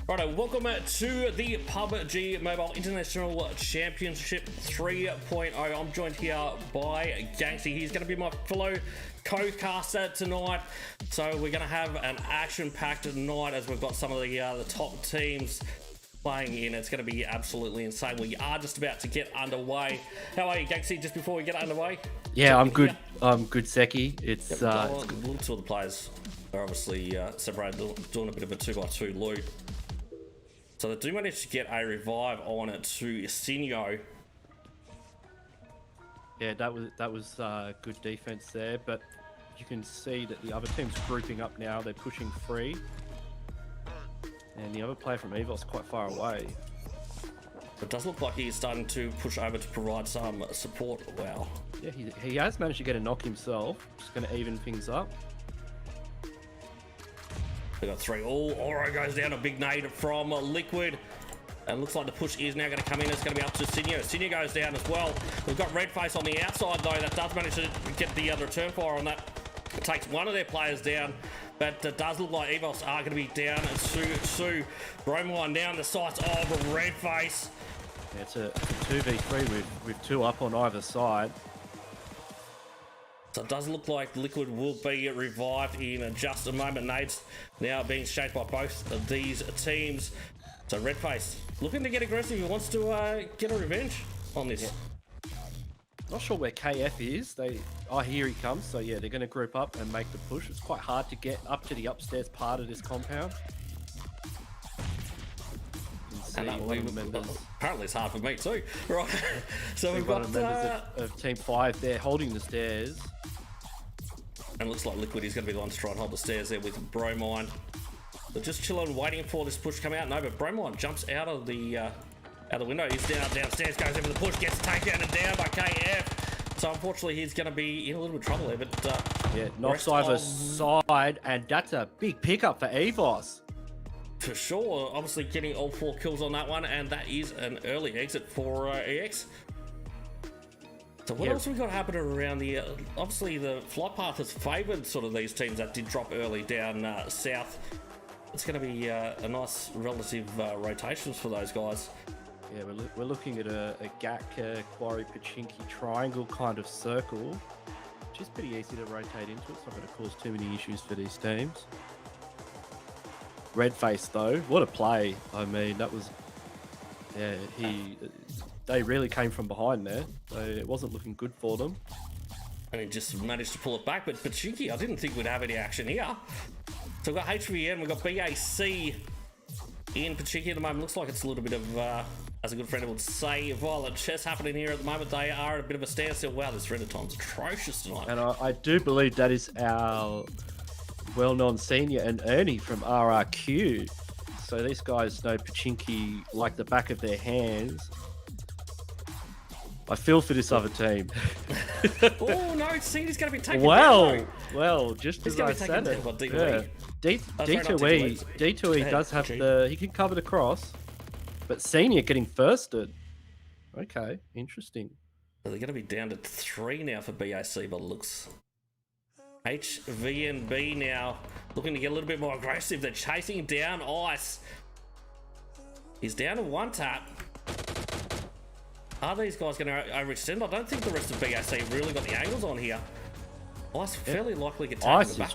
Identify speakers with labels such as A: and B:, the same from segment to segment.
A: Righto, welcome to the PUBG Mobile International Championship 3.0. I'm joined here by Gangsy. He's going to be my fellow co-caster tonight. So we're going to have an action-packed night as we've got some of the top teams playing in. It's going to be absolutely insane. We are just about to get underway. How are you, Gangsy, just before we get underway?
B: Yeah, I'm good. I'm good, Seki. It's
A: little two of the players are obviously separated, doing a bit of a 2x2 loot. So they do manage to get a revive on it to Sinyo.
B: yeah, that was good defense there, but you can see that the other team's grouping up now. They're pushing free, and the other player from EVOS quite far away.
A: It does look like he's starting to push over to provide some support. Wow.
B: Yeah, he has managed to get a knock himself. Just going to even things up.
A: We got three. Oh, Oro goes down, a big nade from Liquid. And looks like the push is now going to come in. It's going to be up to Sinyo. Sinyo goes down as well. We've got Redface on the outside, though. That does manage to get the return fire on that. It takes one of their players down. But it does look like EVOS are going to be down. And Sue Bromine down the sights of Redface.
B: Yeah, it's a 2v3 with two up on either side.
A: So it does look like Liquid will be revived in just a moment. Nades now being shaped by both of these teams. So Redface looking to get aggressive. He wants to get a revenge on this.
B: Yeah. Not sure where KF is. Here he comes. So yeah, they're going to group up and make the push. It's quite hard to get up to the upstairs part of this compound.
A: Apparently it's hard for me too. Right. So we've got
B: members of Team 5 there holding the stairs.
A: And it looks like Liquid is going to be the one to try and hold the stairs there with Bromine. They're just chilling, waiting for this push to come out. No, but Bromine jumps out of the window. He's downstairs, goes over the push, gets taken and down by KF. So unfortunately, he's going to be in a little bit of trouble there. But
B: yeah, knocks either side, and that's a big pickup for EVOS.
A: For sure, obviously getting all 4 kills on that one, and that is an early exit for EX. So what else have we got happening around the... obviously the flight path has favoured sort of these teams that did drop early down south. It's going to be a nice relative rotations for those guys.
B: Yeah, we're looking at a GAC, Quarry, Pochinki triangle kind of circle, which is pretty easy to rotate into. It's not going to cause too many issues for these teams. Redface though, what a play. I mean, that was... yeah, they really came from behind there. So it wasn't looking good for them.
A: And he just managed to pull it back. But Pochinki, I didn't think we'd have any action here. So we've got HVN, we've got BAC in Pochinki at the moment. Looks like it's a little bit of, as a good friend would say, violent chess happening here at the moment. They are at a bit of a standstill. Wow, this render time's atrocious tonight.
B: And I do believe that is our well-known senior and Ernie from RRQ. So these guys know Pochinki like the back of their hands. I feel for this other team.
A: Oh no, Cena's going to be taken
B: well,
A: down.
B: Just as I said it. Yeah. D2E does have he can cover the cross, but Senior getting firsted. Okay, interesting.
A: So they're going to be down to 3 now for BAC, but it looks... HVNB now looking to get a little bit more aggressive. They're chasing down Ice. He's down to 1 tap. Are these guys going to overextend? I don't think the rest of BAC really got the angles on here. Ice fairly likely get taken
B: Ice
A: back.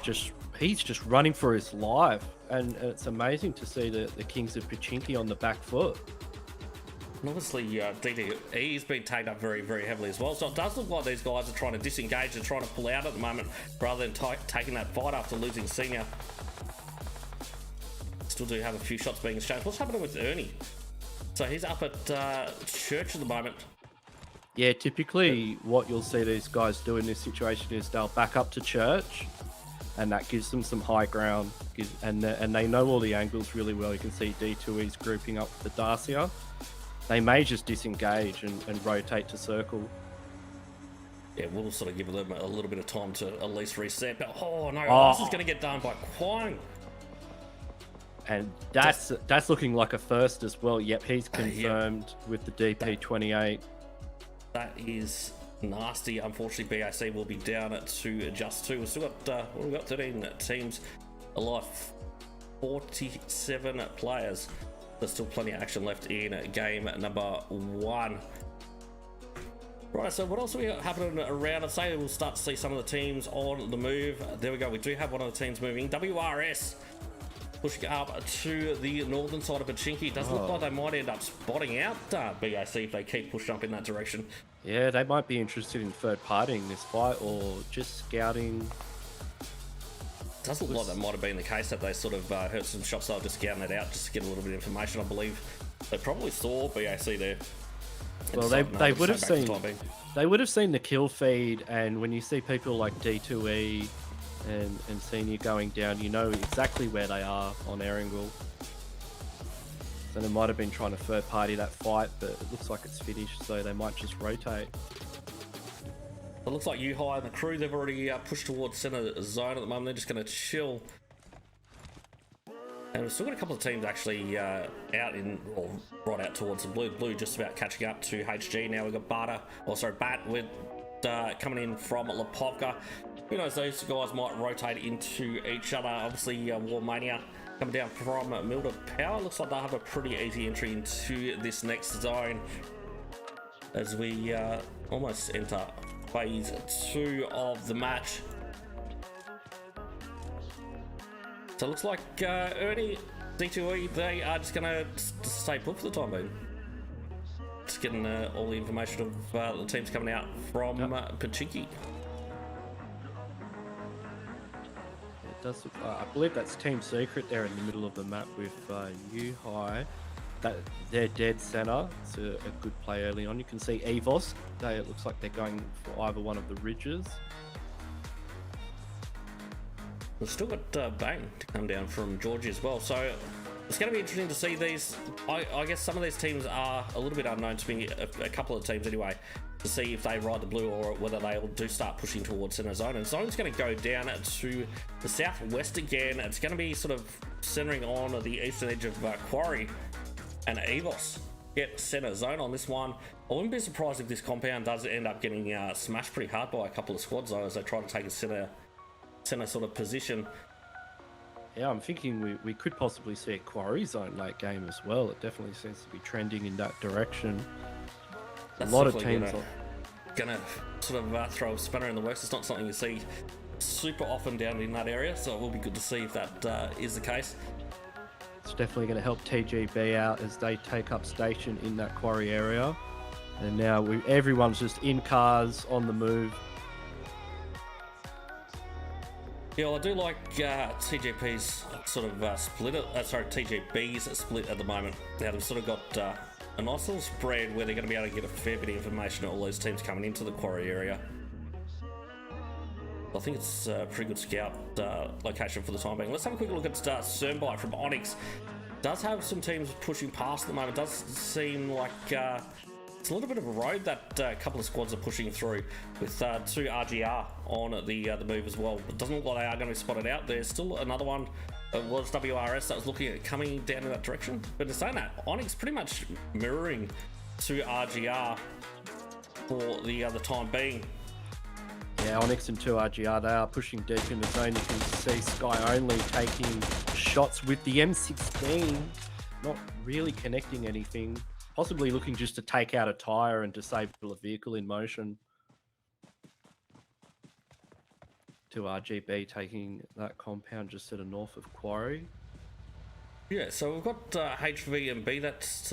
B: He's just running for his life, and it's amazing to see the Kings of Pochinki on the back foot.
A: And obviously, DDE's been taken up very, very heavily as well. So it does look like these guys are trying to disengage and trying to pull out at the moment rather than taking that fight after losing Senior. Still do have a few shots being exchanged. What's happening with Ernie? So he's up at church at the moment.
B: Yeah, typically what you'll see these guys do in this situation is they'll back up to church, and that gives them some high ground, and they know all the angles really well. You can see D2E's grouping up with the Dacia. They may just disengage and rotate to circle.
A: Yeah, we'll sort of give them a little bit of time to at least reset. But oh no, this is going to get done by Kwang.
B: And that's looking like a first as well. Yep, he's confirmed with the DP28.
A: That is nasty. Unfortunately, BAC will be down to just 2. We've still got, what have we got? 13 teams alive. 47 players. There's still plenty of action left in game number 1. Right, so what else are we got happening around? I'd say we'll start to see some of the teams on the move. There we go, we do have one of the teams moving. WRS pushing up to the northern side of Pochinki. Doesn't look like they might end up spotting out BAC if they keep pushing up in that direction.
B: Yeah, they might be interested in third partying this fight or just scouting.
A: Doesn't look like that might have been the case, that they sort of heard some shots, they were just scouting it out just to get a little bit of information. I believe they probably saw BAC there.
B: Well, they would have seen the kill feed, and when you see people like D2E and Senior going down, you know exactly where they are on Erringle. So they might have been trying to third party that fight, but it looks like it's finished, so they might just rotate.
A: It looks like U-High and the crew, they've already pushed towards center zone at the moment. They're just going to chill. And we've still got a couple of teams actually out in, or right out towards the blue. Blue just about catching up to HG now. We've got Bat with coming in from Lipovka. Who knows, those guys might rotate into each other. Obviously, Mania coming down from Milda Power. Looks like they'll have a pretty easy entry into this next zone as we almost enter phase 2 of the match. So it looks like Ernie, D2E, they are just going to stay put for the time being. Just getting all the information of the teams coming out from Pochinki.
B: It does look, I believe that's Team Secret there in the middle of the map with U-High. They're dead center. It's a good play early on. You can see EVOS. It looks like they're going for either one of the ridges.
A: We've still got Bang to come down from Georgia as well, so it's going to be interesting to see these. I guess some of these teams are a little bit unknown to me, a couple of teams anyway, to see if they ride the blue or whether they do start pushing towards center zone. And zone's going to go down to the southwest again. It's going to be sort of centering on the eastern edge of Quarry, and EVOS get center zone on this one. I wouldn't be surprised if this compound does end up getting smashed pretty hard by a couple of squads though, as they try to take a center sort of position.
B: Yeah, I'm thinking we could possibly see a quarry zone late game as well. It definitely seems to be trending in that direction.
A: That's
B: a lot of teams
A: gonna sort of throw a spanner in the works. It's not something you see super often down in that area, so it will be good to see if that is the case.
B: It's definitely going to help TGB out as they take up station in that quarry area. And now everyone's just in cars on the move.
A: Yeah, well, I do like TGP's sort of split. TGB's split at the moment. Now they've sort of got a nice little spread where they're going to be able to get a fair bit of information on all those teams coming into the quarry area. I think it's a pretty good scout location for the time being. Let's have a quick look at Cernbite from ONYX. Does have some teams pushing past at the moment. Does seem like it's a little bit of a road that a couple of squads are pushing through, with 2 RGR on the move as well. It doesn't look like they are going to be spotted out. There's still another one that was WRS that was looking at coming down in that direction. But in saying that, ONYX pretty much mirroring 2 RGR for the time being.
B: Yeah, ONYX and 2 RGR, they are pushing deep in the zone. You can see Sky Only taking shots with the M16, not really connecting anything. Possibly looking just to take out a tyre and disable a vehicle in motion. 2 RGB taking that compound just to the north of Quarry.
A: Yeah, so we've got HVNB that's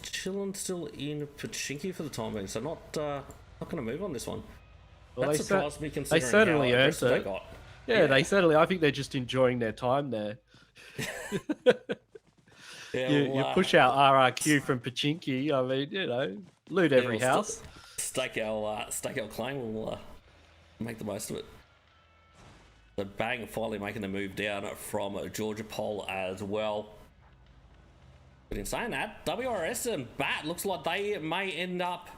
A: chilling still in Pochinki for the time being, so not going to move on this one.
B: Well,
A: that surprised me considering
B: they certainly
A: how
B: earned
A: aggressive they
B: it.
A: got.
B: Yeah, they certainly. I think they're just enjoying their time there.
A: Yeah,
B: you push out RRQ from Pochinki. I mean, you know, loot every house.
A: Stake our claim. We'll make the most of it. The Bang finally making the move down from Georgia Pole as well. But in saying that, WRS and Bat looks like they may end up.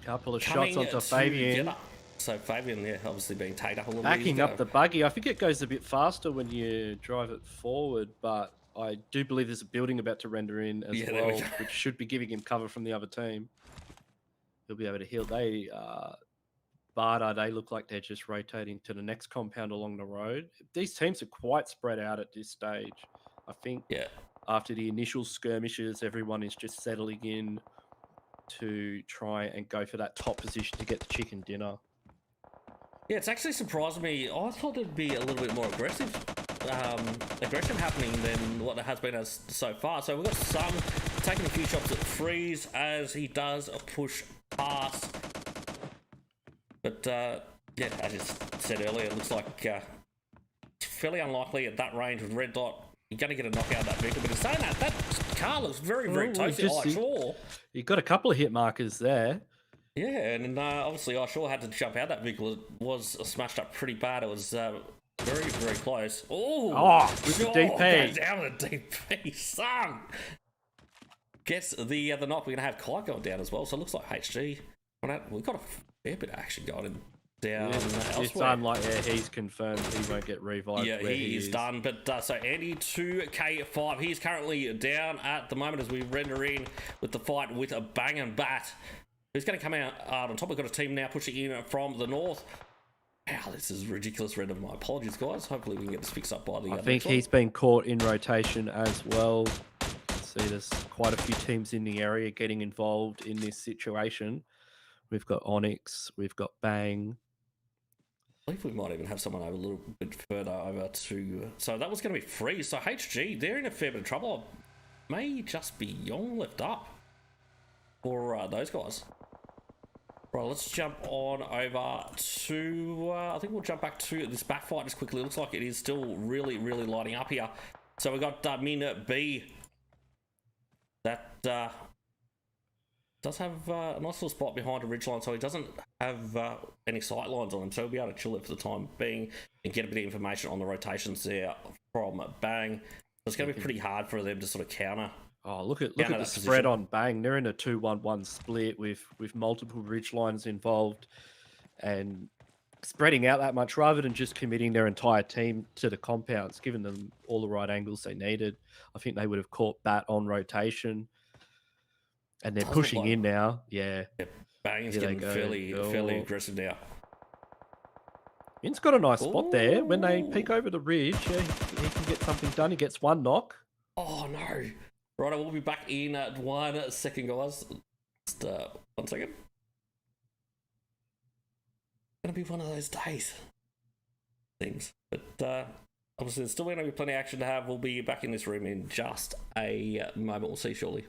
B: Couple of shots onto Fabian.
A: So Fabian, yeah, obviously being taken up a little bit.
B: Backing up the buggy. I think it goes a bit faster when you drive it forward, but I do believe there's a building about to render in as well, which should be giving him cover from the other team. He'll be able to heal. but they look like they're just rotating to the next compound along the road. These teams are quite spread out at this stage. I think
A: Yeah.
B: after the initial skirmishes, everyone is just settling in to try and go for that top position to get the chicken dinner.
A: Yeah, it's actually surprised me. I thought it'd be a little bit more aggressive, aggression happening than what there has been as so far. So we've got Sun taking a few shots at Freeze as he does a push past. But yeah, as I said earlier, it looks like it's fairly unlikely at that range with Red Dot. You're going to get a knockout of that vehicle. But in saying that, that car looks very, very toasty. Sure.
B: You got a couple of hit markers there.
A: Yeah, and obviously I sure had to jump out that vehicle. It was smashed up pretty bad. It was very, very close. Oh,
B: with the DP.
A: Down with the DP, son. Guess the knock, we're going to have Kai going down as well. So it looks like HG. We've got a fair bit of action going down elsewhere.
B: It's unlikely. He's confirmed he won't get revived.
A: Yeah, he is done. But so Andy 2K5, he's currently down at the moment as we render in with the fight with a bang and bat. Who's going to come out on top? We've got a team now pushing in from the north. Wow, this is ridiculous, Render. My apologies, guys. Hopefully we can get this fixed up by the
B: I think he's been caught in rotation as well. See, there's quite a few teams in the area getting involved in this situation. We've got ONYX, we've got Bang.
A: I believe we might even have someone over a little bit further over to... So that was going to be Freeze. So HG, they're in a fair bit of trouble. May just be Yong left up for those guys. Right, let's jump on over to... I think we'll jump back to this back fight just quickly. It looks like it is still really, really lighting up here. So we've got Min B. That does have a nice little spot behind a ridgeline, so he doesn't have any sight lines on him, so he'll be able to chill it for the time being and get a bit of information on the rotations there from Bang. So it's going to be pretty hard for them to sort of counter.
B: Oh, look at the spread on Bang. They're in a 2-1-1 split with multiple ridge lines involved and spreading out that much rather than just committing their entire team to the compounds, giving them all the right angles they needed. I think they would have caught Bat on rotation. And they're pushing in now. Yeah.
A: Bang is getting fairly aggressive now.
B: Min's got a nice spot there. When they peek over the ridge, yeah, he can get something done. He gets one knock.
A: Oh, no. Right, we'll be back in 1 second, guys. Just 1 second. Gonna be one of those days. Seems. But obviously, there's still going to be plenty of action to have. We'll be back in this room in just a moment. We'll see you shortly.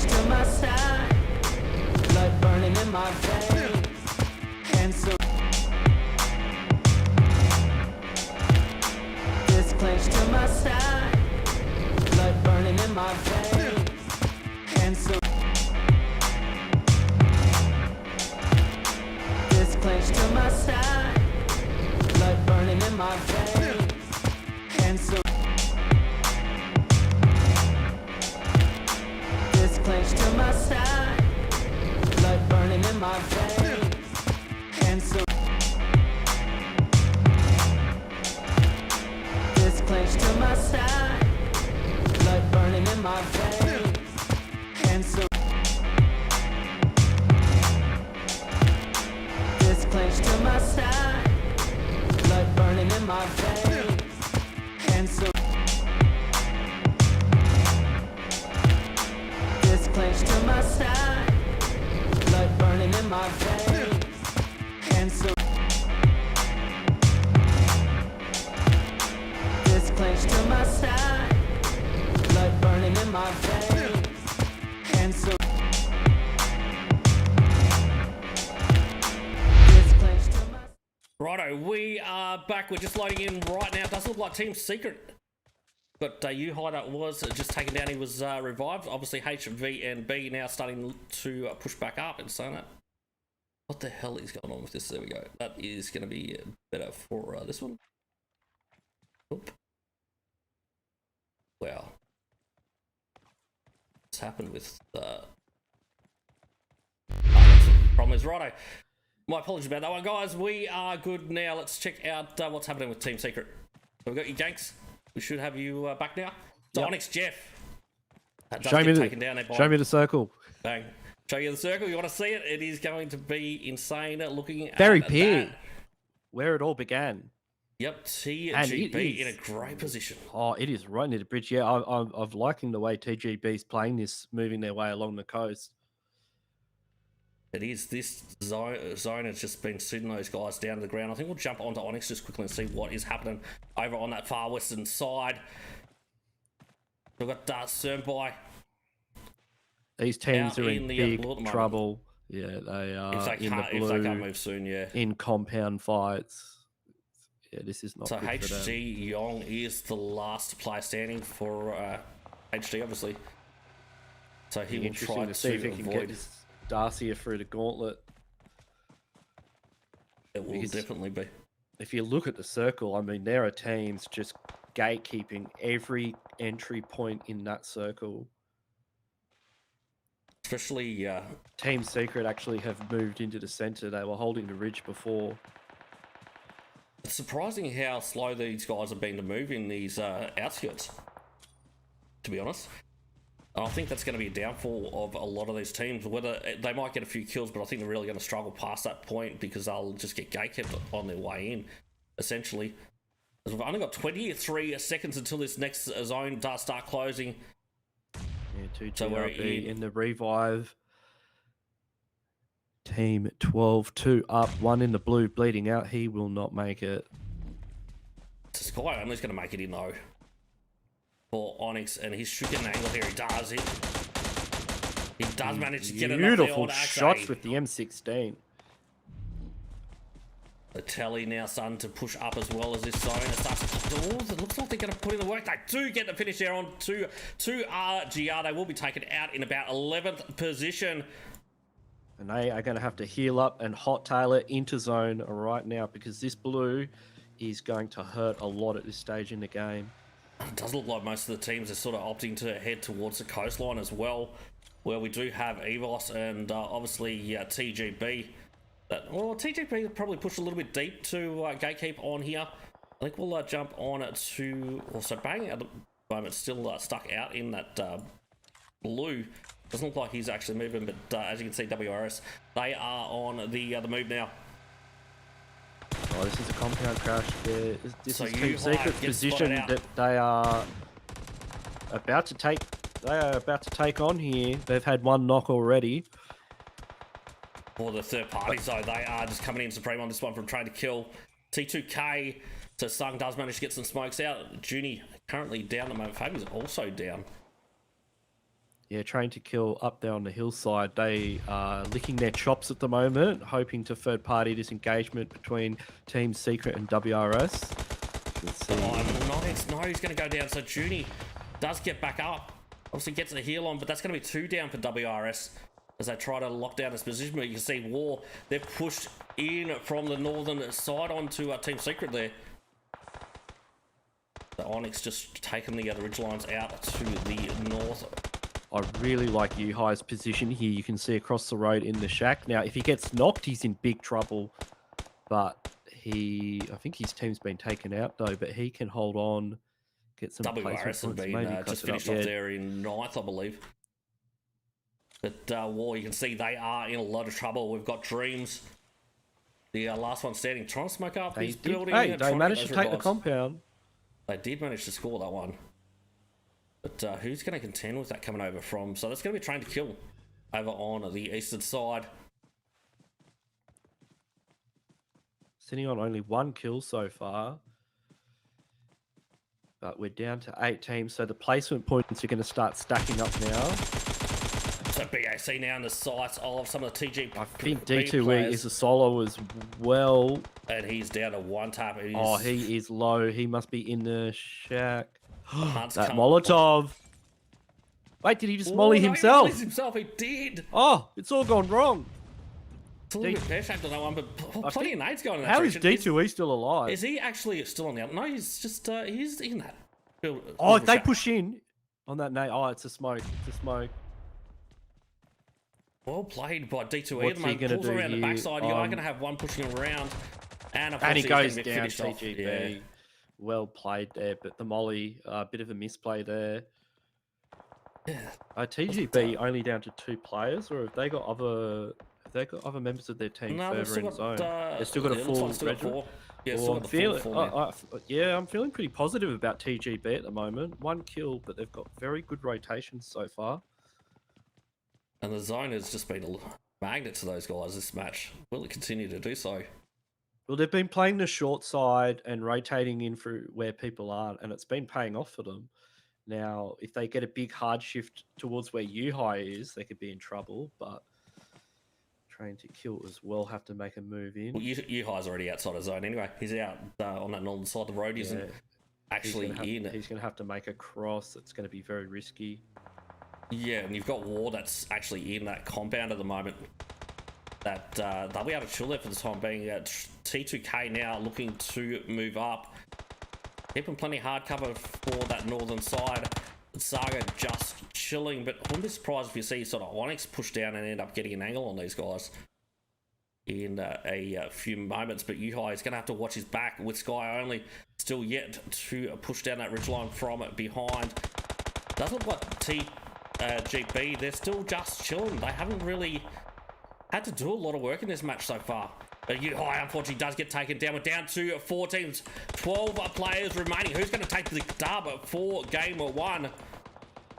C: To my side, blood burning in my veins, and so this clench to my side, blood burning in my veins, and so this clench to my side, blood burning in my veins, and so clench to my side, blood burning in my veins, and so this clench to my side, blood burning in my veins, and so this clench to my side, blood burning in my veins, and so clench to my side, blood burning in my veins, and so this clench to my side, blood burning in my veins, and so this clench to my...
A: Righto, we are back. We're just loading in right now. It does look like Team Secret. But U-Hider was just taken down. He was revived. Obviously, HVNB now starting to push back up and so on. What the hell is going on with this? There we go. That is going to be better for this one. Oop. Wow. What's happened with... problem is, righto. My apologies about that one, guys. We are good now. Let's check out what's happening with Team Secret. So we've got you, Ganks. We should have you back now. So
B: Yep.
A: ONYX Jeff. That does
B: Show
A: get
B: me
A: taken down there by
B: the circle.
A: Bang. Show you the circle. You want to see it? It is going to be insane looking at
B: Very
A: that.
B: peer. Where it all began.
A: Yep, TGB in a great position.
B: Oh, it is right near the bridge. Yeah, I'm liking the way TGB's playing this, moving their way along the coast.
A: It is. This zone has just been sitting those guys down to the ground. I think we'll jump onto ONYX just quickly and see what is happening over on that far western side. We've got Cernby.
B: These teams
A: Out
B: are
A: in
B: in
A: the
B: big
A: blue at the moment.
B: trouble. Yeah, they are
A: If they
B: in the
A: can't
B: blue,
A: move soon, yeah.
B: in compound fights. Yeah, this is not
A: So
B: good for them.
A: HG Yong is the last player standing for HG, obviously. So he will
B: Interesting
A: try
B: to see if he can get
A: avoid.
B: this Darcia through the gauntlet.
A: It will
B: because-
A: definitely be.
B: If you look at the circle, I mean, there are teams just gatekeeping every entry point in that circle.
A: Especially,
B: Team Secret actually have moved into the center. They were holding the ridge before.
A: it's surprising how slow these guys have been to move in these outskirts, to be honest. And I think that's going to be a downfall of a lot of these teams. Whether they might get a few kills, but I think they're really going to struggle past that point because they'll just get gatekept on their way in, essentially. As we've only got 23 seconds until this next zone does start closing.
B: Yeah, 2
A: So we're
B: GRB in the revive. Team 12-2 up. One in the blue bleeding out. He will not make it.
A: Sky only's going to make it in though for ONYX, and he's should get an angle here. He does it. He does manage to get enough of the
B: Beautiful
A: old axe.
B: shots with the M16.
A: The telly now starting to push up as well as this zone. It starts to it looks like they're going to put in the work. They do get the finish there on to RGR. They will be taken out in about 11th position.
B: And they are going to have to heal up and hot tail it into zone right now because this blue is going to hurt a lot at this stage in the game.
A: It does look like most of the teams are sort of opting to head towards the coastline as well, where we do have EVOS and obviously TGB. Well, TGB will probably push a little bit deep to gatekeep on here. I think we'll jump on to also Bang at the moment, still stuck out in that blue. Doesn't look like he's actually moving, but as you can see, WRS, they are on the move now.
B: Oh, this is a compound crash. This
A: So
B: is
A: you
B: Team Secret's
A: get
B: position
A: spotted out.
B: that they are about to take. They are about to take on here. They've had one knock already.
A: For the third party, so they are just coming in supreme on this one from trying to kill T2K. So Sung does manage to get some smokes out. Junie currently down at the moment. Fabi's also down.
B: Yeah, trying to kill up there on the hillside. They are licking their chops at the moment, hoping to third party this engagement between Team Secret and WRS. Let's see.
A: Oh, no, he's going to go down. So Junie does get back up. Obviously gets the heal on, but that's going to be 2 down for WRS as they try to lock down his position. But you can see War, they're pushed in from the northern side onto Team Secret there. The ONYX just taking the ridge lines out to the north.
B: I really like Yuhai's position here. You can see across the road in the shack. Now, if he gets knocked, he's in big trouble. But I think his team's been taken out though, but he can hold on, get some
A: WRS have
B: placement points,
A: been
B: maybe
A: just
B: cut it up.
A: finished off
B: Yeah.
A: there in 9th, I believe. But War, you can see they are in a lot of trouble. We've got Dreams, the last one standing, trying to smoke up his building.
B: Hey,
A: and
B: they
A: trying
B: managed
A: get
B: to
A: those
B: take the
A: revives.
B: compound.
A: They did manage to score that one. But who's going to contend with that coming over from? So that's going to be trying to kill over on the eastern side.
B: Sitting on only 1 kill so far. But we're down to 8 teams, so the placement points are going to start stacking up now.
A: So BAC now in the sights of some of the TG.
B: I think D2E is a solo as well.
A: And he's down to 1 tap.
B: Oh, he is low. He must be in the shack.
A: Hunt's
B: That
A: come-
B: Molotov. Wait, did he just
A: Oh,
B: molly
A: no,
B: himself?
A: He mollies himself, he did.
B: Oh, it's all gone wrong.
A: It's a little bit pear-shaped on that one, but plenty of nades going in that
B: How is
A: direction.
B: D2E still alive?
A: Is he actually still on the out? No, he's just, he's in that.
B: Oh,
A: little
B: they
A: shack.
B: push in on that nade. Oh, it's a smoke. It's a smoke.
A: Well played by D2E.
B: What's
A: The
B: he gonna
A: pulls
B: do
A: around the
B: here?
A: backside. You are going to have one pushing him around. And
B: he
A: unfortunately,
B: goes
A: he's gonna
B: down,
A: get finished off.
B: TGB.
A: Yeah.
B: Well played there, but the molly, a bit of a misplay there.
A: Yeah.
B: TGB only down to 2 players, or have they got other? Have they got other members of their team
A: No, they've
B: further
A: still
B: in zone?
A: got,
B: They've still got a
A: it looks
B: full
A: like still got
B: regiment.
A: 4. Yeah,
B: Well,
A: still
B: I'm
A: got the full
B: feeling,
A: four now.
B: yeah, I'm feeling pretty positive about TGB at the moment. 1 kill, but they've got very good rotations so far.
A: And the zone has just been a magnet to those guys this match. Will it continue to do so?
B: Well, they've been playing the short side and rotating in for where people aren't, and it's been paying off for them. Now, if they get a big hard shift towards where Yuhai is, they could be in trouble, but trying to kill as well have to make a move in.
A: Well, Yuhai's already outside of zone anyway. He's out on that northern side of the road. He's actually in.
B: He's going to have to make a cross. It's going to be very risky.
A: Yeah, and you've got War that's actually in that compound at the moment. That they'll be able to chill there for the time being. T2K now looking to move up. Keeping plenty hard cover for that northern side. Saga just chilling, but I wouldn't be surprised if you see sort of ONYX push down and end up getting an angle on these guys in a few moments. But Yuhai is going to have to watch his back with Sky only still yet to push down that ridgeline from behind. Doesn't look like TGB. They're still just chilling. They haven't really had to do a lot of work in this match so far. Yuhai unfortunately does get taken down. We're down to 4 teams, 12 players remaining. Who's going to take the dub for game 1?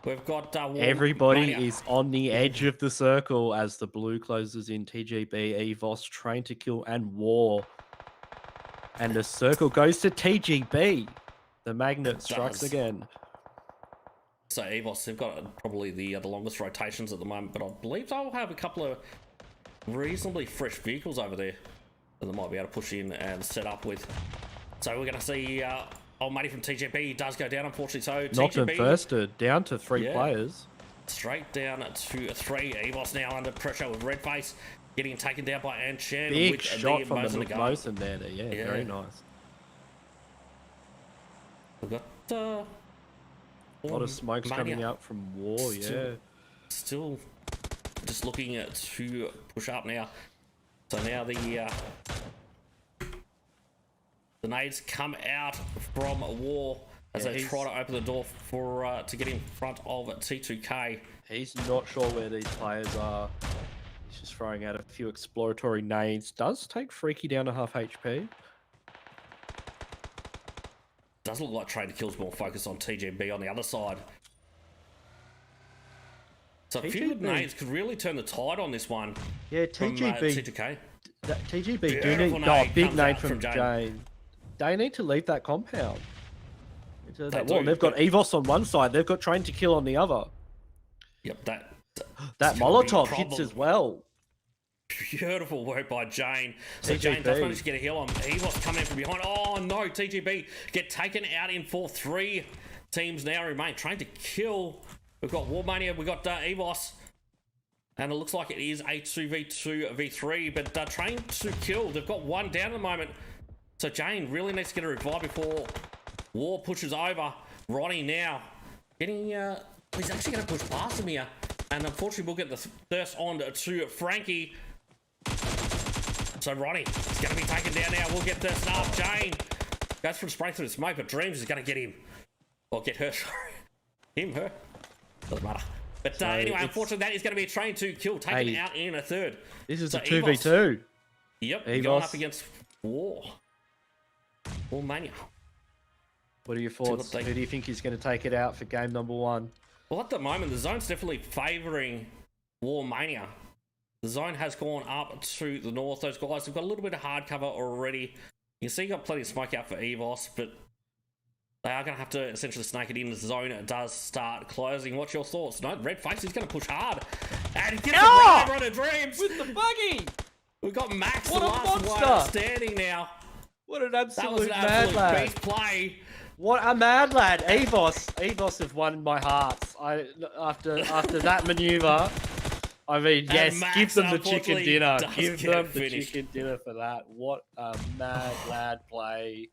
A: We've got
B: everybody
A: Mania.
B: is on the edge of the circle as the blue closes in. TGB, EVOS, Train to Kill, and War. And the circle goes to TGB. The magnet strikes again.
A: So EVOS, they've got probably the longest rotations at the moment, but I believe they'll have a couple of reasonably fresh vehicles over there that they might be able to push in and set up with. So we're going to see old matey from TGB does go down, unfortunately. So
B: Knocked him
A: TGB
B: first, down to 3 players.
A: Straight down to 3. EVOS now under pressure with Redface getting taken down by Anshan.
B: Big
A: with
B: shot from the
A: Mosin
B: Mosin there. Yeah, very nice.
A: We've got
B: a lot of smokes coming out from War,
A: Still just looking to push up now. So now the nades come out from War as they try to open the door for to get in front of T2K.
B: He's not sure where these players are. He's just throwing out a few exploratory nades. Does take Freaky down to half HP.
A: Does look like Trader Kill's more focused on TGB on the other side. So a few good nades could really turn the tide on this one.
B: Yeah,
A: TGB. T2K.
B: TGB do need big nade from Jane. They need to leave that compound. They've got EVOS on one side. They've got Train to Kill on the other.
A: Yep,
B: that Molotov hits as well.
A: Beautiful work by Jane. So Jane does manage to get a heal on. EVOS coming in from behind. Oh no, TGB get taken out in 4-3 teams now remain. Train to Kill. We've got War Mania, we've got EVOS. And it looks like it is a 2v2v3, but Train to Kill, they've got one down at the moment. So Jane really needs to get a revive before War pushes over. Ronnie now getting, he's actually going to push past him here. And unfortunately, we'll get the thirst on to Frankie. So Ronnie is going to be taken down now. We'll get thirst up. Jane goes for a spray through the smoke, but Dreams is going to get him. Or get her, sorry. Him, her. Doesn't matter. But so anyway, unfortunately, that is going to be a Train to Kill, taken out in a third.
B: This is a 2v2.
A: Yep, going up against War. War Mania.
B: What are your thoughts? Who do you think is going to take it out for game number 1?
A: Well, at the moment, the zone's definitely favouring War Mania. The zone has gone up to the north. Those guys have got a little bit of hard cover already. You can see you've got plenty of smoke out for EVOS, but they are going to have to essentially snake it in as the zone does start closing. What's your thoughts? No, Redface is going to push hard. And he gets the run of Dreams.
B: With the buggy.
A: We've got Max,
B: what
A: the last one standing now.
B: What an absolute
A: mad
B: lad.
A: Beast play.
B: What a mad lad. EVOS have won my hearts. After that maneuver, I mean, yes,
A: Max,
B: give them the chicken dinner. Give them the
A: finished.
B: chicken dinner for that. What a mad lad play.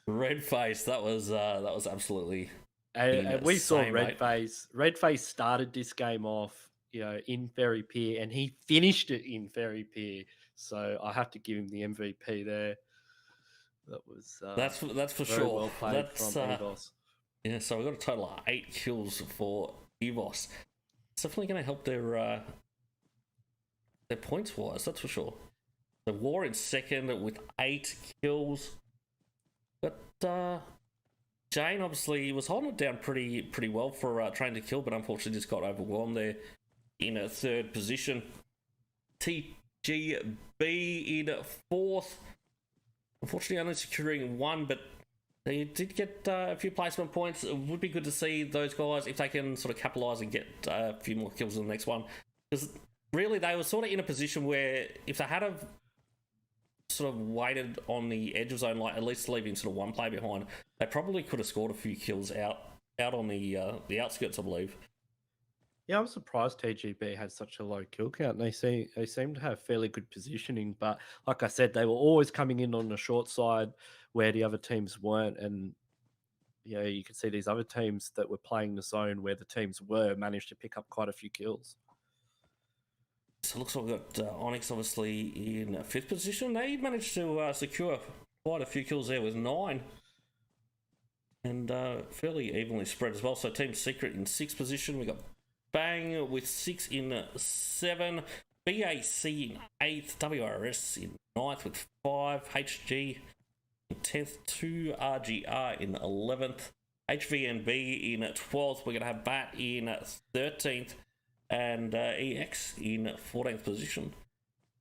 A: Redface, that was absolutely.
B: And we saw
A: insane,
B: Redface. Redface started this game off in Ferry Pier, and he finished it in Ferry Pier. So I have to give him the MVP there. That was
A: that's for
B: very
A: sure.
B: well played
A: That's
B: from EVOS.
A: yeah. So we got a total of 8 kills for EVOS. It's definitely going to help their points wise. That's for sure. The War in second with 8 kills, but Jane obviously was holding it down pretty well for Train to Kill, but unfortunately just got overwhelmed there in a third position. TGB in fourth. Unfortunately, only securing 1, but they did get a few placement points. It would be good to see those guys if they can sort of capitalise and get a few more kills in the next one. Because really, they were sort of in a position where if they had have sort of waited on the edge of zone, like at least leaving sort of 1 player behind, they probably could have scored a few kills out on the outskirts, I believe.
B: Yeah, I'm surprised TGB had such a low kill count. They seem to have fairly good positioning, but like I said, they were always coming in on the short side where the other teams weren't. And you can see these other teams that were playing the zone where the teams were managed to pick up quite a few kills.
A: So it looks like we've got ONYX obviously in 5th position. They managed to secure quite a few kills there with 9. And fairly evenly spread as well. So Team Secret in 6th position. We got Bang with 6 in 7. BAC in 8th. WRS in 9th with 5. HG in 10th. 2RGR in 11th. HVNB in 12th. We're going to have BAT in 13th. And EX in 14th position.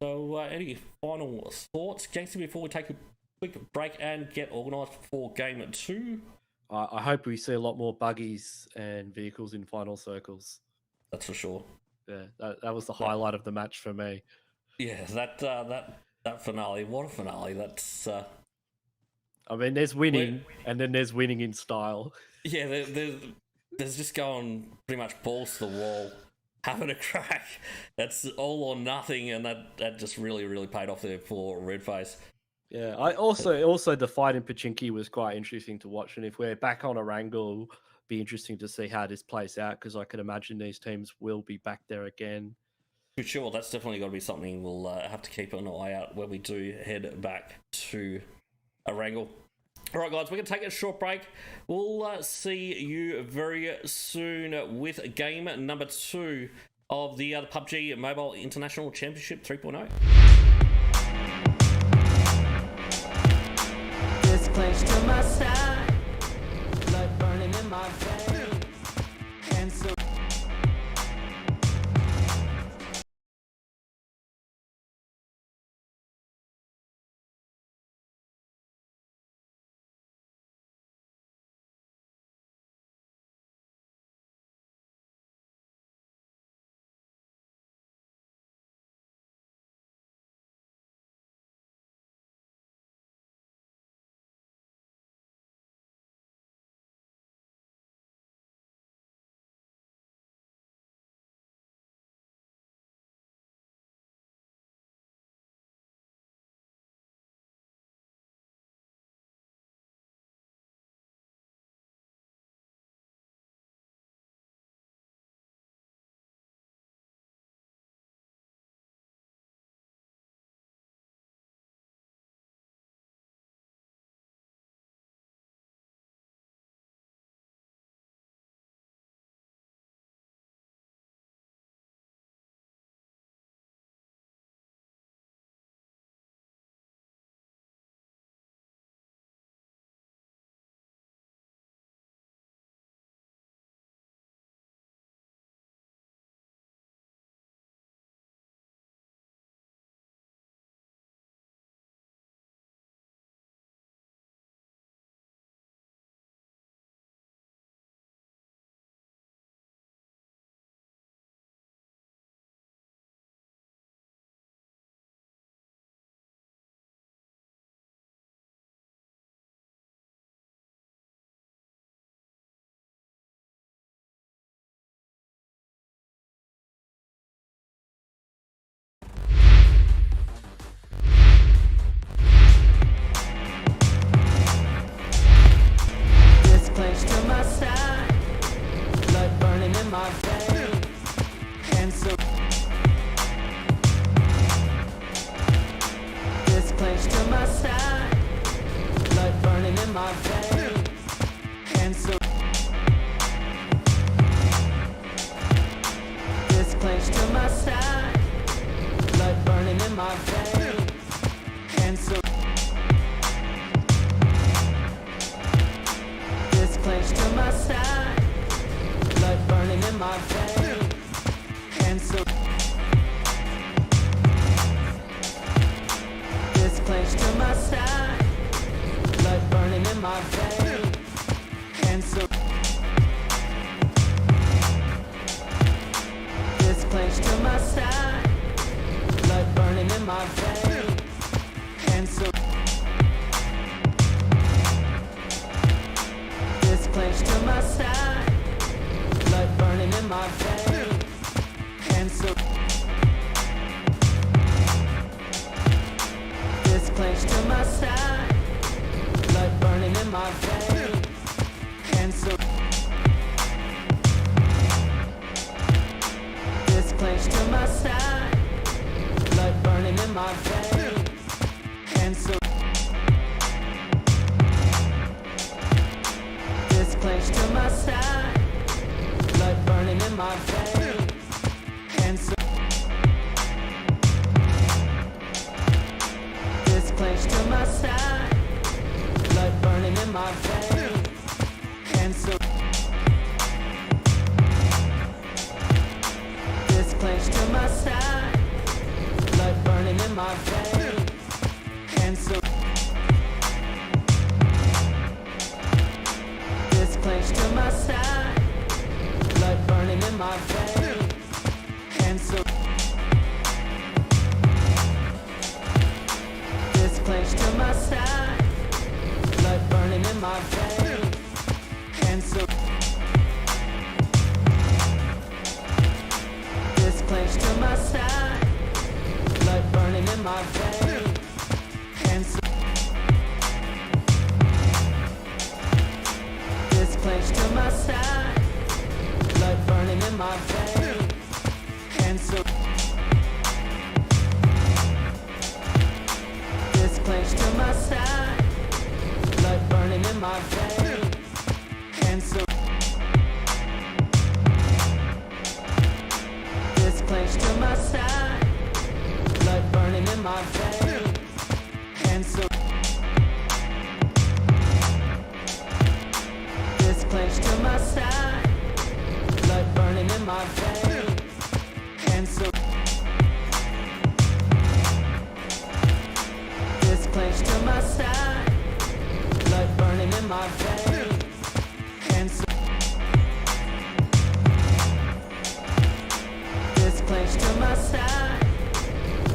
A: So any final thoughts, Gangster, before we take a quick break and get organised for Game 2?
B: I hope we see a lot more buggies and vehicles in final circles.
A: That's for sure.
B: Yeah, that was the highlight of the match for me.
A: Yeah, that finale. What a finale! That's.
B: I mean, there's winning, and then there's winning in style.
A: Yeah, there's just going pretty much balls to the wall, having a crack. That's all or nothing, and that just really paid off there for Redface.
B: Yeah, I also the fight in Pochinki was quite interesting to watch, and if we're back on a wrangle, be interesting to see how this plays out, because I could imagine these teams will be back there again.
A: For sure, that's definitely got to be something we'll have to keep an eye out when we do head back to a wrangle. All right, guys, we're going to take a short break. We'll see you very soon with game number 2 of the PUBG Mobile International Championship 3.0.
C: This clench to my side, blood burning in my veins, and so clench to my side, blood burning in my veins, and so my side, blood burning in my veins, and so this clenched to my side, blood burning in my veins, and so this clenched to my side, blood burning in my veins, and so this clenched to my side, blood burning in my veins, and so this clenched to my side, blood burning in my veins, and so this clenched to my side, blood burning in my veins, and so this clenched to my side, blood burning in my veins, and so this clenched to my side, blood burning in my veins, and so this clenched to my side, blood burning in my veins, and so this clenched to my side, blood burning in my veins, and so this clenched to my side, blood burning in my veins, and so this clenched to my side, blood burning in my veins, and so this clenched to my side, blood burning in my veins, and so this clenched to my side, blood burning in my veins, and so this clenched to my side, blood burning in my veins, and so this clenched to my side, blood burning in my veins, and so this clenched to my side, blood burning in my veins, and so this clenched to my side,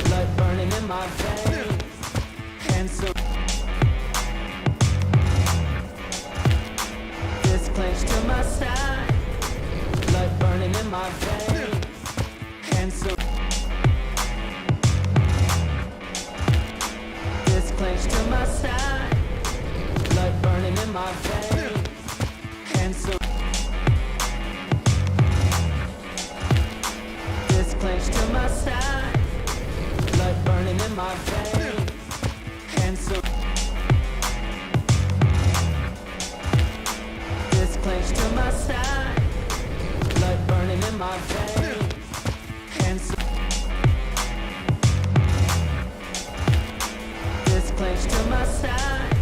C: blood burning in my veins, and so this clenched to my side, blood burning in my veins, and so this clenched to my side, blood burning in my veins, and so this clenched to my side, blood burning in my veins, and so this clenched to my side, blood burning in my veins, and so this clenched to my side,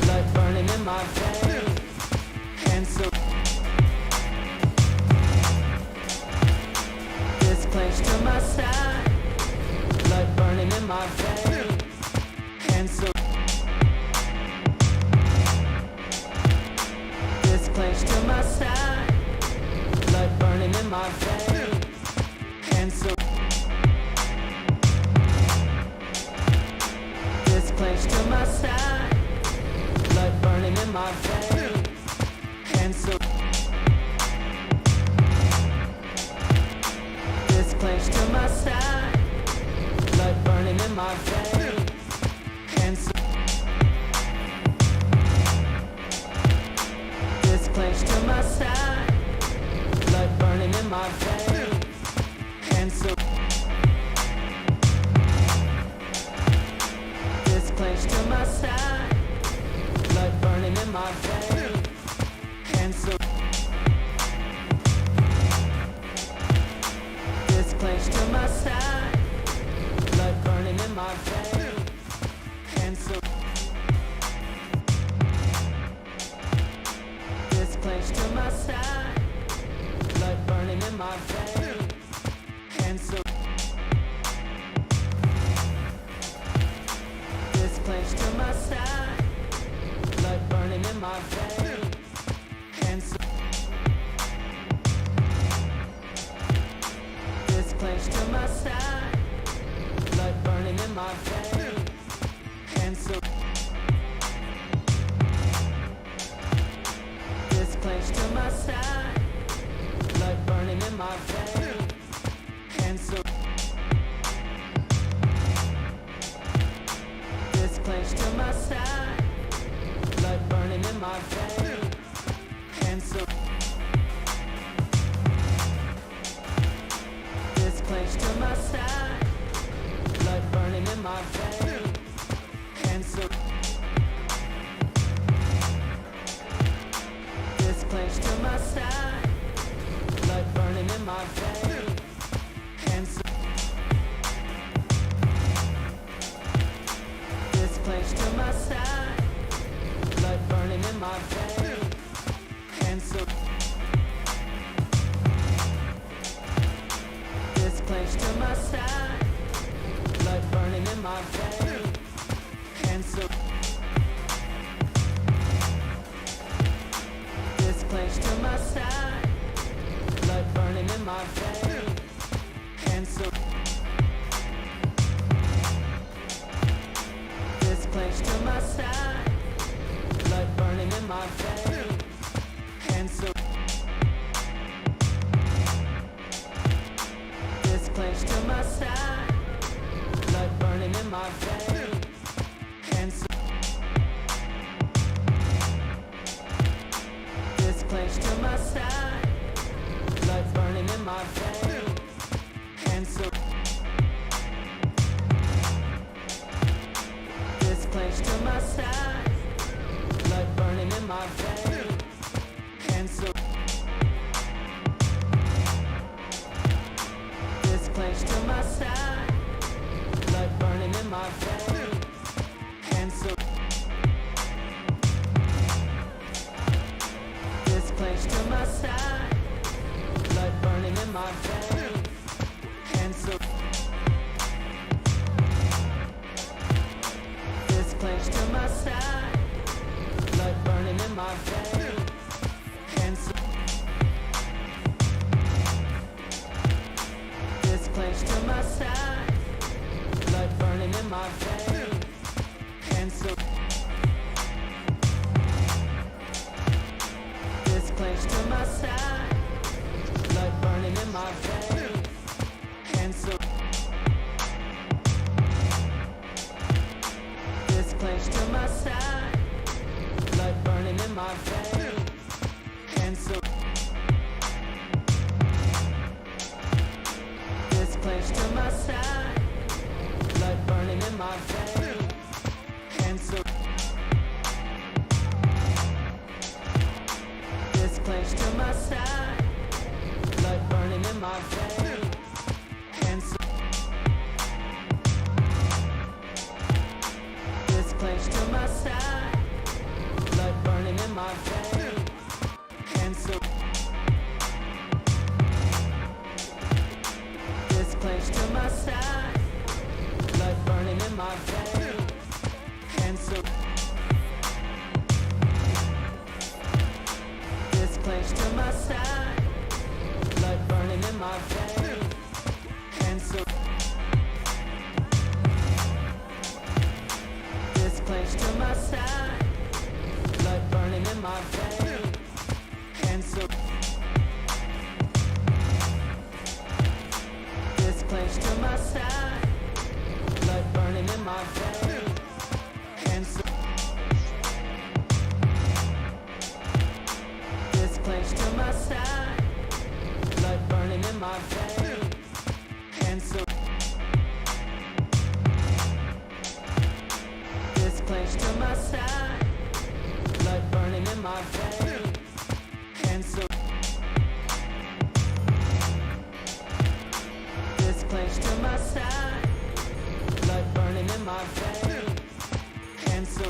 C: blood burning in my veins, and so this clenched to my side, blood burning in my veins, and so this clenched to my side, blood burning in my veins, and so this clenched to my side, blood burning in my veins, and so this clenched to my side, blood burning in my veins, and so this clenched to my side, blood burning in my veins, and so this clenched to my side, blood burning in my veins, and so this clenched to my side, blood burning in my veins, and so this clenched my veins. And so this clench to my side, blood burning in my veins. And so this clench to my side, blood burning in my veins. And so this clench to my side, blood burning in my veins. And so this clench to my side, blood burning in my veins. And so this clench to my side, blood burning in my veins. And so this clench to my side, blood burning in my veins. And so this clench to my side, blood burning in my veins. And so this clench to my side, blood burning in my veins. And so this clench to my side, blood burning in my veins. And so this clench to my side, blood burning in my veins. And so this clench to my side, blood burning in my veins. And so this clench to my side, blood burning in my veins. And so this clench to my side, blood burning in my veins. And so this clench to my side, blood burning in my veins. And so this clench to my side, blood burning in my veins. And so this clench to my side, blood burning in my veins. And so this clench to my side, blood burning in my veins. And so this clench to my side, blood burning in my veins. And so this clench to my side, blood burning in my veins. And so this clench to my side, blood burning in my veins. And so this clench to my side, blood burning in my veins. And so this clench to my side, blood burning in my veins. And so this clench to my side, blood burning in my veins. And so this clench to my side, blood burning in my veins. And so this clench to my side, blood burning in my veins. And so this clench to my side, blood burning in my veins. And so this clench to my side, blood burning in my veins. And so this clench to my side, blood burning in my veins. And so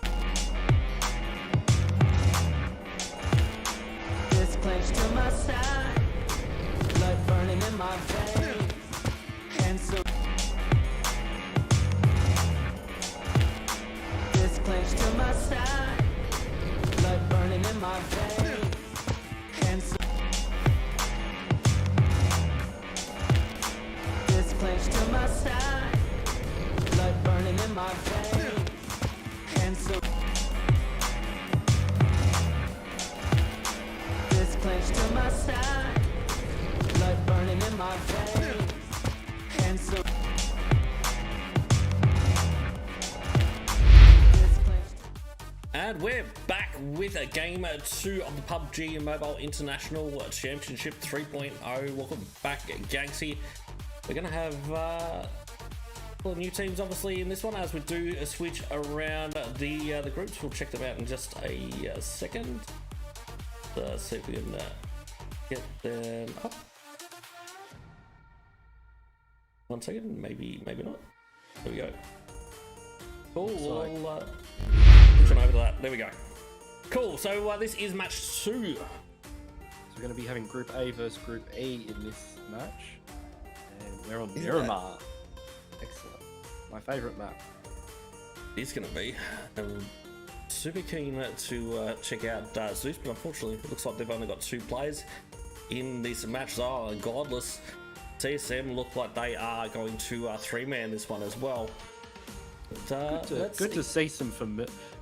C: this clench to my side, blood burning in my veins. And so this clench to my side, blood burning my veins. And so
A: And we're back with a game 2 of the PUBG Mobile International Championship 3.0. Welcome back, Gangsy. We're going to have well, new teams obviously in this one as we do a switch around the groups. We'll check them out in just a second. See if we can get them up. 1 second, maybe not. There we go. Cool. We'll push on over to that. There we go. Cool. So this is match 2.
B: So we're going to be having Group A versus Group E in this match, and we're on Miramar. Excellent. My favourite map.
A: It's going to be. Super keen to check out ZEUS, but unfortunately it looks like they've only got 2 players in this match. Oh, godless. TSM look like they are going to 3-man this one as well. But,
B: good to see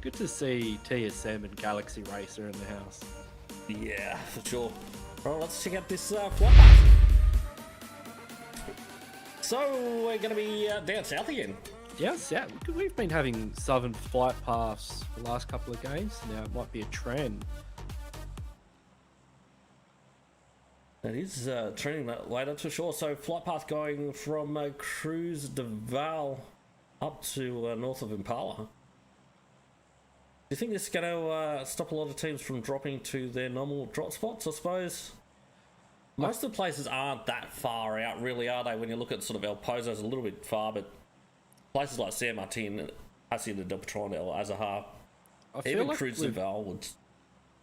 B: good to see TSM and Galaxy Racer in the house.
A: Yeah, for sure. Well, let's check out this flight path. So we're going to be down south again.
B: Yes, yeah. We've been having southern flight paths the last couple of games. Now it might be a trend.
A: That is trending that way, that's for sure. So flight path going from Cruz de Val up to north of Impala. Do you think this is going to stop a lot of teams from dropping to their normal drop spots, I suppose? Most of the places aren't that far out, really, are they? When you look at sort of El Pozo's a little bit far, but places like San Martin, Hacienda del Patron, El Azahar, even like Cruz de Val would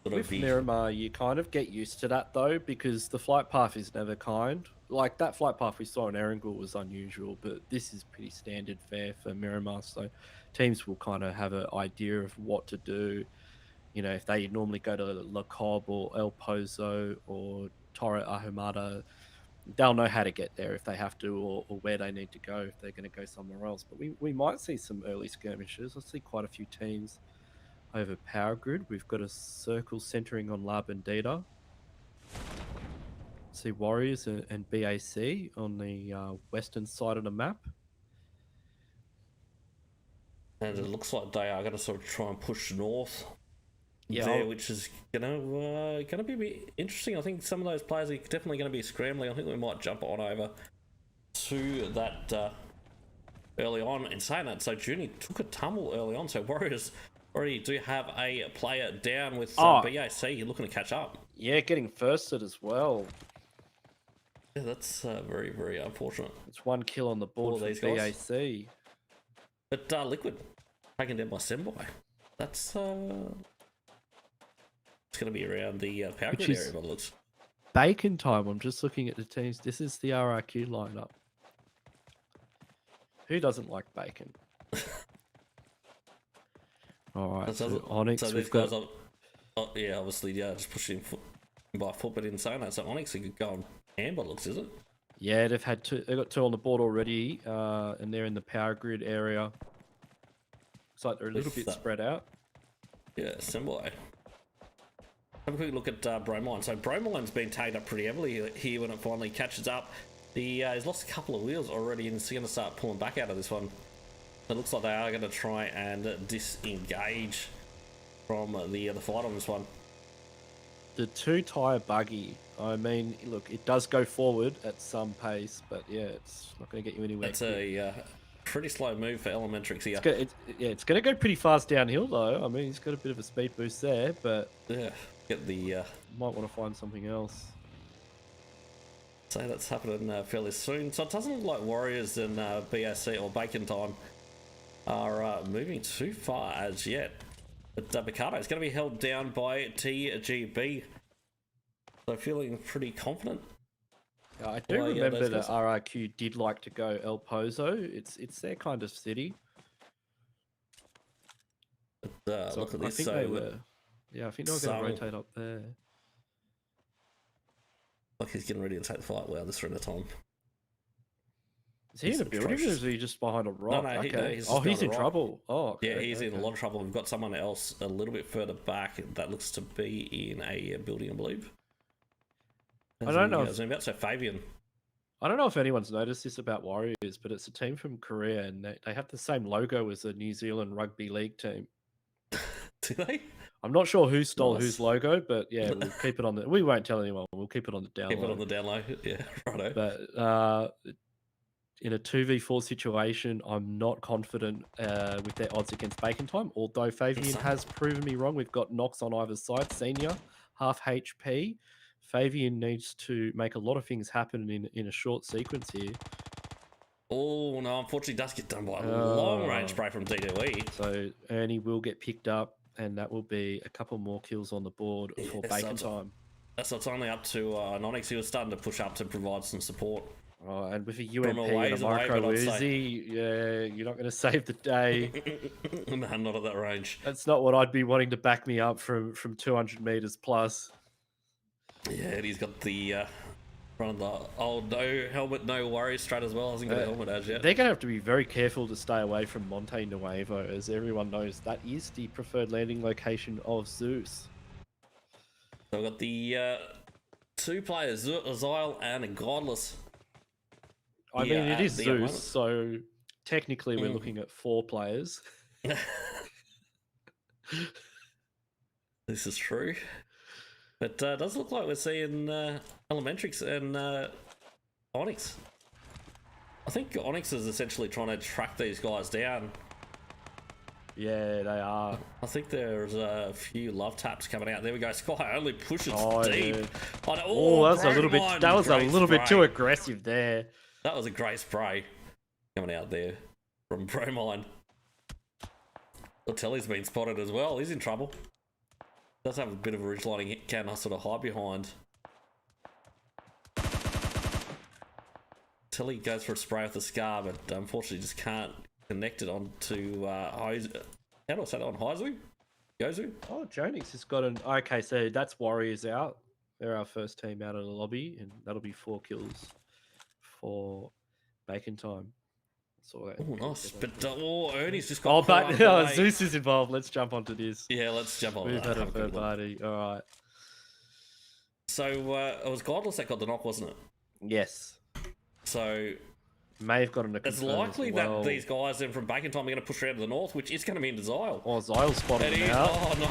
A: sort of be...
B: Miramar, you kind of get used to that, though, because the flight path is never kind. Like, that flight path we saw in Erangel was unusual, but this is pretty standard fare for Miramar, so teams will kind of have an idea of what to do. You know, if they normally go to La Cob or El Pozo or Torre Ahumada, they'll know how to get there if they have to, or where they need to go if they're going to go somewhere else. But we might see some early skirmishes. I see quite a few teams over Power Grid. We've got a circle centering on La Bandita. See Warriors and BAC on the western side of the map.
A: And it looks like they are going to sort of try and push north
B: Yeah,
A: there, which is gonna be a bit interesting. I think some of those players are definitely going to be scrambling. I think we might jump on over to that early on. In saying that, so Junie took a tumble early on, so Warriors already do have a player down with BAC. You're looking to catch up.
B: Yeah, getting firsted as well.
A: Yeah, that's very, very unfortunate.
B: It's 1 kill on the board for BAC.
A: But Liquid taken down by Semboy. That's it's going to be around the Power Grid area, by the looks.
B: Bacon time. I'm just looking at the teams. This is the RRQ lineup. Who doesn't like bacon? All right, so ONYX.
A: So these guys, yeah, obviously, yeah, just pushing by foot, but in saying that, so ONYX could go on hand by looks, is it?
B: Yeah, they've had 2. They've got 2 on the board already, and they're in the Power Grid area. Looks like they're a little bit spread out.
A: Yeah, Semboy. Have a quick look at Bromine. So Bromine's been tagged up pretty heavily here when it finally catches up. He's lost a couple of wheels already and he's going to start pulling back out of this one. It looks like they are going to try and disengage from the fight on this one.
B: The 2-tyre buggy. I mean, look, it does go forward at some pace, but yeah, it's not going to get you anywhere.
A: That's a pretty slow move for ELEMENTRIX here.
B: It's going to go pretty fast downhill, though. I mean, he's got a bit of a speed boost there, but
A: yeah, get the
B: might want to find something else.
A: So that's happening fairly soon. So it doesn't look like Warriors and BAC or Bacon Time are moving too far as yet. But Bacano is going to be held down by TGB. So feeling pretty confident.
B: I do remember that RRQ did like to go El Pozo. It's their kind of city.
A: But,
B: so
A: look at
B: I
A: this.
B: think they were. Yeah, I think they were going to rotate up there.
A: Like he's getting ready to take the fight. Wow, this run of time.
B: Is he in a building or is he just behind a rock?
A: No,
B: okay.
A: He's
B: in trouble. Oh, okay,
A: yeah, he's in a lot of trouble. We've got someone else a little bit further back that looks to be in a building, I believe.
B: I don't know.
A: So Fabian.
B: I don't know if anyone's noticed this about Warriors, but it's a team from Korea, and they have the same logo as the New Zealand Rugby League team.
A: Do they?
B: I'm not sure who stole
A: Nice.
B: whose logo, but yeah, we'll keep it on the. We won't tell anyone. We'll keep it on the down
A: Keep it
B: low.
A: on the down low. Yeah, righto.
B: But in a 2v4 situation, I'm not confident with their odds against Bacon Time, although Fabian
A: Insane.
B: has proven me wrong. We've got knocks on either side. Senior, half HP. Fabian needs to make a lot of things happen in a short sequence here.
A: Oh, no, unfortunately, does get done by a long-range spray from D2E.
B: So Ernie will get picked up, and that will be a couple more kills on the board for Bacon Time.
A: So it's only up to ONYX. He was starting to push up to provide some support.
B: Oh, and with a UMP
A: ways
B: and a
A: away,
B: micro
A: but I'd say-
B: Uzi, yeah, you're not going to save the day.
A: No, not at that range.
B: That's not what I'd be wanting to back me up from 200 meters plus.
A: Yeah, and he's got the front of the old no helmet, no worries strat as well. Hasn't got a helmet as yet.
B: They're going to have to be very careful to stay away from Monte Nuevo, as everyone knows that is the preferred landing location of ZEUS.
A: So we've got the two players, ZEUS and Godless.
B: I mean, it is
A: the
B: ZEUS,
A: moment.
B: so technically we're looking at 4 players.
A: This is true. But it does look like we're seeing ELEMENTRIX and ONYX. I think ONYX is essentially trying to track these guys down.
B: Yeah, they are.
A: I think there's a few love taps coming out. There we go. Sky only pushes deep.
B: Yeah.
A: Oh,
B: That's a little bit.
A: one.
B: That was a
A: Great
B: little bit too
A: spray.
B: aggressive there.
A: That was a great spray coming out there from Bromine. Latelli's been spotted as well. He's in trouble. Does have a bit of a ridge-lining hit, can sort of hide behind. Telly goes for a spray with the scar, but unfortunately just can't connect it onto how do I say that on Haizu? Gozu?
B: Oh, Jonix has got an. Okay, so that's Warriors out. They're our first team out of the lobby, and that'll be 4 kills for Bacon Time. Saw that.
A: Oh, nice. But Ernie's just
B: Oh,
A: got.
B: but ZEUS is involved. Let's jump onto this.
A: Yeah, let's jump on
B: We've
A: that.
B: had a
A: Have a
B: third
A: good look.
B: party. All right.
A: So it was Godless that got the knock, wasn't it?
B: Yes.
A: So
B: May have gotten a
A: it's
B: confirm
A: likely
B: as well.
A: that these guys then from Bacon Time are going to push around to the north, which is going to be into Zyle.
B: Oh, Zyle spotted
A: And
B: him out.
A: oh no.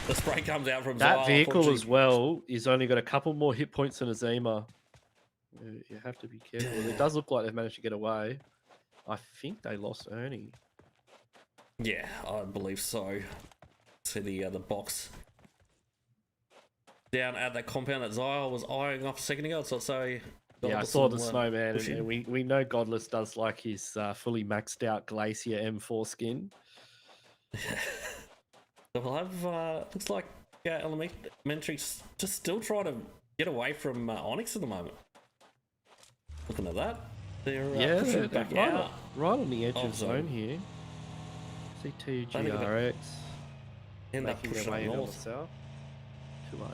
A: The spray comes out from
B: That
A: Zyle,
B: vehicle as
A: unfortunately.
B: well is only got a couple more hit points than Azima. You have to be careful. It does look like they've managed to get away. I think they lost Ernie.
A: Yeah, I believe so. See the box down at that compound that Zyle was eyeing off a second ago. So
B: Yeah, I saw the snowman, and we know Godless does like his fully maxed out Glacier M4 skin.
A: So we'll have looks like ELEMENTRIX just still trying to get away from ONYX at the moment. Looking at that, they're
B: Yeah,
A: pushing
B: they're
A: back
B: right,
A: out.
B: right on the edge
A: of
B: of
A: zone.
B: zone here. See
A: Only got a-
B: TGRX
A: End up
B: making their
A: pushing
B: way
A: up
B: down the
A: north.
B: south to RGR.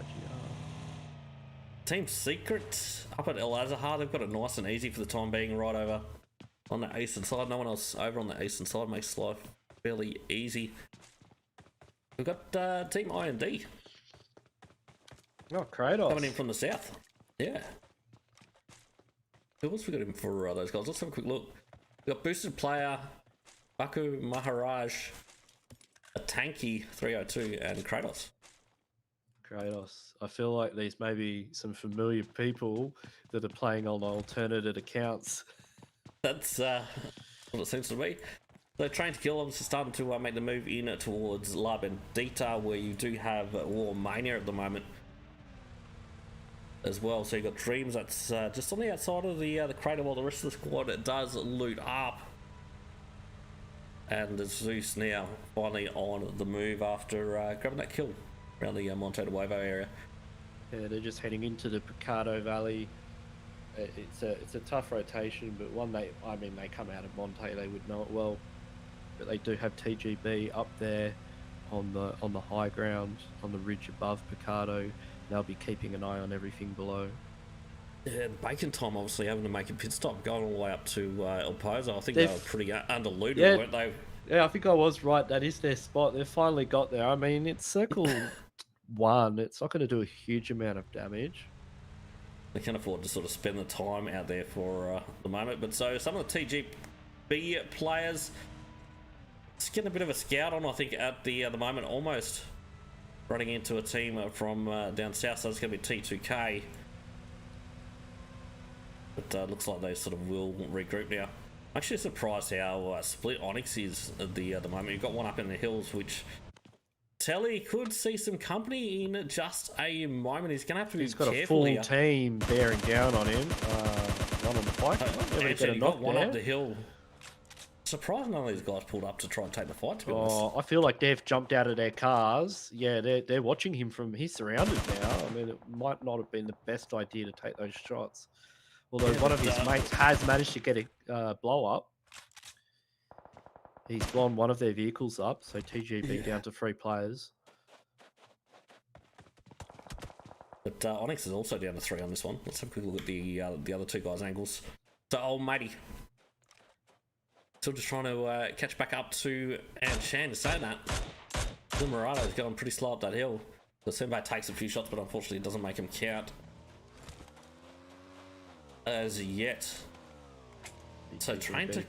A: Team Secret up at El Azhar, they've got it nice and easy for the time being, right over on the eastern side. No one else over on the eastern side, makes life fairly easy. We've got Team IND
B: Oh, Kratos.
A: coming in from the south. Yeah. Who else we got in for those guys? Let's have a quick look. We've got boosted player, Baku Maharaj, a Tanky 302, and Kratos.
B: Kratos. I feel like these may be some familiar people that are playing on alternative accounts.
A: That's what it seems to be. So Train to Kill obviously starting to make the move in towards La Bendita, where you do have War Mania at the moment as well. So you've got Dreams that's just on the outside of the crater, while the rest of the squad does loot up. And ZEUS now finally on the move after grabbing that kill around the Monte Nuevo area.
B: Yeah, they're just heading into the Picado Valley. It's a tough rotation, but one they come out of Monte, they would know it well. But they do have TGB up there on the high ground, on the ridge above Picado. They'll be keeping an eye on everything below.
A: Yeah, Bacon Time obviously having to make a pit stop, going all the way up to El Pozo. I think they were pretty underlooted,
B: Yeah.
A: weren't they?
B: Yeah, I think I was right. That is their spot. They've finally got there. I mean, it's circle 1. It's not going to do a huge amount of damage.
A: they can afford to sort of spend the time out there for the moment. But so some of the TGB players, it's getting a bit of a scout on, I think, at the moment, almost running into a team from down south. So it's going to be T2K. But looks like they sort of will regroup now. I'm actually surprised how split ONYX is at the moment. You've got one up in the hills, which Telly could see some company in just a moment. He's going to have to be careful.
B: He's got a full
A: here.
B: team bearing down on him. One on the bike.
A: Actually, got one up the hill. Surprised none of these guys pulled up to try and take the fight, to be honest.
B: I feel like they've jumped out of their cars. Yeah, they're watching him from... He's surrounded now. I mean, it might not have been the best idea to take those shots. Although one of his mates has managed to get a blow up. He's blown one of their vehicles up, so TGB down to 3 players.
A: But ONYX is also down to 3 on this one. Let's have a quick look at the other 2 guys' angles. So old matey, still just trying to catch back up to Anshan. To say that, Limerato's going pretty slow up that hill. The Senbei takes a few shots, but unfortunately it doesn't make him count as yet. So trying to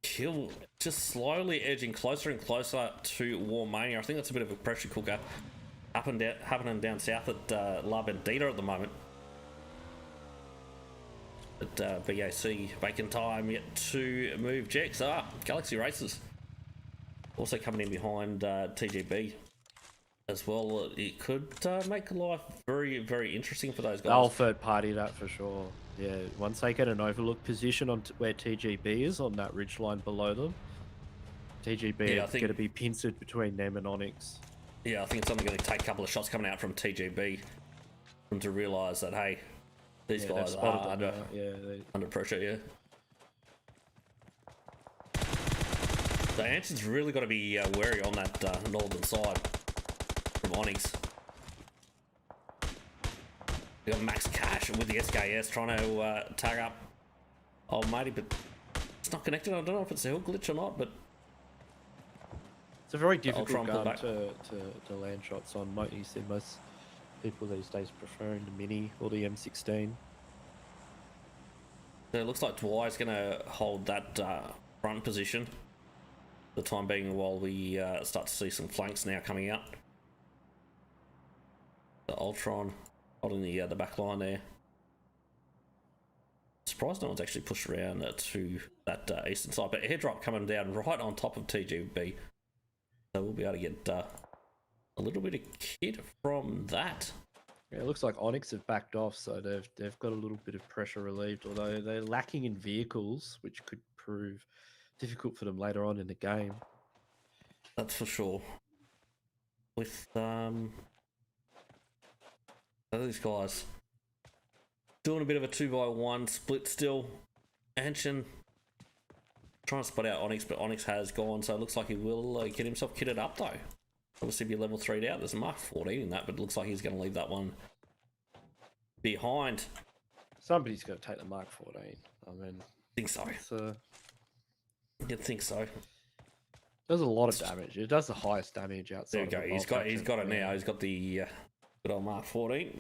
A: kill, just slowly edging closer and closer to War Mania. I think that's a bit of a pressure cooker happening down south at La Bandita at the moment. But BAC making time yet to move. GXR Galaxy Races also coming in behind TGB as well. It could make life very, very interesting for those guys.
B: They'll third party that for sure. Yeah, once they get an overlook position on where TGB is on that ridgeline below them, TGB are going to be pincered between them and ONYX.
A: Yeah, I think it's only going to take a couple of shots coming out from TGB for them to realise that, hey, these guys are under pressure, yeah. The Anson's really got to be wary on that northern side from ONYX. We got Max Cash with the SKS trying to tag up old matey, but it's not connected. I don't know if it's a hill glitch or not, but
B: it's a very difficult gun to land shots on. You see most people these days preferring the Mini or the M16.
A: So it looks like Dwyer's going to hold that front position for the time being while we start to see some flanks now coming out. The Ultron holding the back line there. Surprised no one's actually pushed around to that eastern side, but airdrop coming down right on top of TGB. So we'll be able to get a little bit of kit from that.
B: Yeah, it looks like ONYX have backed off, so they've got a little bit of pressure relieved, although they're lacking in vehicles, which could prove difficult for them later on in the game.
A: That's for sure. With these guys doing a bit of a 2v1 split still. Anshan trying to spot out ONYX, but ONYX has gone, so it looks like he will get himself kitted up though. Obviously be level 3'd out. There's a Mark 14 in that, but it looks like he's going to leave that one behind.
B: Somebody's got to take the Mark 14. I mean,
A: I think so. You'd think so.
B: Does a lot of damage. It does the highest damage outside.
A: There you go. He's got it now. He's got the good old Mark 14.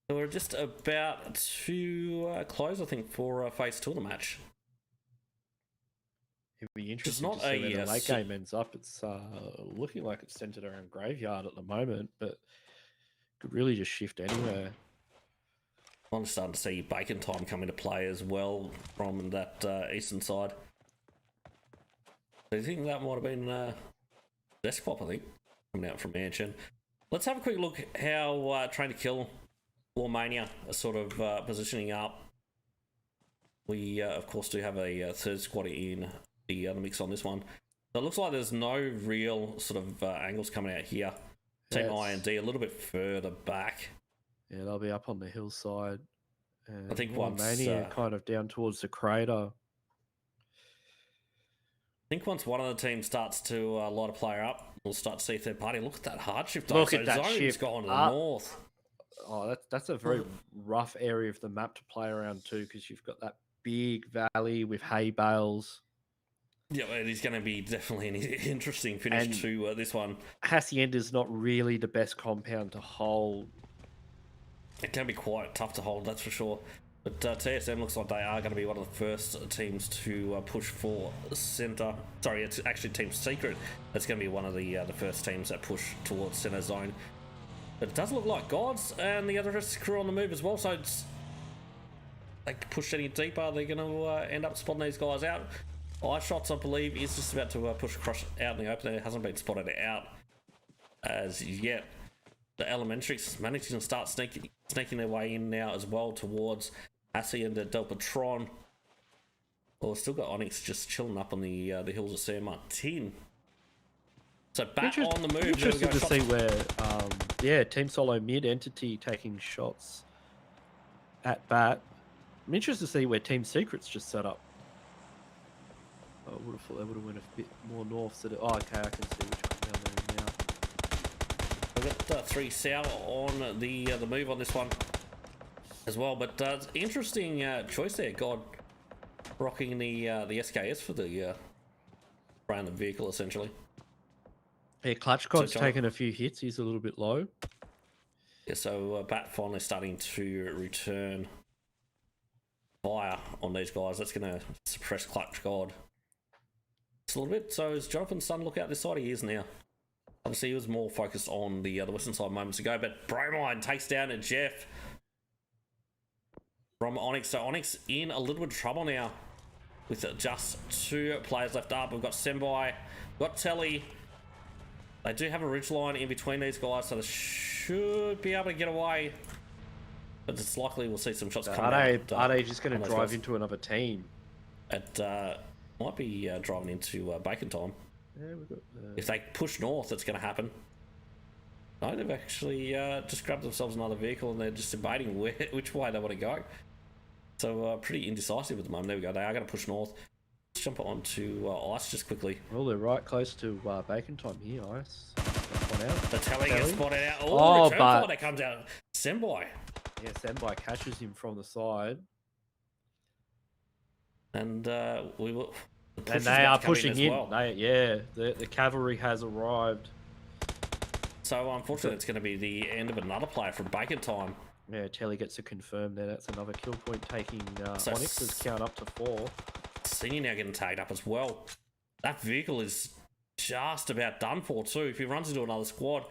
A: So we're just about to close, I think, for phase 2 of the match.
B: It'd be interesting to see where the late game ends up. It's looking like it's centered around Graveyard at the moment, but could really just shift anywhere.
A: I'm starting to see Bacon Time come into play as well from that eastern side. So I think that might have been Desktop, I think, coming out from Mansion. Let's have a quick look how Train to Kill or Mania are sort of positioning up. We, of course, do have a third squad in the mix on this one. So it looks like there's no real sort of angles coming out here. Team IND a little bit further back.
B: Yeah, they'll be up on the hillside. And
A: I think once
B: Mania kind of down towards the crater.
A: I think once one of the teams starts to light a player up, we'll start to see third party. Look at that hard shift.
B: Look at that
A: shift.
B: Zone's
A: gone to the north.
B: Oh, that's a very rough area of the map to play around too, because you've got that big valley with hay bales.
A: Yeah, it is going to be definitely an interesting finish to this one.
B: Hacienda's not really the best compound to hold
A: It can be quite tough to hold, that's for sure. But TSM looks like they are going to be one of the first teams to push for center. Sorry, it's actually Team Secret. That's going to be one of the first teams that push towards center zone. But it does look like Gods and the other rest of the crew on the move as well. So it's, they push any deeper, they're going to end up spotting these guys out. Eye Shots, I believe, is just about to push across out in the open. It hasn't been spotted out as yet. The Elementrix managing to start sneaking their way in now as well towards Assy and the Delpatron. Well, we've still got ONYX just chilling up on the hills of San Martin. So back on the move.
B: Interested to see where, Team Solo mid entity taking shots at bat. I'm interested to see where Team Secret's just set up. I would have thought they would have went a bit more north. So okay, I can see which one down there now.
A: We've got 3 Sour on the move on this one as well, but interesting choice there. God rocking the SKS for the random vehicle essentially.
B: Yeah, Clutchcod's taken a few hits. He's a little bit low.
A: Yeah, so Bat finally starting to return fire on these guys. That's going to suppress Clutchcod just a little bit. So is Jonathan starting to look out this side? He is now. Obviously, he was more focused on the western side moments ago, but Bromine takes down a Jeff from ONYX. So ONYX in a little bit of trouble now with just 2 players left up. We've got Sembai, we've got Telly. They do have a ridge line in between these guys, so they should be able to get away. But it's likely we'll see some shots come out.
B: Are they just going to drive into another team?
A: It might be driving into Bacon time.
B: Yeah, we've got,
A: if they push north, that's going to happen. No, they've actually just grabbed themselves another vehicle and they're just debating which way they want to go. So pretty indecisive at the moment. There we go. They are going to push north. Let's jump on to Ice just quickly.
B: Well, they're right close to Bacon time here, Ice.
A: The Telly gets spotted out. Oh, but that comes out. Sembai.
B: Yeah, Sembai catches him from the side.
A: And we will...
B: And they are pushing in. Well. The cavalry has arrived.
A: So unfortunately, it's going to be the end of another player from Bacon time.
B: Yeah, Telly gets a confirm there. that's another kill point taking ONYX's count up to 4.
A: Senior now getting tagged up as well. That vehicle is just about done for too. If he runs into another squad,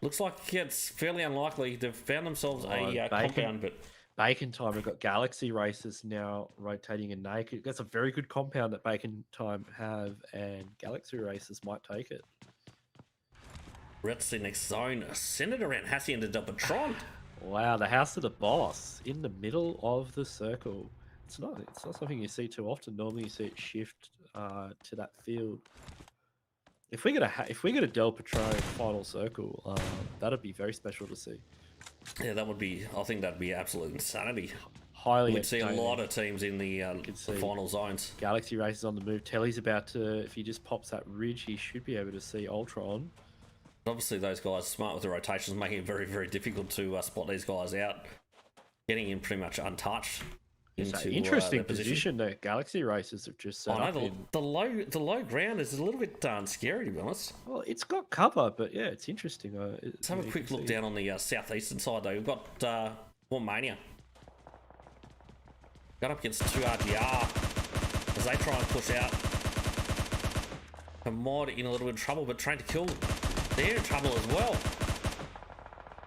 A: looks like it's fairly unlikely. They've found themselves a compound, but...
B: Bacon time, we've got Galaxy Racers now rotating in naked. That's a very good compound that Bacon time have, and Galaxy Racers might take it.
A: We're at the next zone. Centered around Hassie and the Delpatron.
B: Wow, the house of the boss in the middle of the circle. It's not something you see too often. Normally you see it shift to that field. If we get a Delpatron final circle, that'd be very special to see.
A: Yeah, that would be. I think that'd be absolute insanity.
B: Highly.
A: We'd see a lot of teams in the final zones.
B: Galaxy Race is on the move. Telly's about to. If he just pops that ridge, he should be able to see Ultron.
A: Obviously, those guys are smart with the rotations, making it very, very difficult to spot these guys out. Getting in pretty much untouched.
B: It's an interesting position that Galaxy Racers have just set up in.
A: The low ground is a little bit scary, to be honest.
B: Well, it's got cover, but yeah, it's interesting.
A: Let's have a quick look down on the southeastern side, though. We've got Mania. Got up against 2 RDR as they try and push out. Mod in a little bit of trouble, but Train to Kill, they're in trouble as well.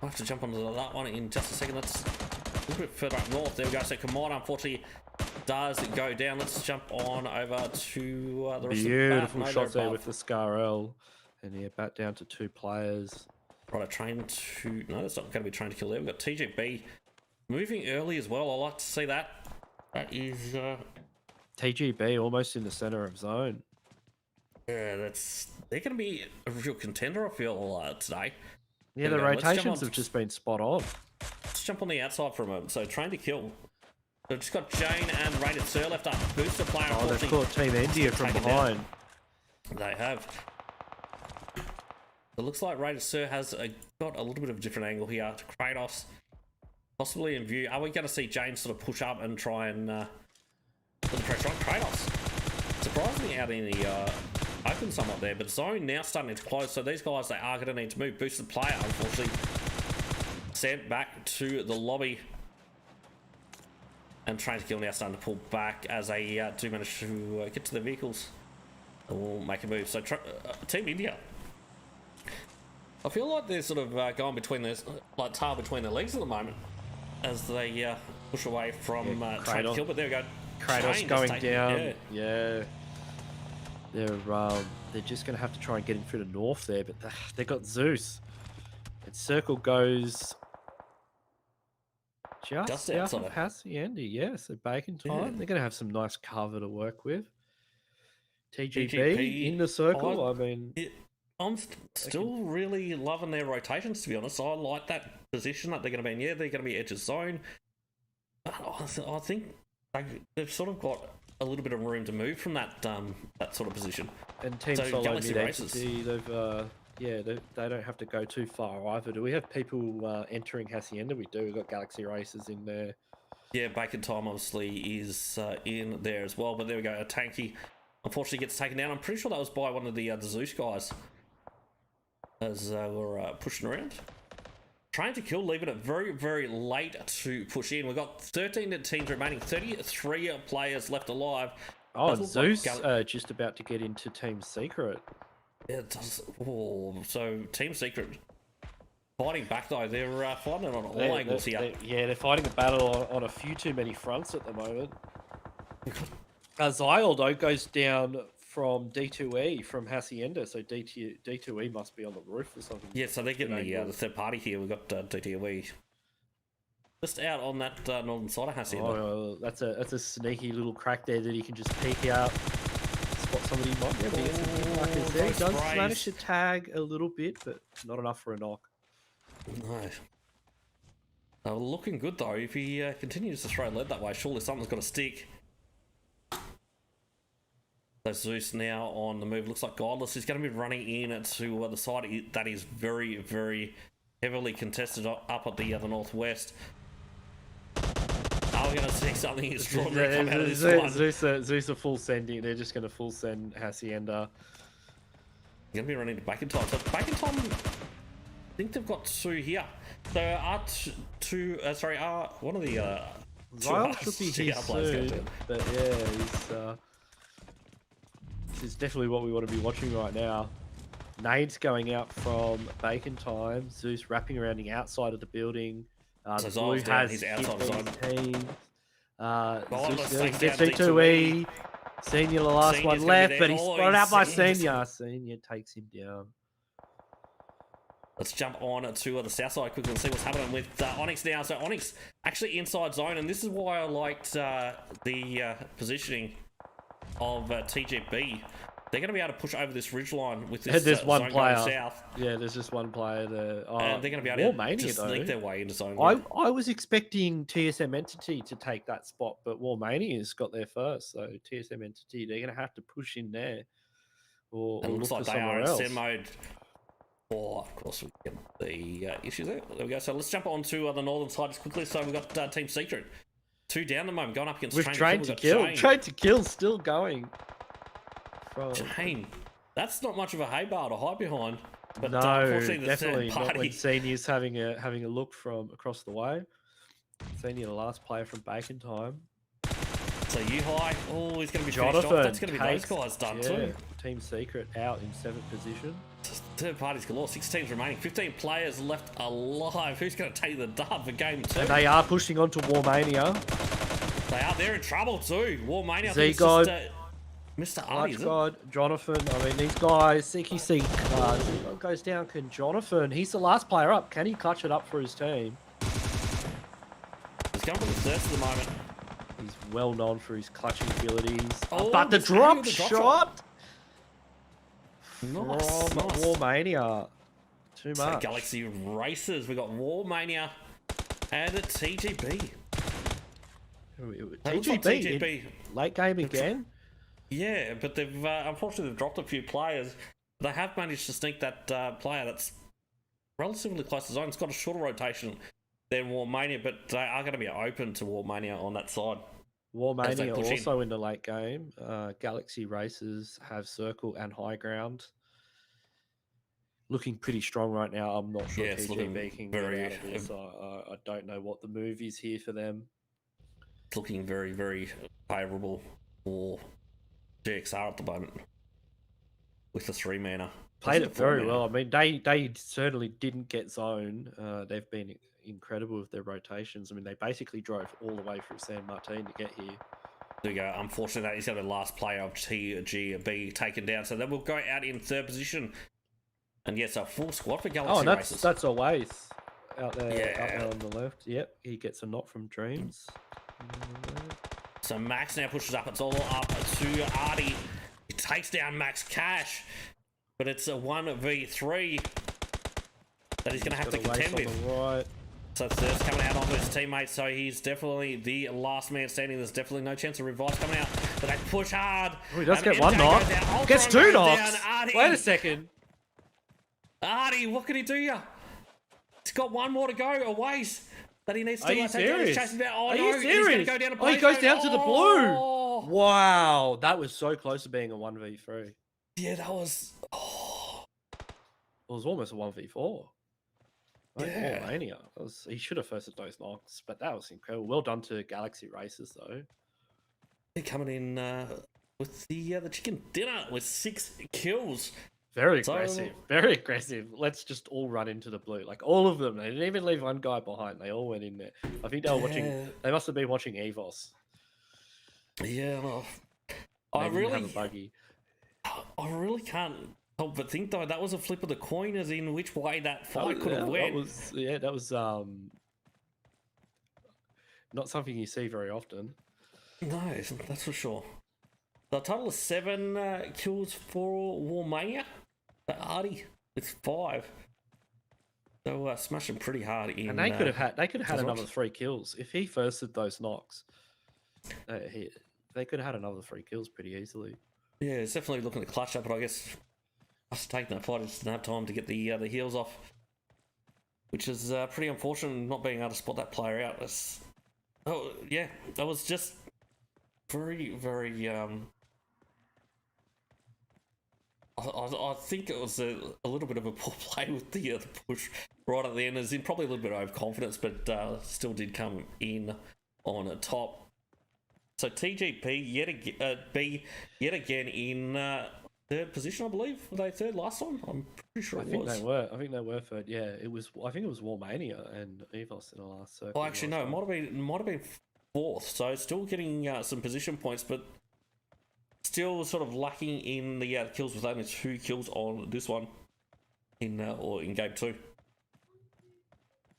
A: I'll have to jump onto that one in just a second. Let's a little bit further up north. There we go. So Command, unfortunately, does go down. Let's jump on over to the rest
B: Beautiful
A: of the
B: shots there with the Scar-L. And yeah, back down to 2 players.
A: Right, a Train to... No, that's not going to be Train to Kill there. We've got TGB moving early as well. I like to see that. That is...
B: TGB almost in the center of zone.
A: Yeah, they're going to be a real contender, I feel, today.
B: Yeah, the rotations have just been spot on.
A: Let's jump on the outside for a moment. So, Train to Kill. They've just got Jane and Rated Sir left up. Booster player.
B: Oh, they've caught Team India from behind.
A: They have. It looks like Rated Sir has got a little bit of a different angle here to Kratos. Possibly in view. Are we going to see Jane sort of push up and try and put the pressure on Kratos? Surprisingly out in the open somewhat there, but zone now starting to close. So these guys, they are going to need to move. Boosted player, unfortunately. sent back to the lobby. And Train to Kill now starting to pull back as they do manage to get to their vehicles. We'll make a move. So Team India, I feel like they're sort of going between their like tail between their legs at the moment as they push away from Train to Kill. But there we go.
B: Kratos going down. Yeah. They're just going to have to try and get in through the north there, but they got ZEUS. And Circle goes just south of Hacienda. Yeah, so Bacon time. Yeah. They're going to have some nice cover to work with. TGP in the circle.
A: I'm still really loving their rotations, to be honest. I like that position that they're going to be in. Yeah, they're going to be edge of zone. I think they've sort of got a little bit of room to move from that that sort of position.
B: And Team Solo mid-entity, they don't have to go too far either. Do we have people entering Hacienda? We do. We've got Galaxy Racers in there.
A: Yeah, Bacon Time obviously is in there as well. But there we go. A Tanky unfortunately gets taken down. I'm pretty sure that was by one of the ZEUS guys as we're pushing around. Trying to kill, leaving it very, very late to push in. We've got 13 teams remaining, 33 players left alive.
B: Oh, ZEUS just about to get into Team Secret.
A: Yeah, it does. Oh, so Team Secret fighting back though. They're fighting on all angles here.
B: They're fighting a battle on a few too many fronts at the moment. Zyle though goes down from D2E from Hacienda, so D2E must be on the roof or something.
A: Yeah, so they're getting the third party here. We've got D2E just out on that northern side of Hacienda.
B: Oh, that's a sneaky little crack there that he can just peek out, spot somebody. Might be able to get some hit markers there. He does manage to tag a little bit, but not enough for a knock.
A: No. Looking good though. If he continues to throw lead that way, surely something's got to stick. So ZEUS now on the move. Looks like Godless is going to be running in to the side that is very, very heavily contested up at the northwest. Are we going to see something extraordinary come out of this one?
B: ZEUS are full sending. They're just going to full send Hacienda.
A: He's going to be running to Bacon Time. So Bacon Time, I think they've got two here. So one of the
B: Zyle should be here soon, but yeah, this is definitely what we want to be watching right now. Nades going out from Bacon Time. ZEUS wrapping around the outside of the building.
A: So Blue has his outside zone.
B: ZEUS gets D2E. Senior, the last one left, but he's spotted out by Senior. Senior takes him down.
A: Let's jump on to the south side quickly and see what's happening with ONYX now. So ONYX actually inside zone, and this is why I liked the positioning of TGB. They're going to be able to push over this ridge line with this
B: there's one
A: zone
B: player
A: going south.
B: Yeah, there's just one player there.
A: And they're going to be able to just sneak their way into zone.
B: I was expecting TSM Entity to take that spot, but Warmania's got there first. So TSM Entity, they're going to have to push in there. Or
A: it looks
B: look
A: like
B: for
A: they are in
B: else.
A: send mode. Oh, of course, we get the issues there. There we go. So let's jump on to the northern side just quickly. So we've got Team Secret. 2 down at the moment, going up against
B: Train to Kill. Train to Kill still going.
A: Jane, that's not much of a hay bar to hide behind. But
B: no,
A: unfortunately,
B: definitely not when Senior's having a look from across the way. Senior, the last player from Bacon Time.
A: So High, oh, he's going to be
B: Jonathan
A: finished off. That's going to be those guys done too.
B: Team Secret out in 7th position.
A: Third parties galore. 6 teams remaining. 15 players left alive. Who's going to take the dub for game 2?
B: And they are pushing on to Warmania.
A: They are. They're in trouble too. Warmania.
B: Z-God.
A: Mr. Artie,
B: God, Jonathan. I mean, these guys, Seeky Seek. Z-God goes down. Can Jonathan? He's the last player up. Can he clutch it up for his team?
A: He's going for the thirst at the moment.
B: He's well known for his clutching abilities.
A: Oh,
B: but the drop shot
A: nice,
B: from
A: nice.
B: Warmania. Too much.
A: So Galaxy Racers. We got Warmania and a TGB.
B: TGB late game again.
A: Yeah, but they've unfortunately dropped a few players. They have managed to sneak that player that's relatively close to zone. It's got a shorter rotation than Warmania, but they are going to be open to Warmania on that side.
B: Warmania also in the late game. Galaxy Racers have circle and high ground. looking pretty strong right now. I'm not sure
A: Yeah, it's looking
B: TGB can
A: very-
B: get out of this. I don't know what the move is here for them.
A: It's looking very, very favourable for GXR at the moment with the 3-mana.
B: Played it very well. I mean, they certainly didn't get zone. They've been incredible with their rotations. I mean, they basically drove all the way through San Martin to get here.
A: There we go. Unfortunately, that is going to be the last player of TGB taken down. So then we'll go out in third position. And yes, a full squad for Galaxy Races.
B: That's always out there on the left. Yep, he gets a knock from Dreams.
A: So Max now pushes up. It's all up to Artie. He takes down Max Cash. But it's a 1v3 that he's going to have to contend with.
B: Right.
A: So ZEUS coming out on his teammates, so he's definitely the last man standing. There's definitely no chance of revives coming out, but they push hard.
B: Oh, he does get one knock. Gets two knocks. Wait a second.
A: Artie, what can he do here? He's got one more to go, a waste that he needs to
B: take down. He's
A: chasing down. Oh,
B: Are
A: no,
B: you serious?
A: He's going to go down to
B: he goes down to the blue.
A: Oh.
B: Wow, that was so close to being a 1v3.
A: Yeah, that was...
B: It was almost a 1v4.
A: Yeah.
B: Mania. He should have firsted those knocks, but that was incredible. Well done to Galaxy Races, though.
A: They're coming in with the chicken dinner with 6 kills.
B: Very aggressive. Very aggressive. Let's just all run into the blue. Like, all of them. They didn't even leave one guy behind. They all went in there. I think they were watching... They must have been watching EVOS.
A: Yeah, well...
B: They didn't have a buggy.
A: I really can't help but think, though, that was a flip of the coin, as in which way that fight could have went.
B: That was not something you see very often.
A: No, that's for sure. The total of 7 kills for Warmania. Artie with 5. So smashing pretty hard in.
B: And they could have had another 3 kills if he firsted those knocks. They could have had another 3 kills pretty easily.
A: Yeah, it's definitely looking to clutch up, but I guess us taking that fight just didn't have time to get the heals off, which is pretty unfortunate. Not being able to spot that player out. That was just very, very. I think it was a little bit of a poor play with the push right at the end. As in probably a little bit of overconfidence, but still did come in on top. So TGP yet again in third position, I believe. Were they third last time? I'm pretty sure
B: I think they were third. Yeah, it was. I think it was Warmania and EVOS in the last circle.
A: Oh, actually, no, it might have been fourth. So still getting some position points, but still sort of lacking in the kills with only 2 kills on this one in game 2.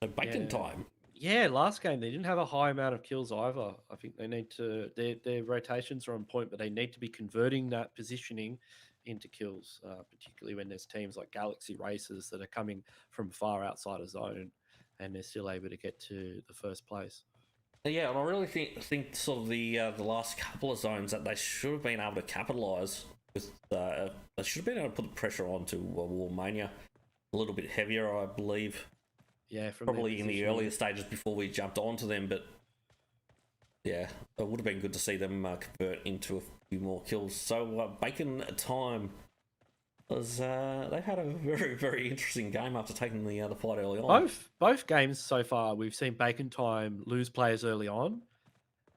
A: So bacon time.
B: Yeah, last game they didn't have a high amount of kills either. I think they need to. Their rotations are on point, but they need to be converting that positioning into kills, particularly when there's teams like Galaxy Races that are coming from far outside of zone, and they're still able to get to the first place.
A: Yeah, and I really think sort of the last couple of zones that they should have been able to capitalise with. They should have been able to put the pressure on to Warmania a little bit heavier, I believe.
B: Yeah, from
A: probably in the earlier stages before we jumped onto them, but yeah, it would have been good to see them convert into a few more kills. So bacon time was they've had a very, very interesting game after taking the fight early on.
B: Both games so far, we've seen bacon time lose players early on,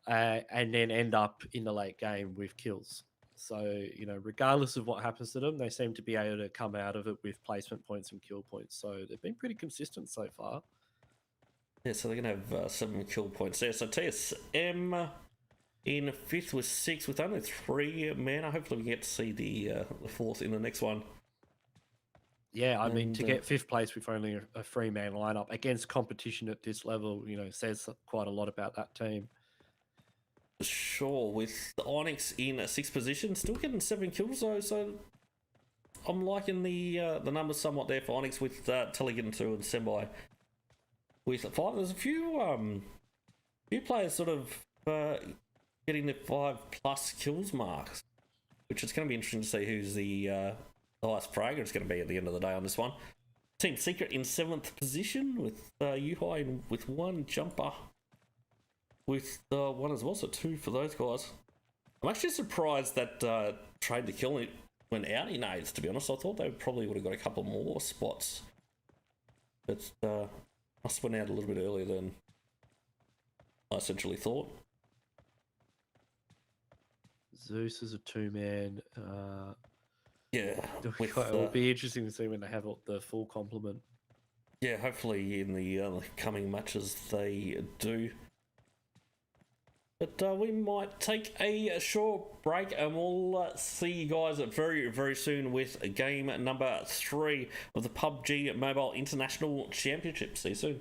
B: and then end up in the late game with kills. So, regardless of what happens to them, they seem to be able to come out of it with placement points and kill points. So they've been pretty consistent so far.
A: Yeah, so they're going to have 7 kill points there. So TSM in 5th with 6 with only 3 mana. Hopefully we get to see the 4th in the next one.
B: Yeah, I mean, to get 5th place with only a 3-man lineup against competition at this level, says quite a lot about that team.
A: Sure, with the ONYX in 6th position, still getting 7 kills though, so I'm liking the numbers somewhat there for ONYX with Telegan 2 and Sembai with 5. There's a few players sort of getting the 5+ kills marks, which is going to be interesting to see who's the highest fragger is going to be at the end of the day on this one. Team Secret in 7th position with Yuhai with 1 jumper. With 1 as well, so 2 for those guys. I'm actually surprised that Trade to Kill went out in AIDS, to be honest. I thought they probably would have got a couple more spots. But must have went out a little bit earlier than I essentially thought.
B: ZEUS is a two-man.
A: Yeah.
B: It'll be interesting to see when they have the full complement.
A: Yeah, hopefully in the coming matches they do. But we might take a short break and we'll see you guys very, very soon with game number 3 of the PUBG Mobile International Championship. See you soon.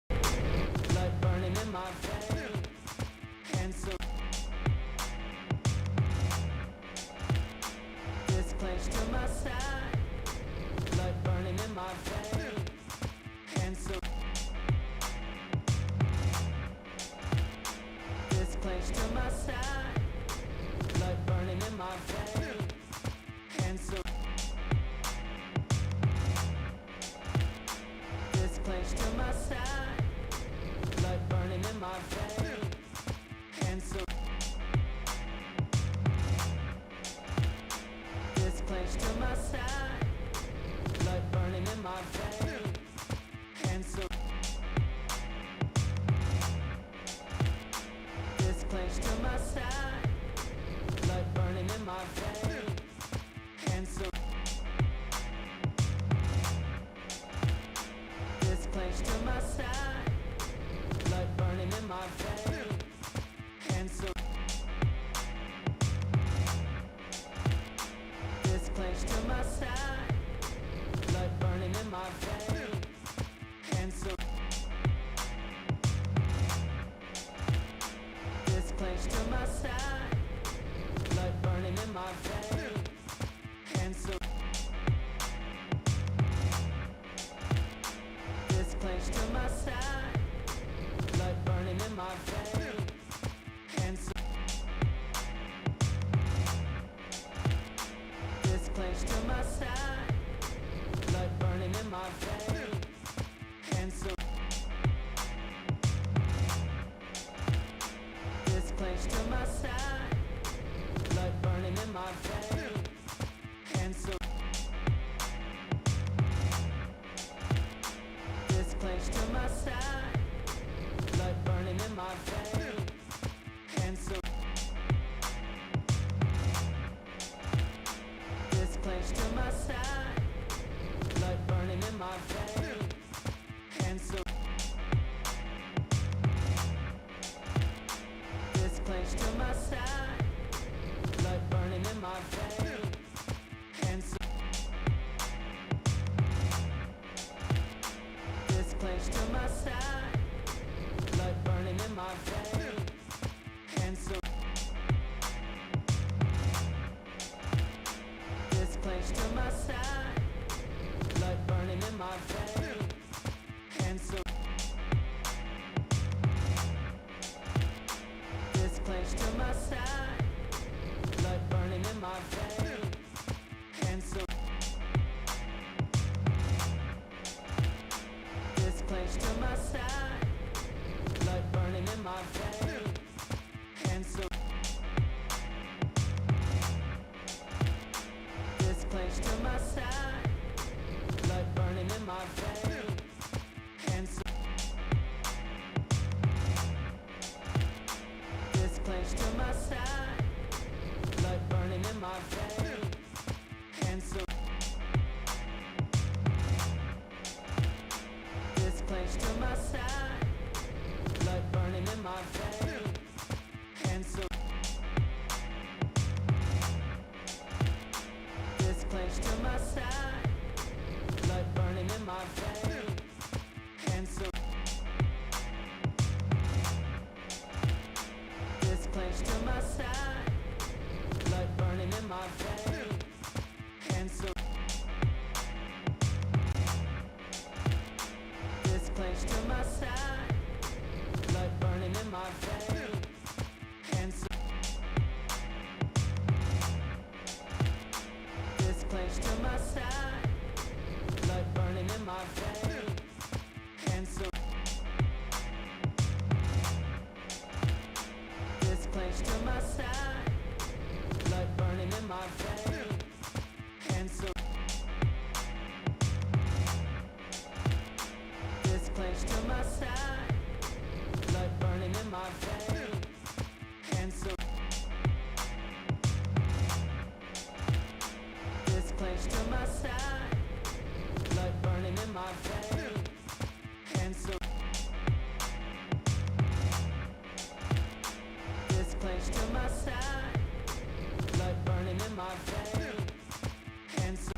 C: Blood burning in my veins, and so this clenched to my side. Blood burning in my veins, and so this clenched to my side. Blood burning in my veins, and so this clenched to my side. Blood burning in my veins, and so this clenched to my side. Blood burning in my veins, and so this clenched to my side. Blood burning in my veins, and so this clenched to my side. Blood burning in my veins, and so this clenched to my side. Blood burning in my veins, and so this clenched to my side. Blood burning in my veins, and so this clenched to my side. Blood burning in my veins, and so this clenched to my side. Blood burning in my veins, and so this clenched to my side. Blood burning in my veins, and so this clenched to my side. Blood burning in my veins, and so this clenched to my side. Blood burning in my veins, and so this clenched to my side. Blood burning in my veins, and so this clenched to my side. Blood burning in my veins, and so this clenched to my side. Blood burning in my veins, and so this clenched to my side. Blood burning in my veins, and so this clenched to my side. Blood burning in my veins, and so this clenched to my side. Blood burning in my veins, and so this clenched to my side. Blood burning in my veins, and so this clenched to my side. Blood burning in my veins, and so this clenched to my side. Blood burning in my veins, and so this clenched to my side. Blood burning in my veins, and so this clenched to my side. Blood burning in my veins, and so this clenched to my side. Blood burning in my veins, and so clench to my side, blood burning in my veins, and so this clench to my side, blood burning in my veins, and so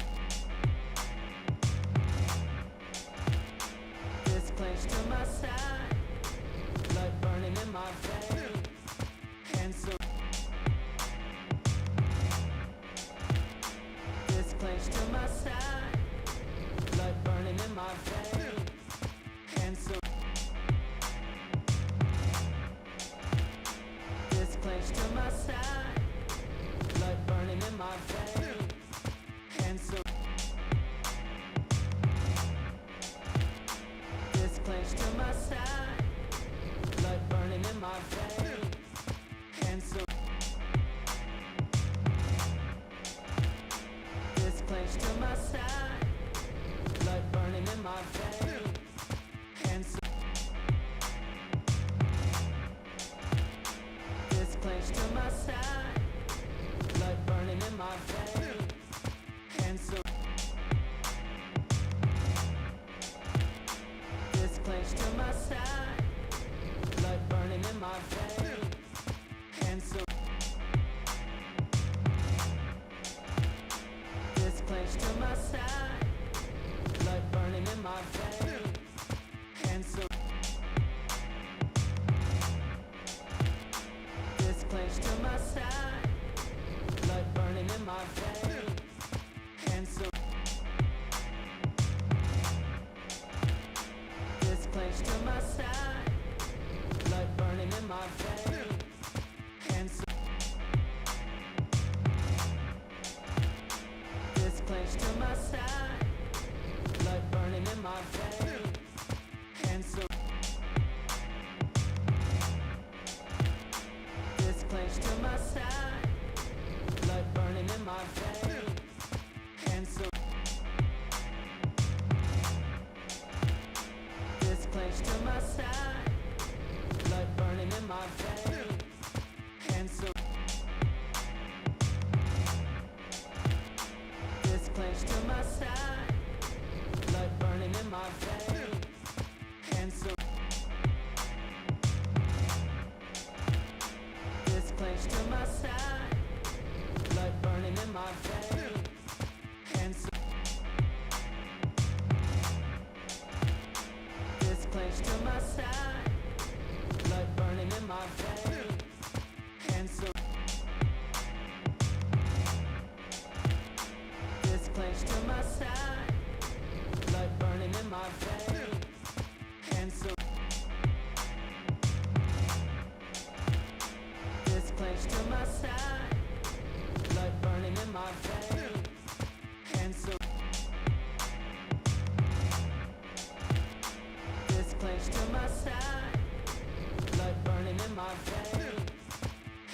C: this clench to my side, blood burning in my veins, and so this clench to my side, blood burning in my veins, and so this clench to my side, blood burning in my veins, and so this clench to my side, blood burning in my veins, and so this clench to my side, blood burning in my veins, and so this clench to my side, blood burning in my veins, and so this clench to my side, blood burning in my veins, and so this clench to my side, blood burning in my veins, and so this clench to my side, blood burning in my veins, and so this clench to my side, blood burning in my veins, and so this clench to my side, blood burning in my veins, and so this clench to my side, blood burning in my veins, and so this clench to my side, blood burning in my veins, and so this clench to my side, blood burning in my veins, and so this clench to my side, blood burning in my veins, and so this clench to my side, blood burning in my veins, and so this clench to my side, blood burning in my veins, and so this clench to my side, blood burning in my veins, and so this clench to my side, blood burning in my veins,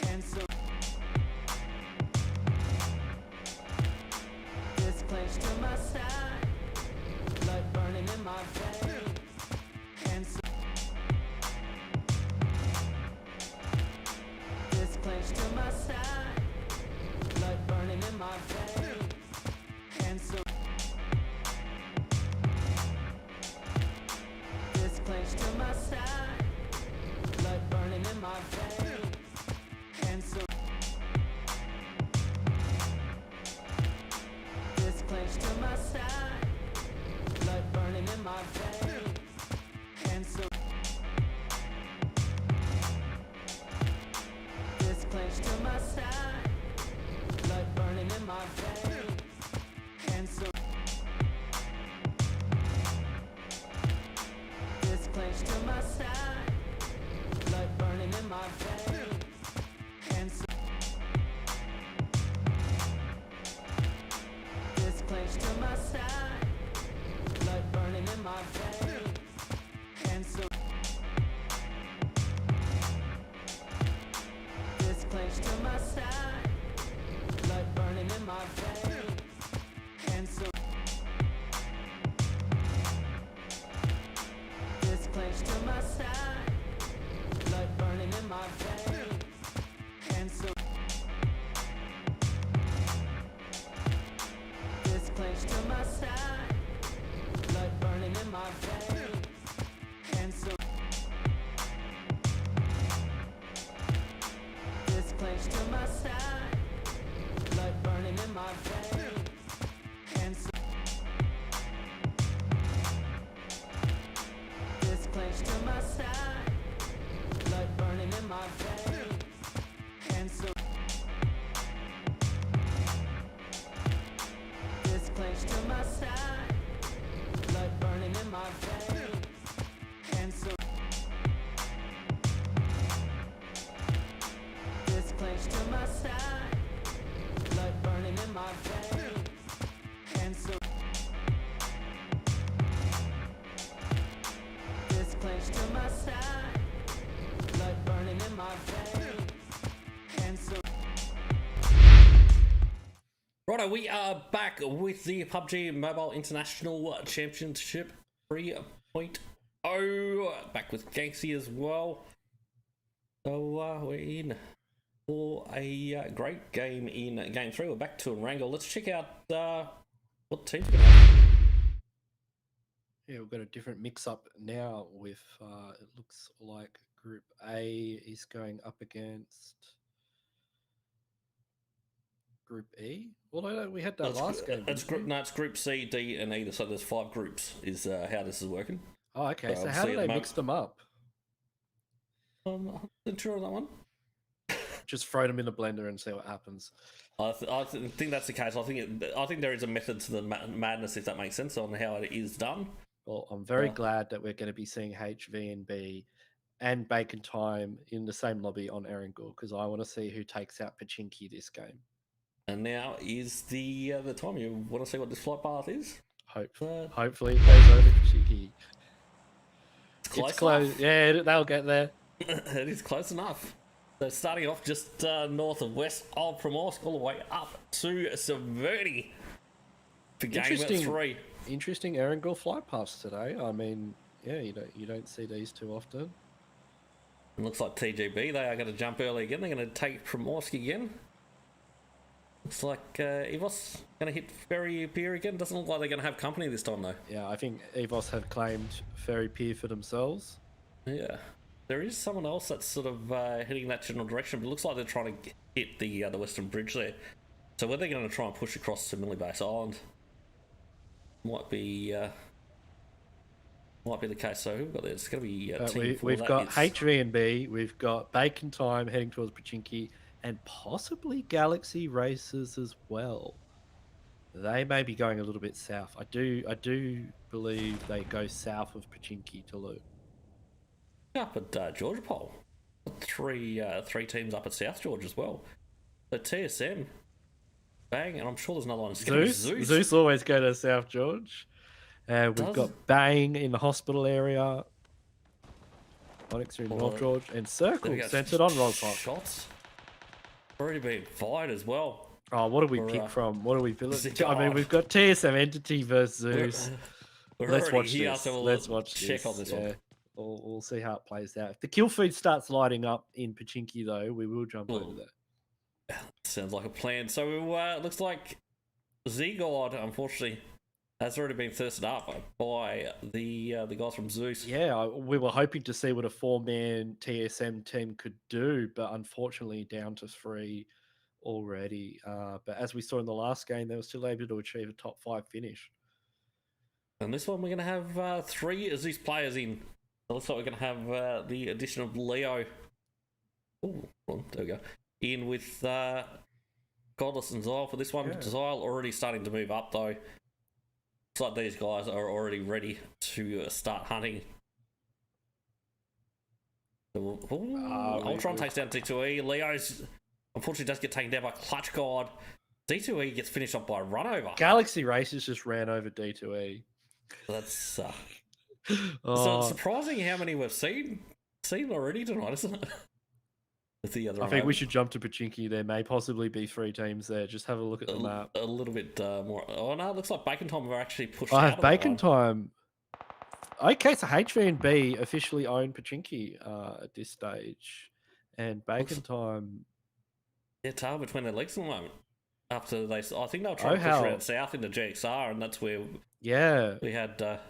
C: and so this clench to my side, blood burning in my veins, and so this clench to my side, blood burning in my veins, and so this clench to my side, blood burning in my veins, and so this clench to my side, blood burning in my veins, and so this clench to my side, blood burning in my veins, and so this clench to my side, blood burning in my veins, and so this clench to my side, blood burning in my veins. in my veins. And so this clenched to my side, blood burning in my veins. And so
A: Righto, we are back with the PUBG Mobile International Championship 3.0. Back with Ganksy as well. So we're in for a great game in Game 3. We're back to Wrangle. Let's check out what team's going to have.
B: Yeah, we've got a different mix-up now with, it looks like Group A is going up against Group E. Well, we had that last game.
A: It's Group C, D, and E. So there's 5 groups is how this is working.
B: Oh, okay. So how do they mix them up?
A: I'm not sure on that one.
B: Just throw them in the blender and see what happens.
A: I think that's the case. I think there is a method to the madness, if that makes sense, on how it is done.
B: Well, I'm very glad that we're going to be seeing HVNB and Bacon Time in the same lobby on Erangel, because I want to see who takes out Pochinki this game.
A: And now is the time. You want to see what this flight path is?
B: Hopefully it goes over Pochinki.
A: It's
B: close. Yeah, they'll get there.
A: It is close enough. So starting off just north of west of Primorsk, all the way up to Severny for game 3.
B: Interesting Erangel flight paths today. I mean, yeah, you don't see these too often.
A: It looks like TGB. They are going to jump early again. They're going to take Primorsk again. Looks like EVOS going to hit Ferry Pier again. Doesn't look like they're going to have company this time though.
B: Yeah, I think EVOS have claimed Ferry Pier for themselves.
A: Yeah. There is someone else that's sort of heading that general direction, but it looks like they're trying to hit the Western Bridge there. So whether they're going to try and push across to Millie Base Island might be the case. So who've got there? It's going to be
B: we've got HVNB, we've got Bacon Time heading towards Pochinki, and possibly Galaxy Racers as well. They may be going a little bit south. I do believe they go south of Pochinki to loot.
A: Up at Georgia Pole. Three teams up at South George as well. So TSM, Bang, and I'm sure there's another one.
B: ZEUS. ZEUS always go to South George. We've got Bang in the hospital area. ONYX are in North George, and Circle centered on Roslock.
A: Shots already been fired as well.
B: Oh, what do we pick from? What do we build? I mean, we've got TSM Entity versus ZEUS.
A: Let's watch this.
B: Let's watch this.
A: Check on this one.
B: We'll see how it plays out. If the kill feed starts lighting up in Pochinki, though, we will jump over there.
A: Sounds like a plan. So it looks like Z-God, unfortunately, has already been thirsted up by the guys from ZEUS.
B: Yeah, we were hoping to see what a 4-man TSM team could do, but unfortunately down to 3 already. But as we saw in the last game, they were still able to achieve a top 5 finish.
A: And this one, we're going to have 3 ZEUS players in. It looks like we're going to have the addition of Leo. Oh, well, there we go. In with Godless and Zyle for this one. Yeah. Zyle already starting to move up, though. Looks like these guys are already ready to start hunting. Ultron takes down D2E. Leo's unfortunately does get taken down by Clutch God. D2E gets finished off by a runover.
B: Galaxy Racers just ran over D2E.
A: That's so it's surprising how many we've seen already tonight, isn't it? With the other,
B: I think we should jump to Pochinki. There may possibly be 3 teams there. Just have a look at the map.
A: A little bit more. Oh no, it looks like Bacon Time have actually pushed.
B: I have Bacon Time. Okay, so HVNB officially own Pochinki at this stage, and Bacon Time.
A: They're tail between their legs at the moment. After they, I think they'll try to push around south into GXR, and that's where we had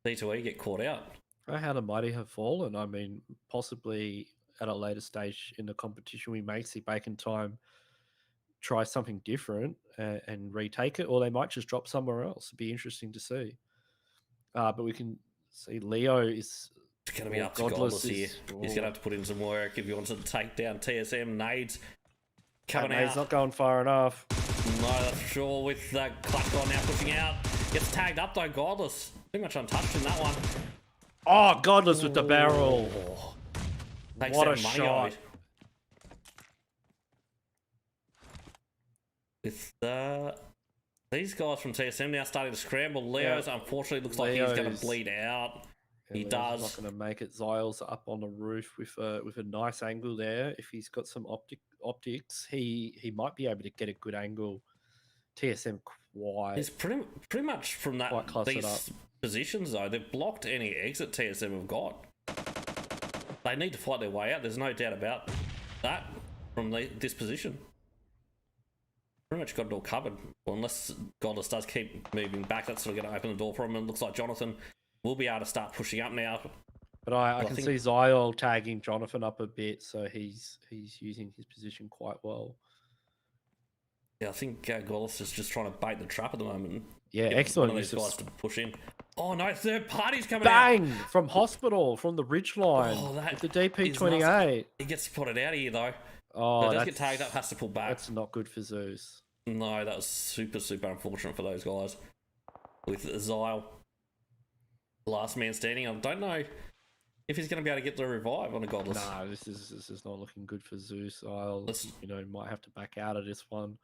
A: D2E get caught out.
B: Oh, how the mighty have fallen. I mean, possibly at a later stage in the competition, we may see Bacon Time try something different and retake it, or they might just drop somewhere else. It'd be interesting to see. But we can see Leo is
A: going to be up to Godless here. He's going to have to put in some work if he wants to take down TSM. Nades coming out.
B: He's not going far enough.
A: No, that's for sure. With Clutch God now pushing out. Gets tagged up though, Godless. Pretty much untouched in that one.
B: Oh, Godless with the barrel.
A: Takes
B: what a
A: shot. with these guys from TSM now starting to scramble. Leo's unfortunately looks like he's going to bleed out. He does.
B: Not going to make it. Zyle's up on the roof with a nice angle there. If he's got some optics, he might be able to get a good angle. TSM quite.
A: He's pretty much from that these positions though. They've blocked any exit TSM have got. They need to fight their way out. There's no doubt about that from this position. Pretty much got it all covered. Well, unless Godless does keep moving back, that's sort of going to open the door for him. And it looks like Jonathan will be able to start pushing up now.
B: But I can see Zyle tagging Jonathan up a bit, so he's using his position quite well.
A: Yeah, I think Godless is just trying to bait the trap at the moment.
B: Yeah, excellent.
A: One of these guys to push in. Oh no, third party's coming
B: Bang!
A: out.
B: From Hospital, from the ridge line.
A: Oh, that
B: with the DP28.
A: He gets spotted out of here though.
B: Oh,
A: does get tagged up, has to pull back.
B: That's not good for ZEUS.
A: No, that was super unfortunate for those guys. With Zyle, last man standing. I don't know if he's going to be able to get the revive on a Godless.
B: No, this is not looking good for ZEUS. Zyle, might have to back out of this one.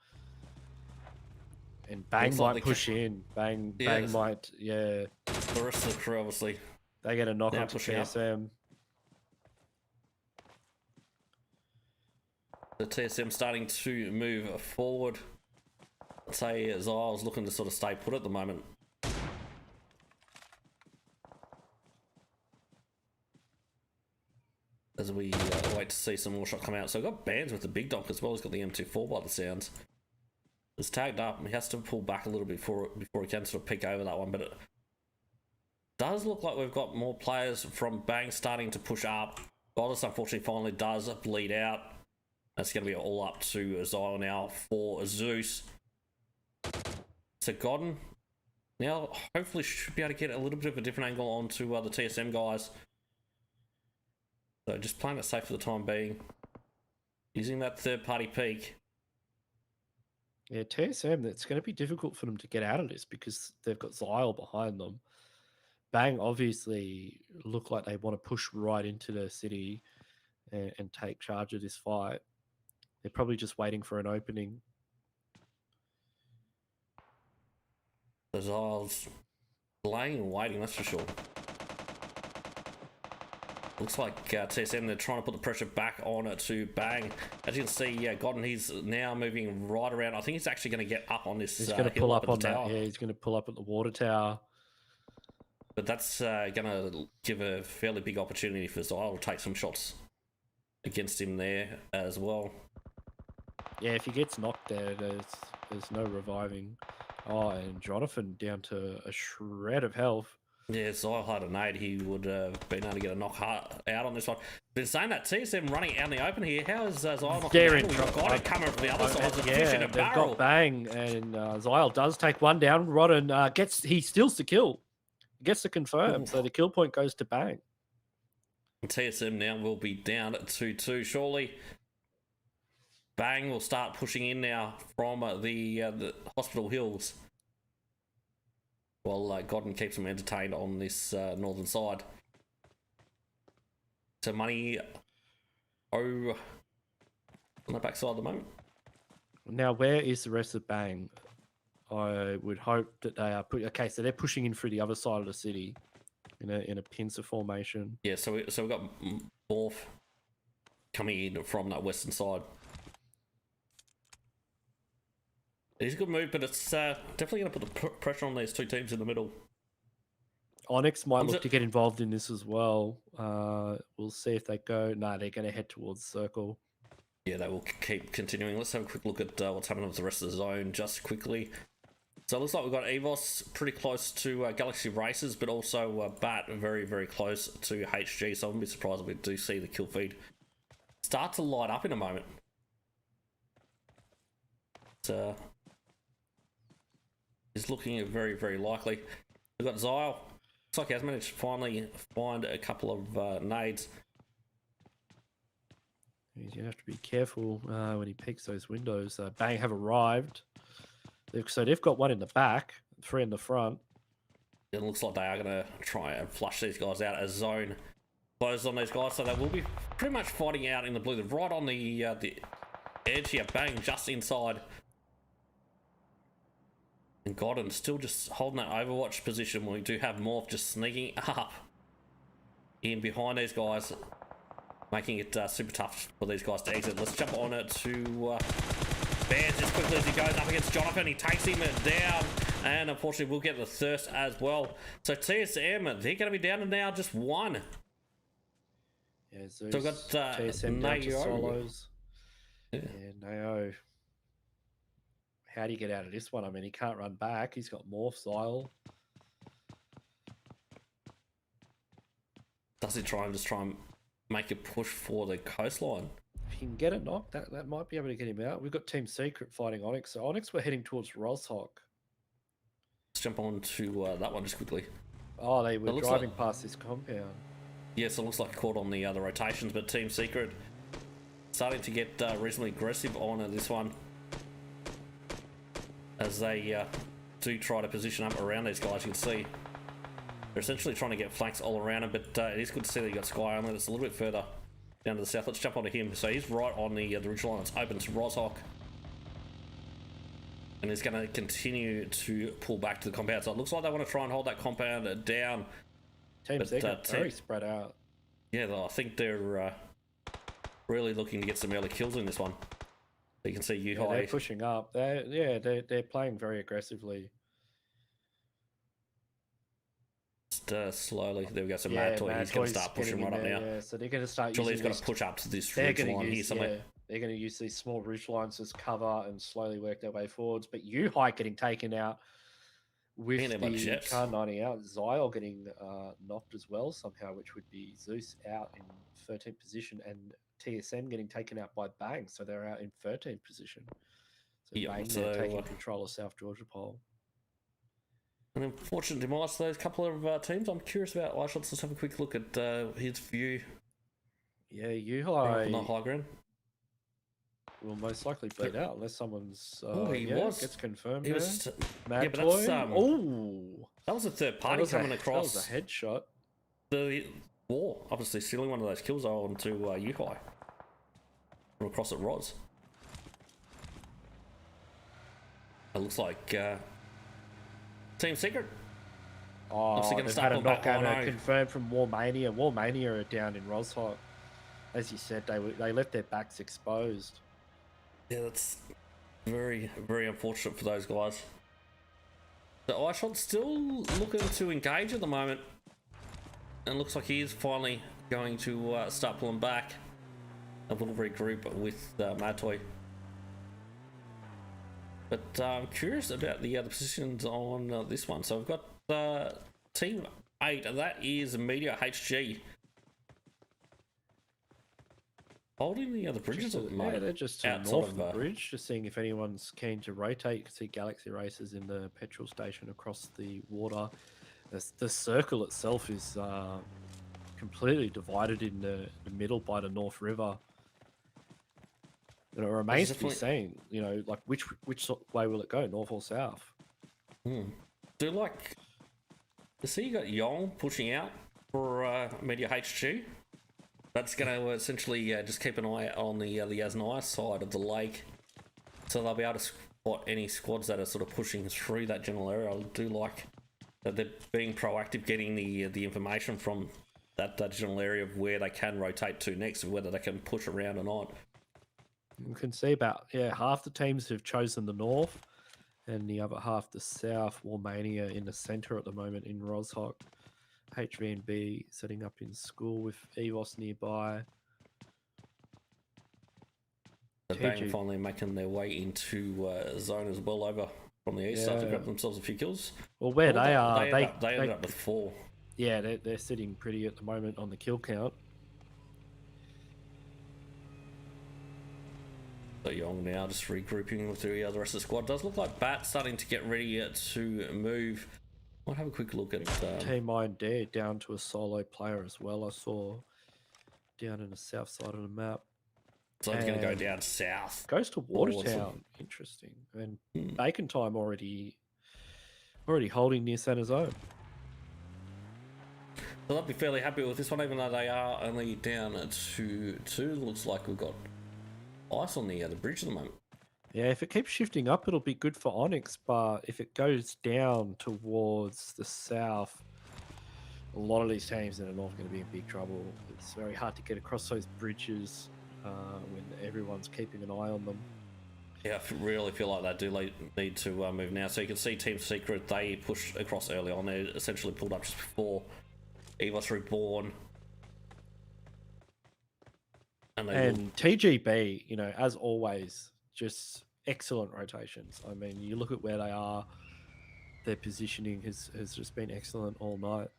B: And Bang might push in. Bang might, yeah.
A: The rest of the crew, obviously.
B: They get a knock on to TSM.
A: The TSM starting to move forward. I'd say Zyle's looking to sort of stay put at the moment. As we wait to see some more shot come out. So we've got Bands with the big donk as well. He's got the M24 by the sounds. It's tagged up. He has to pull back a little bit before he can sort of peek over that one. But it does look like we've got more players from Bang starting to push up. Godless unfortunately finally does bleed out. That's going to be all up to Zyle now for ZEUS. So Godden now hopefully should be able to get a little bit of a different angle onto the TSM guys. So just playing it safe for the time being. Using that third party peak.
B: Yeah, TSM, it's going to be difficult for them to get out of this because they've got Zyle behind them. Bang obviously look like they want to push right into the city and take charge of this fight. They're probably just waiting for an opening.
A: The Zyle's laying and waiting, that's for sure. Looks like TSM, they're trying to put the pressure back on it to Bang. As you can see, Godden, he's now moving right around. I think he's actually going to get up on this.
B: He's going to pull up on that. Yeah, he's going to pull up at the water tower.
A: But that's going to give a fairly big opportunity for Zyle to take some shots against him there as well.
B: Yeah, if he gets knocked there, there's no reviving. Oh, and Jonathan down to a shred of health.
A: Yeah, Zyle had a nade. He would have been able to get a knock out on this one. Been saying that TSM running out in the open here. How is Zyle not
B: in
A: We've got it coming from the other side. The fish in a
B: they've
A: barrel.
B: got Bang, and Zyle does take one down. Rodden he steals the kill. Gets the confirm, so the kill point goes to Bang.
A: TSM now will be down at 2-2. Surely Bang will start pushing in now from the Hospital Hills. While Godden keeps them entertained on this northern side. So money on the backside at the moment.
B: Now, where is the rest of Bang? I would hope that they are okay. So they're pushing in through the other side of the city in a pincer formation.
A: Yeah. So we've got Morph coming in from that western side. It's a good move, but it's definitely going to put the pressure on these two teams in the middle.
B: ONYX might look to get involved in this as well. We'll see if they go. No, they're going to head towards the circle.
A: Yeah, they will keep continuing. Let's have a quick look at what's happening with the rest of the zone just quickly. So it looks like we've got EVOS pretty close to Galaxy Races, but also BAT very, very close to HG. So I wouldn't be surprised if we do see the kill feed start to light up in a moment. Is looking very, very likely. We've got Zyle. Looks like he has managed to finally find a couple of nades.
B: He's going to have to be careful when he peeks those windows. Bang have arrived. So they've got one in the back, 3 in the front.
A: It looks like they are going to try and flush these guys out as zone closes on these guys. So they will be pretty much fighting out in the blue. They're right on the edge here. Bang just inside And Godden still just holding that Overwatch position when we do have Morph just sneaking up in behind these guys, making it super tough for these guys to exit. Let's jump on it to Bears as quickly as he goes up against Jonathan. He takes him down, and unfortunately we'll get the Thirst as well. So TSM, they're going to be down to now just one.
B: Yeah, ZEUS,
A: So we've got
B: TSM down to
A: Nao.
B: solos.
A: Yeah.
B: Yeah, Nao. How do you get out of this one? I mean, he can't run back. He's got Morph Xyle.
A: Does he try and make a push for the coastline?
B: If he can get a knock, that might be able to get him out. We've got Team Secret fighting ONYX. So ONYX, we're heading towards Roshawk.
A: Let's jump on to that one just quickly.
B: Oh, they were driving past this compound.
A: Yes, it looks like caught on the other rotations, but Team Secret starting to get reasonably aggressive on this one as they do try to position up around these guys. You can see they're essentially trying to get flanks all around him, but it is good to see that you got Sky only that's a little bit further down to the south. Let's jump onto him. So he's right on the ridge line. It's open to Roshawk, and he's going to continue to pull back to the compound. So it looks like they want to try and hold that compound down.
B: Team Secret very spread out.
A: Yeah, I think they're really looking to get some early kills in this one. You can see Yuhai.
B: Yeah, they're pushing up. They're playing very aggressively.
A: Just slowly. There we go. So Mad Toy, he's going to start pushing right up now.
B: Yeah, so they're going to start.
A: Julie's going to push up to this ridge line here somewhere.
B: Yeah, they're going to use these small ridge lines as cover and slowly work their way forwards. But Yuhai getting taken out with the Kar 90 out. Xyle getting knocked as well somehow, which would be ZEUS out in 13th position and TSM getting taken out by Bang, so they're out in 13th position. So
A: yeah,
B: Bang taking control of South Georgia Pole.
A: An unfortunate demise for those couple of teams. I'm curious about Ice. Let's just have a quick look at his view.
B: Yeah, Yuhai
A: on the high ground
B: will most likely bleed out unless someone's gets confirmed.
A: He was
B: Mad
A: Toy.
B: Toy.
A: That was a third party coming across.
B: That was a headshot.
A: The wall, obviously stealing one of those kills onto Yuhai from across at Roz. It looks like Team Secret.
B: Oh, they've had a knockout confirmed from Warmania. Warmania are down in Roshawk. As you said, they left their backs exposed.
A: Yeah, that's very, very unfortunate for those guys. The iShot's still looking to engage at the moment. And looks like he is finally going to start pulling back. A little regroup with Mad Toy. But I'm curious about the other positions on this one. So we've got Team 8, and that is METEORHG. Holding the other bridges at the moment.
B: Yeah, they're just north of the bridge, just seeing if anyone's keen to rotate. You can see Galaxy Racers in the petrol station across the water. The circle itself is completely divided in the middle by the North River. And it remains to be seen, you know, like which way will it go, north or south?
A: Do like, see you got Yong pushing out for METEORHG. That's going to essentially just keep an eye on the Yasnaya side of the lake, so they'll be able to spot any squads that are sort of pushing through that general area. I do like that they're being proactive, getting the information from that general area of where they can rotate to next, whether they can push around or not.
B: You can see about half the teams have chosen the north, and the other half the south. Warmania in the centre at the moment in Roshawk. HVNB setting up in school with EVOS nearby.
A: The Bang finally making their way into zone as well over from the east side to grab themselves a few kills.
B: Well, where they are,
A: they ended up with 4.
B: Yeah, they're sitting pretty at the moment on the kill count.
A: So Young now just regrouping with the rest of the squad. Does look like Bat starting to get ready to move. I'll have a quick look at
B: Team IND down to a solo player as well. I saw down in the south side of the map.
A: So it's going to go down south.
B: Goes to Watertown. Awesome. Interesting. And Bacon Time already holding near centre zone.
A: So I'll be fairly happy with this one, even though they are only down to 2. Looks like we've got ice on the bridge at the moment.
B: Yeah, if it keeps shifting up, it'll be good for ONYX, but if it goes down towards the south, a lot of these teams in the north are going to be in big trouble. It's very hard to get across those bridges when everyone's keeping an eye on them.
A: Yeah, I really feel like they do need to move now. So you can see Team Secret, they pushed across early on. They essentially pulled up just before EVOS REBORN.
B: And TGB, you know, as always, just excellent rotations. I mean, you look at where they are, their positioning has just been excellent all night.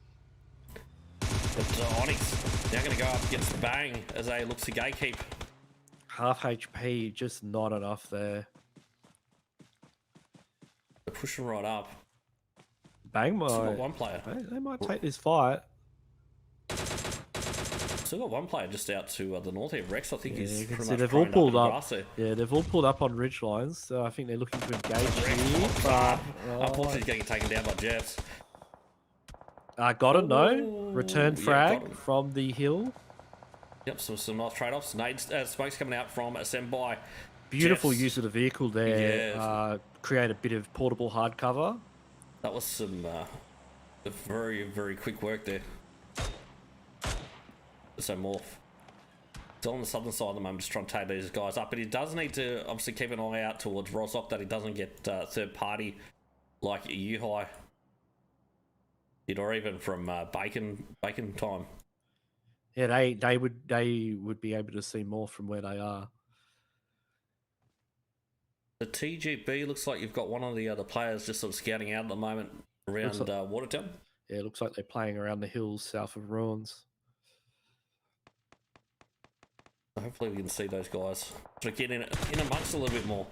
A: But ONYX now going to go up against Bang as they look to gatekeep.
B: Half HP, just not enough there.
A: They're pushing right up.
B: Bang might.
A: Still got one player.
B: They might take this fight.
A: Still got one player just out to the north here. Rex, I think, is pretty much
B: they've all
A: prone
B: pulled
A: up.
B: up. Yeah, they've all pulled up on ridge lines. So I think they're looking to engage here. But
A: unfortunately, he's getting taken down by Jets.
B: Gotta know. Return frag from the hill.
A: Yep, some nice trade-offs. Smoke's coming out from SM by
B: Beautiful
A: Jets.
B: use of the vehicle there.
A: Yeah.
B: Create a bit of portable hard cover.
A: That was some very, very quick work there. So Morph. He's on the southern side at the moment, just trying to take these guys up. But he does need to obviously keep an eye out towards Rosok that he doesn't get third party like U-High did, or even from Bacon time.
B: Yeah, they would be able to see more from where they are.
A: The TGB looks like you've got one of the other players just sort of scouting out at the moment around Watertown.
B: Yeah, it looks like they're playing around the hills south of Ruins.
A: Hopefully we can see those guys sort of get in amongst a little bit more.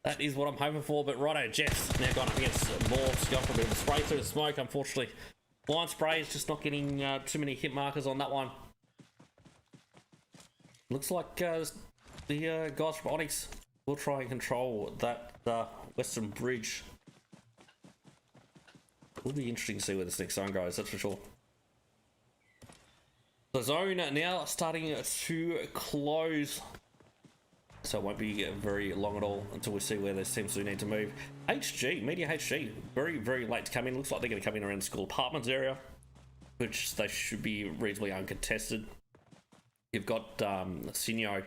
A: That is what I'm hoping for. But righto, Jeff's now gone up against Morph's, going for a bit of a spray through the smoke. Unfortunately, blind spray is just not getting too many hit markers on that one. Looks like the guys from ONYX will try and control that western bridge. It'll be interesting to see where this next zone goes, that's for sure. The zone now starting to close, so it won't be very long at all until we see where those teams do need to move. Media HG, very, very late to come in. Looks like they're going to come in around the school apartments area, which they should be reasonably uncontested. You've got Sinyo.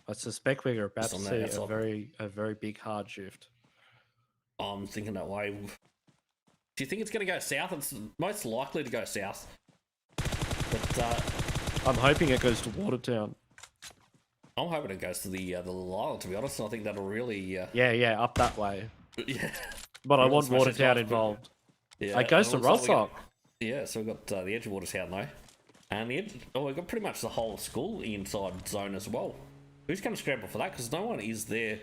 B: I suspect we're about to see a very big hard shift.
A: I'm thinking that way. Do you think it's going to go south? It's most likely to go south. But
B: I'm hoping it goes to Watertown.
A: I'm hoping it goes to the little island, to be honest. I think that'll really
B: yeah, up that way.
A: Yeah,
B: but I want Watertown involved.
A: Yeah,
B: it goes to Rosok.
A: Yeah, so we've got the edge of Watertown though, and the edge. Oh, we've got pretty much the whole school inside zone as well. Who's going to scramble for that? Because no one is there.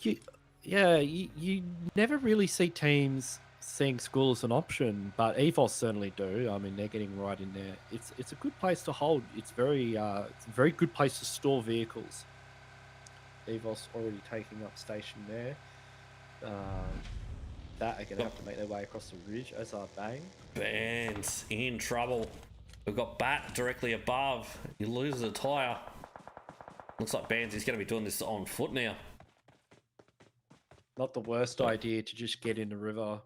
B: You never really see teams seeing school as an option, but EVOS certainly do. I mean, they're getting right in there. It's a good place to hold. It's a very good place to store vehicles. EVOS already taking up station there. That are going to have to make their way across the ridge, as are Bang.
A: Band's in trouble. We've got Bat directly above. He loses a tyre. Looks like Bands is going to be doing this on foot now.
B: Not the worst idea to just get in the river.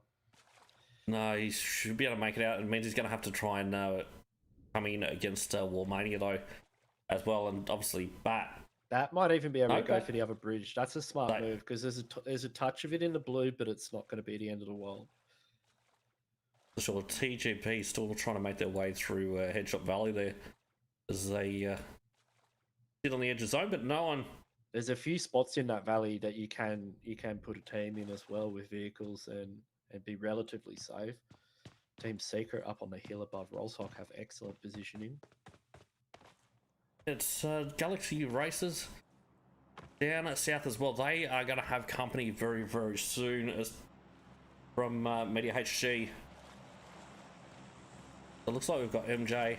A: No, he should be able to make it out. It means he's going to have to try and come in against Mania though, as well. And obviously Bat.
B: That might even be able to go for the other bridge. That's a smart move because there's a touch of it in the blue, but it's not going to be the end of the world.
A: For sure, TGP still trying to make their way through Headshot Valley there as they sit on the edge of zone, but no one.
B: There's a few spots in that valley that you can put a team in as well with vehicles and be relatively safe. Team Secret up on the hill above Rolshawk have excellent positioning.
A: It's Galaxy Racers down south as well. They are going to have company very, very soon from Media HG. It looks like we've got MJ.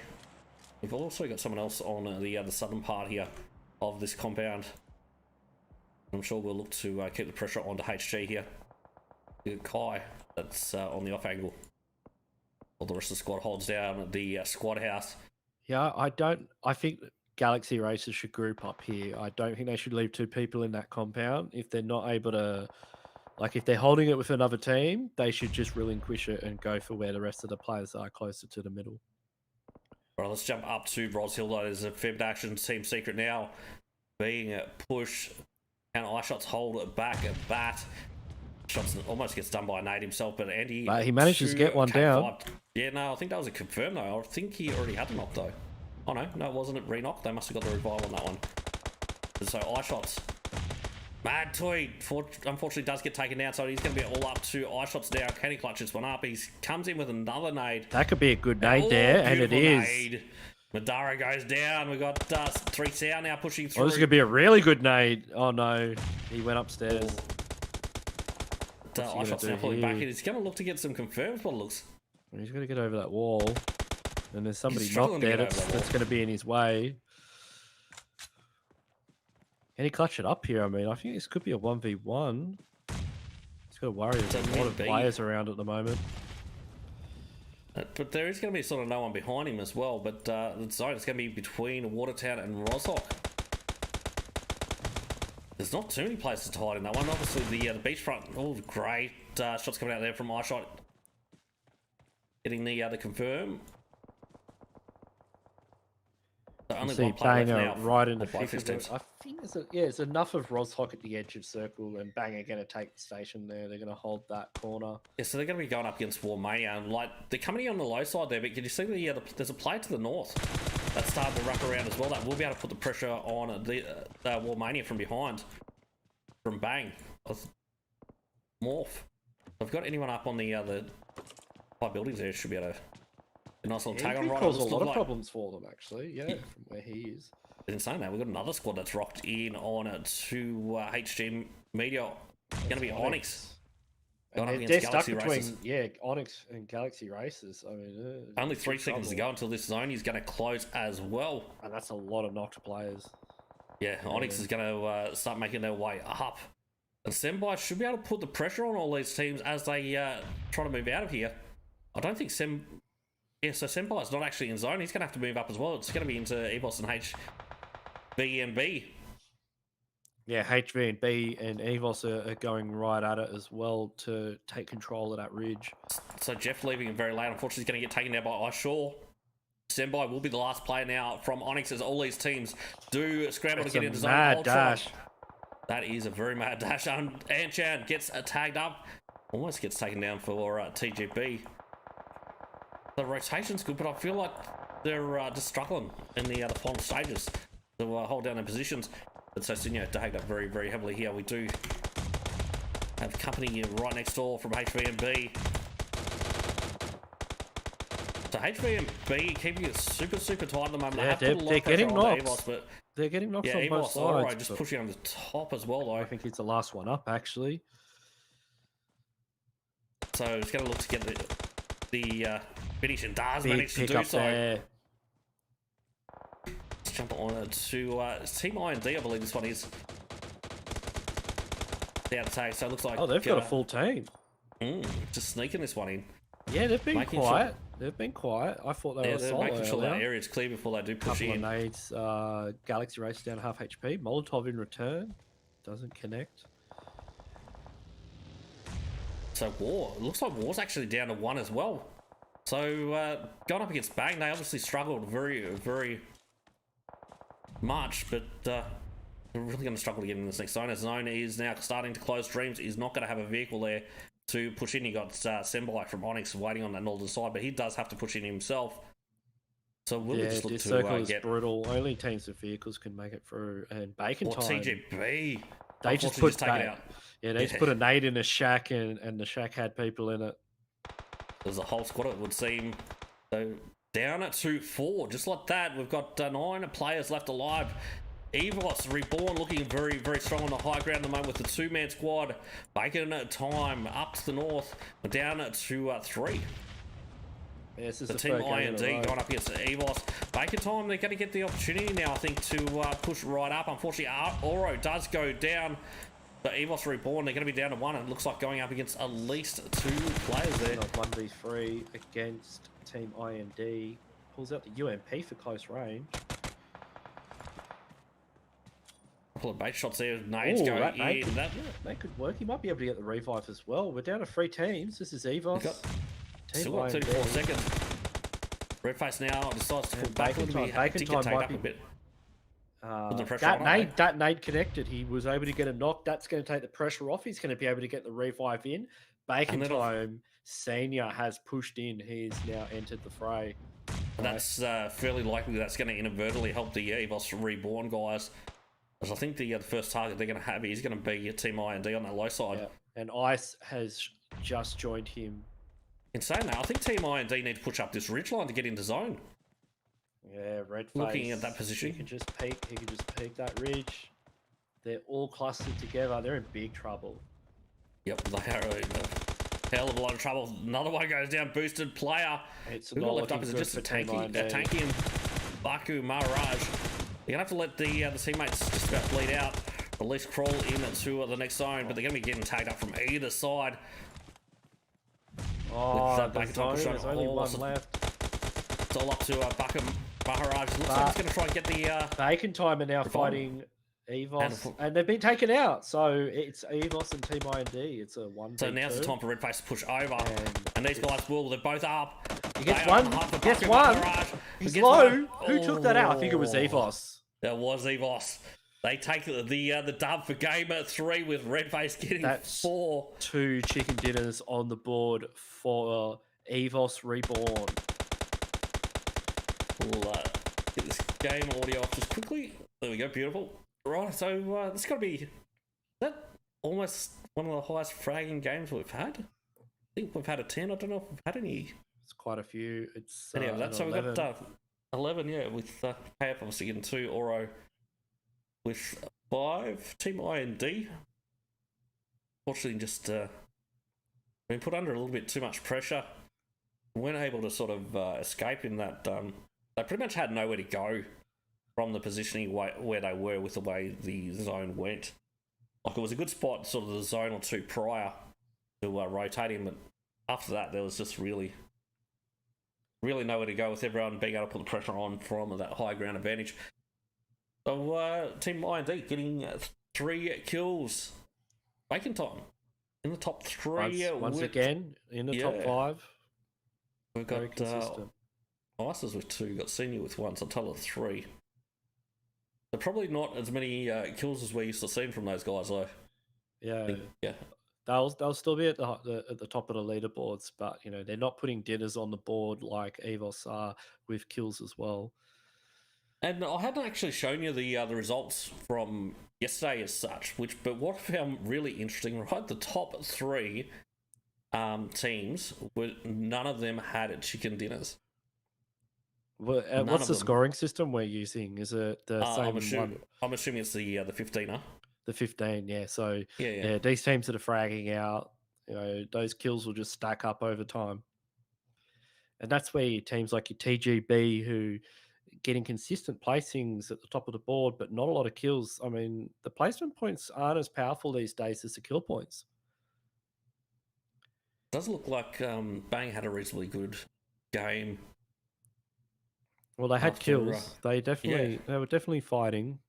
A: We've also got someone else on the other southern part here of this compound. I'm sure we'll look to keep the pressure onto HG here. We've got Kai that's on the off angle. All the rest of the squad holds down the squad house.
B: Yeah, I think Galaxy Racers should group up here. I don't think they should leave 2 people in that compound. If they're not able to, like if they're holding it with another team, they should just relinquish it and go for where the rest of the players are closer to the middle.
A: Right, let's jump up to Roshill. There's a Fib Action Team Secret now being pushed, and iShots hold it back at bat. Shots almost gets done by Nate himself, but Andy.
B: But he manages to get one down.
A: Yeah, no, I think that was a confirm though. I think he already had the knock though. Oh no, it wasn't a re-knock. They must have got the revival on that one. So iShots. Mad Toy unfortunately does get taken down, so he's going to be all up to iShots now. Can he clutch this one up? He comes in with another nade.
B: That could be a good nade there, and it is.
A: Nade. Madara goes down. We've got 3 Sound now pushing through.
B: Oh, this is going to be a really good nade. Oh no, he went upstairs.
A: iShots now pulling back in. He's going to look to get some confirms, what it looks.
B: He's going to get over that wall. And there's somebody knocked there that's going to be in his way. Can he clutch it up here? I mean, I think this could be a 1v1. He's got to worry. There's a lot of players around at the moment.
A: But there is going to be sort of no one behind him as well. But the zone is going to be between Watertown and Roshawk. There's not too many places to hide in that one. Obviously, the beachfront. Oh, great shots coming out there from iShot. Getting the confirm. So only one player left now.
B: Right in the thick of it. I think it's enough of Roshawk at the edge of circle, and Bang are going to take the station there. They're going to hold that corner.
A: Yeah, so they're going to be going up against Mania, and like they're coming in on the low side there. But can you see there's a player to the north that's starting to wrap around as well. That will be able to put the pressure on the Mania from behind, from Bang. Morph. If I've got anyone up on the high buildings there, should be able to. A nice little tag on right.
B: Cause a lot of problems for them, actually. Yeah, from where he is.
A: In saying that, we've got another squad that's rocked in on to HG Meteor. Going to be ONYX.
B: They're stuck between ONYX and Galaxy Racers. I mean,
A: only 3 seconds to go until this zone is going to close as well.
B: And that's a lot of knocked players.
A: Yeah, ONYX is going to start making their way up. And Sembai should be able to put the pressure on all these teams as they try to move out of here. I don't think Yeah, so Senpai is not actually in zone. He's going to have to move up as well. It's going to be into EVOS and HVNB.
B: Yeah, HVNB and EVOS are going right at it as well to take control of that ridge.
A: So Jeff leaving him very late. Unfortunately, he's going to get taken down by iShaw. Senpai will be the last player now from ONYX as all these teams do scramble to get into zone.
B: Mad dash.
A: That is a very mad dash. Anchan gets tagged up. Almost gets taken down for TGB. The rotation's good, but I feel like they're just struggling in the final stages to hold down their positions. But so Sinyo tagged up very, very heavily here. We do have company right next door from HVNB. So HVNB keeping it super, super tight at the moment.
B: Yeah, they're getting knocked. EVOS, they're getting knocked on both sides.
A: Right, just pushing on the top as well, though.
B: I think it's the last one up, actually.
A: So it's going to look to get the finish, and does manage to do so.
B: There.
A: Let's jump on to Team IND, I believe this one is. The outtake, so it looks like...
B: Oh, they've got a full team.
A: Just sneaking this one in.
B: Yeah, they've been quiet. They've been quiet. I thought they were
A: they're making sure that area's clear before they do push in.
B: Couple of nades. Galaxy Race down half HP. Molotov in return. Doesn't connect.
A: So War, it looks like War's actually down to 1 as well. So going up against Bang, they obviously struggled very, very much, but they're really going to struggle to get in this next zone. As zone is now starting to close. Dreams is not going to have a vehicle there to push in. You got Sembai from ONYX waiting on that northern side, but he does have to push in himself. So we'll just look
B: this
A: to
B: circle is
A: get
B: brutal. Only teams with vehicles can make it through. And Bacon time.
A: TGB.
B: They just put taken out. Yeah, they just put a nade in a shack, and the shack had people in it.
A: There's a whole squad, it would seem. So down to 4, just like that. We've got 9 players left alive. EVOS Reborn looking very, very strong on the high ground at the moment with the 2-man squad. Bacon time up to the north. We're down to 3.
B: Yeah, this is
A: the team IND going up against EVOS. Bacon time, they're going to get the opportunity now, I think, to push right up. Unfortunately, Oro does go down. But EVOS Reborn, they're going to be down to 1. It looks like going up against at least 2 players there.
B: 1v3 against Team IND. Pulls out the UMP for close range.
A: Couple of bait shots there. Nades
B: Ooh,
A: go
B: that nade
A: in.
B: could,
A: That,
B: yeah, that could work. He might be able to get the revive as well. We're down to 3 teams. This is EVOS.
A: Still got 34 seconds. Redface now decides to pull back a little bit.
B: Bacon time
A: take
B: might
A: up
B: be
A: a bit.
B: that nade connected. He was able to get a knock. That's going to take the pressure off. He's going to be able to get the revive in. Bacon time. Senior has pushed in. He's now entered the fray.
A: And that's fairly likely that's going to inadvertently help the EVOS Reborn guys. Because I think the first target they're going to have is going to be Team IND on that low side.
B: Yeah. And Ice has just joined him.
A: In saying that, I think Team IND need to push up this ridge line to get into zone.
B: Yeah, Redface.
A: Looking at that position.
B: He can just peek that ridge. They're all clustered together. They're in big trouble.
A: Yep, they are in a hell of a lot of trouble. Another one goes down, boosted player.
B: It's
A: Who
B: not
A: got left up? Is it
B: looking
A: just a
B: good for Team
A: tanky and Baku Mirage? You're going to have to let the teammates just about bleed out. At least crawl into the next zone, but they're going to be getting tagged up from either side.
B: Oh, there's only one left.
A: It's all up to Baku Mirage. Looks like he's going to try and get the...
B: Bacon time are now fighting EVOS, and they've been taken out. So it's EVOS and Team IND. It's a 1v2.
A: So now's the time for Redface to push over. And these guys will. They're both up.
B: He gets one. Gets one. He's low. Who took that out? I think it was EVOS.
A: That was EVOS. They take the dub for game 3 with Redface getting 4.
B: 2 chicken dinners on the board for EVOS Reborn.
A: We'll get this game audio off just quickly. There we go. Beautiful. Right, so this got to be... Is that almost one of the highest fragging games we've had? I think we've had a 10. I don't know if we've had any.
B: It's quite a few. It's
A: so we've got 11, yeah, with KF obviously getting 2, Oro with 5. Team IND, fortunately, just been put under a little bit too much pressure. Weren't able to sort of escape in that. They pretty much had nowhere to go from the positioning where they were with the way the zone went. Like, it was a good spot, sort of the zone or 2 prior to rotating, but after that, there was just really nowhere to go with everyone being able to put the pressure on from that high ground advantage. So, Team IND getting 3 kills. Bacon time in the top 3.
B: Once again, in the top 5.
A: We've got Ices with 2, got Senior with 1, so a total of 3. They're probably not as many kills as we're used to seeing from those guys, though.
B: Yeah.
A: Yeah.
B: They'll still be at the top of the leaderboards, but you know they're not putting dinners on the board like EVOS are with kills as well.
A: And I hadn't actually shown you the results from yesterday as such, but what I found really interesting, right? The top 3 teams, none of them had chicken dinners.
B: Well, what's the scoring system we're using? Is it the same one?
A: I'm assuming it's the 15er.
B: The 15, yeah. So
A: yeah,
B: these teams that are fragging out, you know, those kills will just stack up over time. And that's where teams like your TGB who getting consistent placings at the top of the board, but not a lot of kills. I mean, the placement points aren't as powerful these days as the kill points.
A: Does look like Bang had a reasonably good game.
B: Well, they had kills. They were definitely fighting.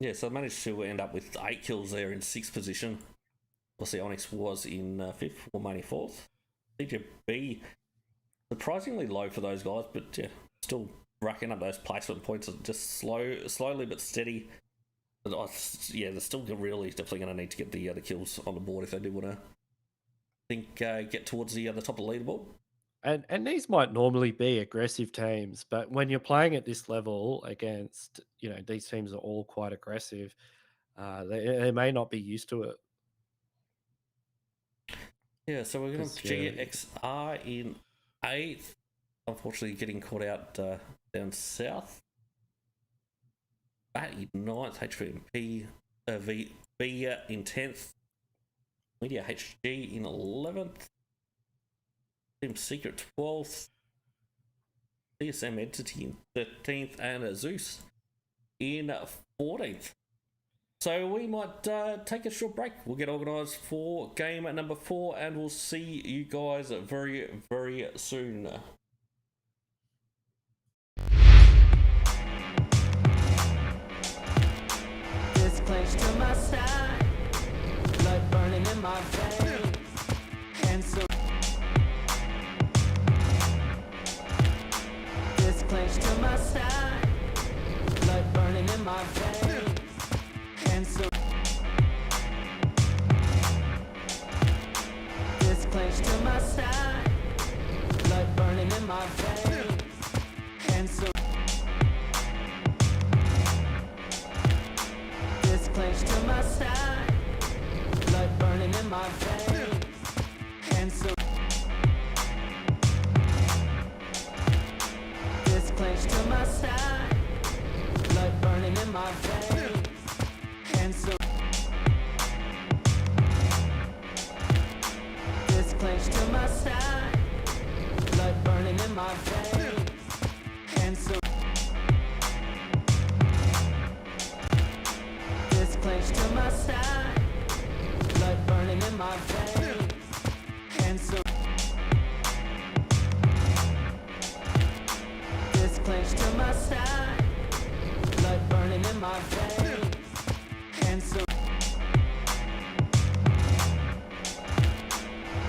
A: Yeah, so they managed to end up with 8 kills there in 6th position. Obviously, ONYX was in 5th, or Mania 4th. TGB, surprisingly low for those guys, but yeah, still racking up those placement points, just slowly but steady. But they're still definitely going to need to get the kills on the board if they do want to get towards the top of the leaderboard.
B: And these might normally be aggressive teams, but when you're playing at this level against, you know, these teams are all quite aggressive, they may not be used to it.
A: Yeah, so we're going to GXR in 8th. Unfortunately, getting caught out down south. Bat in 9th, HVNB in 10th. METEORHG in 11th. Team Secret 12th, TSM Entity in 13th, and ZEUS in 14th. So we might take a short break. We'll get organised for game number 4, and we'll see you guys very, very soon.
C: This place side, blood burning in my veins, and so this clench to my side, blood burning in my veins, and so this clench to my side, blood burning in my veins, and so this clench to my side, blood burning in my veins, and so this clench to my side, blood burning in my veins, and so this clench to my side, blood burning in my veins, and so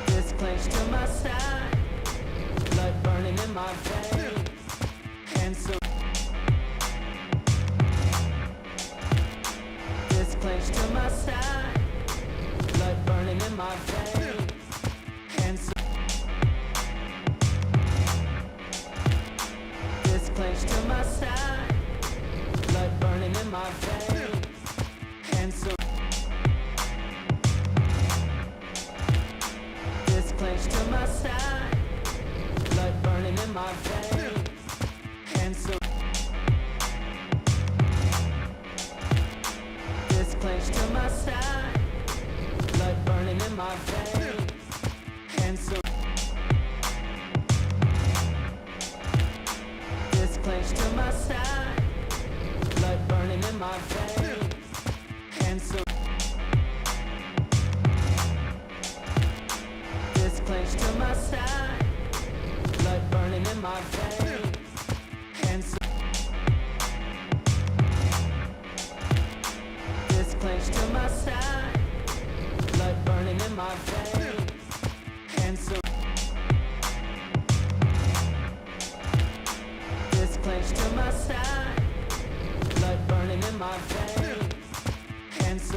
C: this clench to my side, blood burning in my veins, and so this clench to my side, blood burning in my veins, and so this clench to my side, blood burning in my veins, and so this clench to my side, blood burning in my veins, and so this clench to my side, blood burning in my veins, and so this clench to my side, blood burning in my veins, and so this clench to my side, blood burning in my veins, and so this clench to my side, blood burning in my veins, and so this clench to my side, blood burning in my veins, and so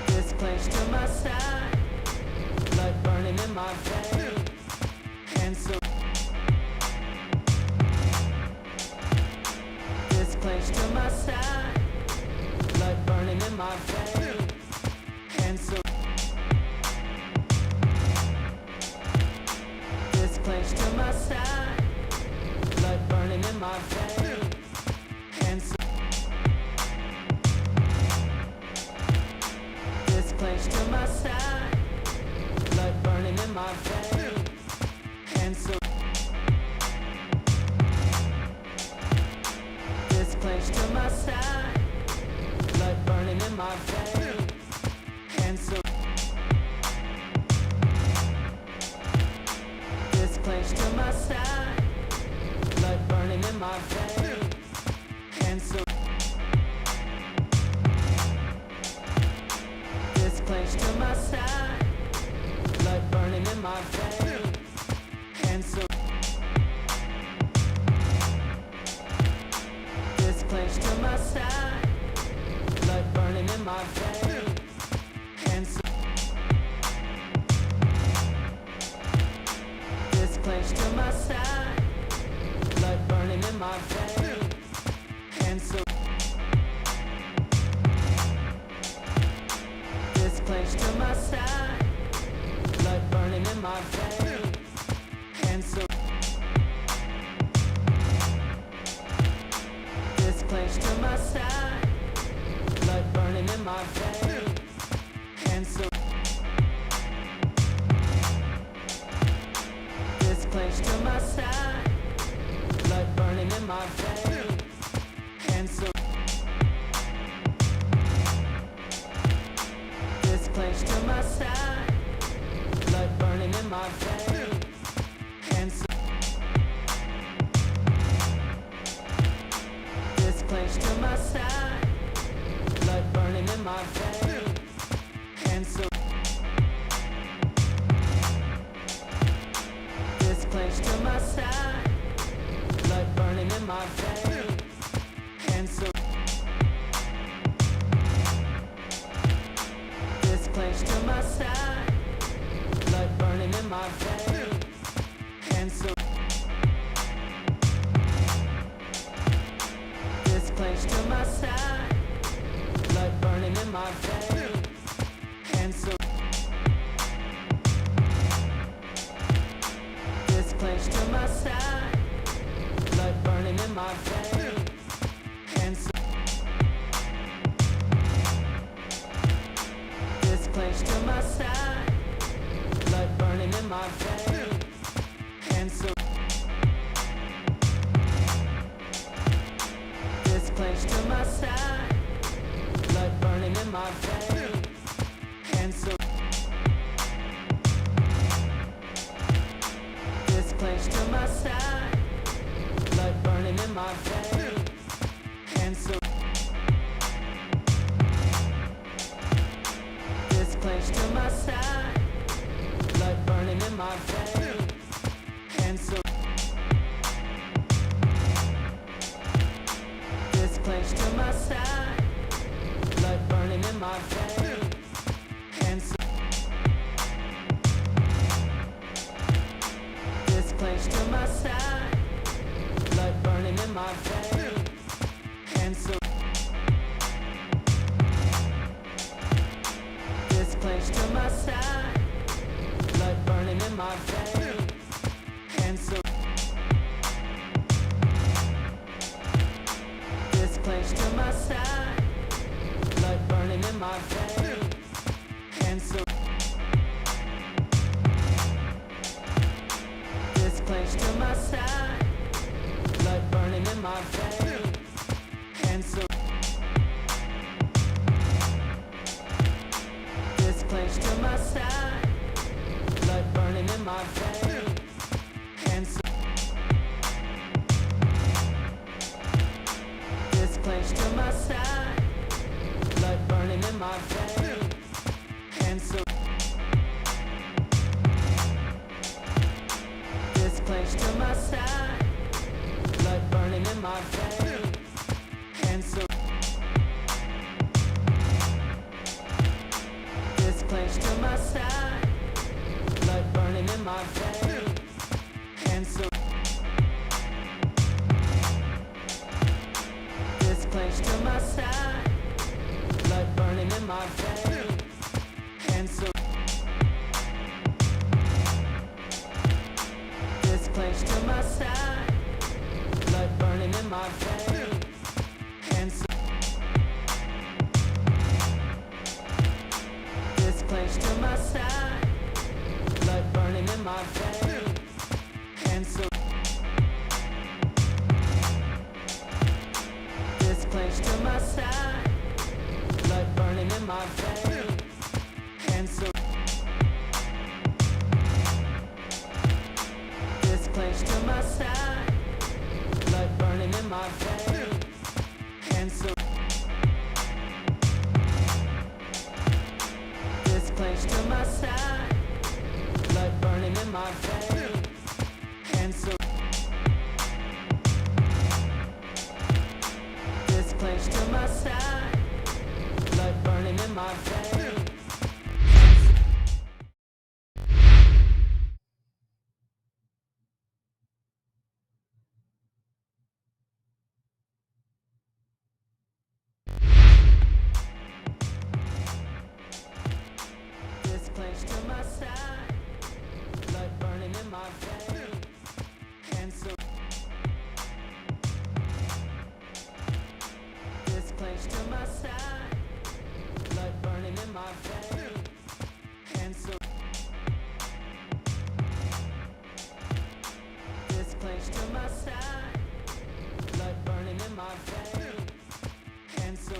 C: this clench to my side, blood burning in my veins, and so this clench to my side, blood burning in my veins, and so this clench to my side, blood burning in my veins, and so this clench to my side, blood burning in my veins, and so this clench to my side, blood burning in my veins, and so this clench to my side, blood burning in my veins, and so this clench to my side, blood burning in my veins, and so this clench to my side, blood burning in my veins, and so this clench to my side, blood burning in my veins, and so this clench to my side, blood burning in my veins, and so this clench to my side, blood burning in my veins, and so this clench to my side, blood burning in my veins, and so this clench to my side, blood burning in my veins, and so this clench to my side, blood burning in my veins. side, blood burning in my veins, and so this clench to my side, blood burning in my veins, and so this clench to my side, blood burning in my veins, and so this clench to my side, blood burning in my veins, and so this clench to my side, blood burning in my veins, and so this clench to my side, blood burning in my veins, and so this clench to my side, blood burning in my veins, and so this clench to my side, blood burning in my veins, and so this clench to my side, blood burning in my veins, and so this clench to my side, blood burning in my veins, and so this clench to my side, blood burning in my veins, and so this clench to my side, blood burning in my veins, and so this clench to my side, blood burning in my veins, and so this clench to my side, blood burning in my veins, and so this clench to my side, blood burning in my veins, and so this clench to my side, blood burning in my veins, and so this clench to my side, blood burning in my veins, and so this clench to my side, blood burning in my veins, and so this clench to my side, blood burning in my veins, and so this clench to my side, blood burning in my veins, and so this clench to my side, blood burning in my veins, and so this clench to my side, blood burning in my veins, and so this clench to my side, blood burning in my veins. This clench to my side, blood burning in my veins, and so this clench to my side, blood burning in my veins, and so this clench to my side, blood burning in my veins, and so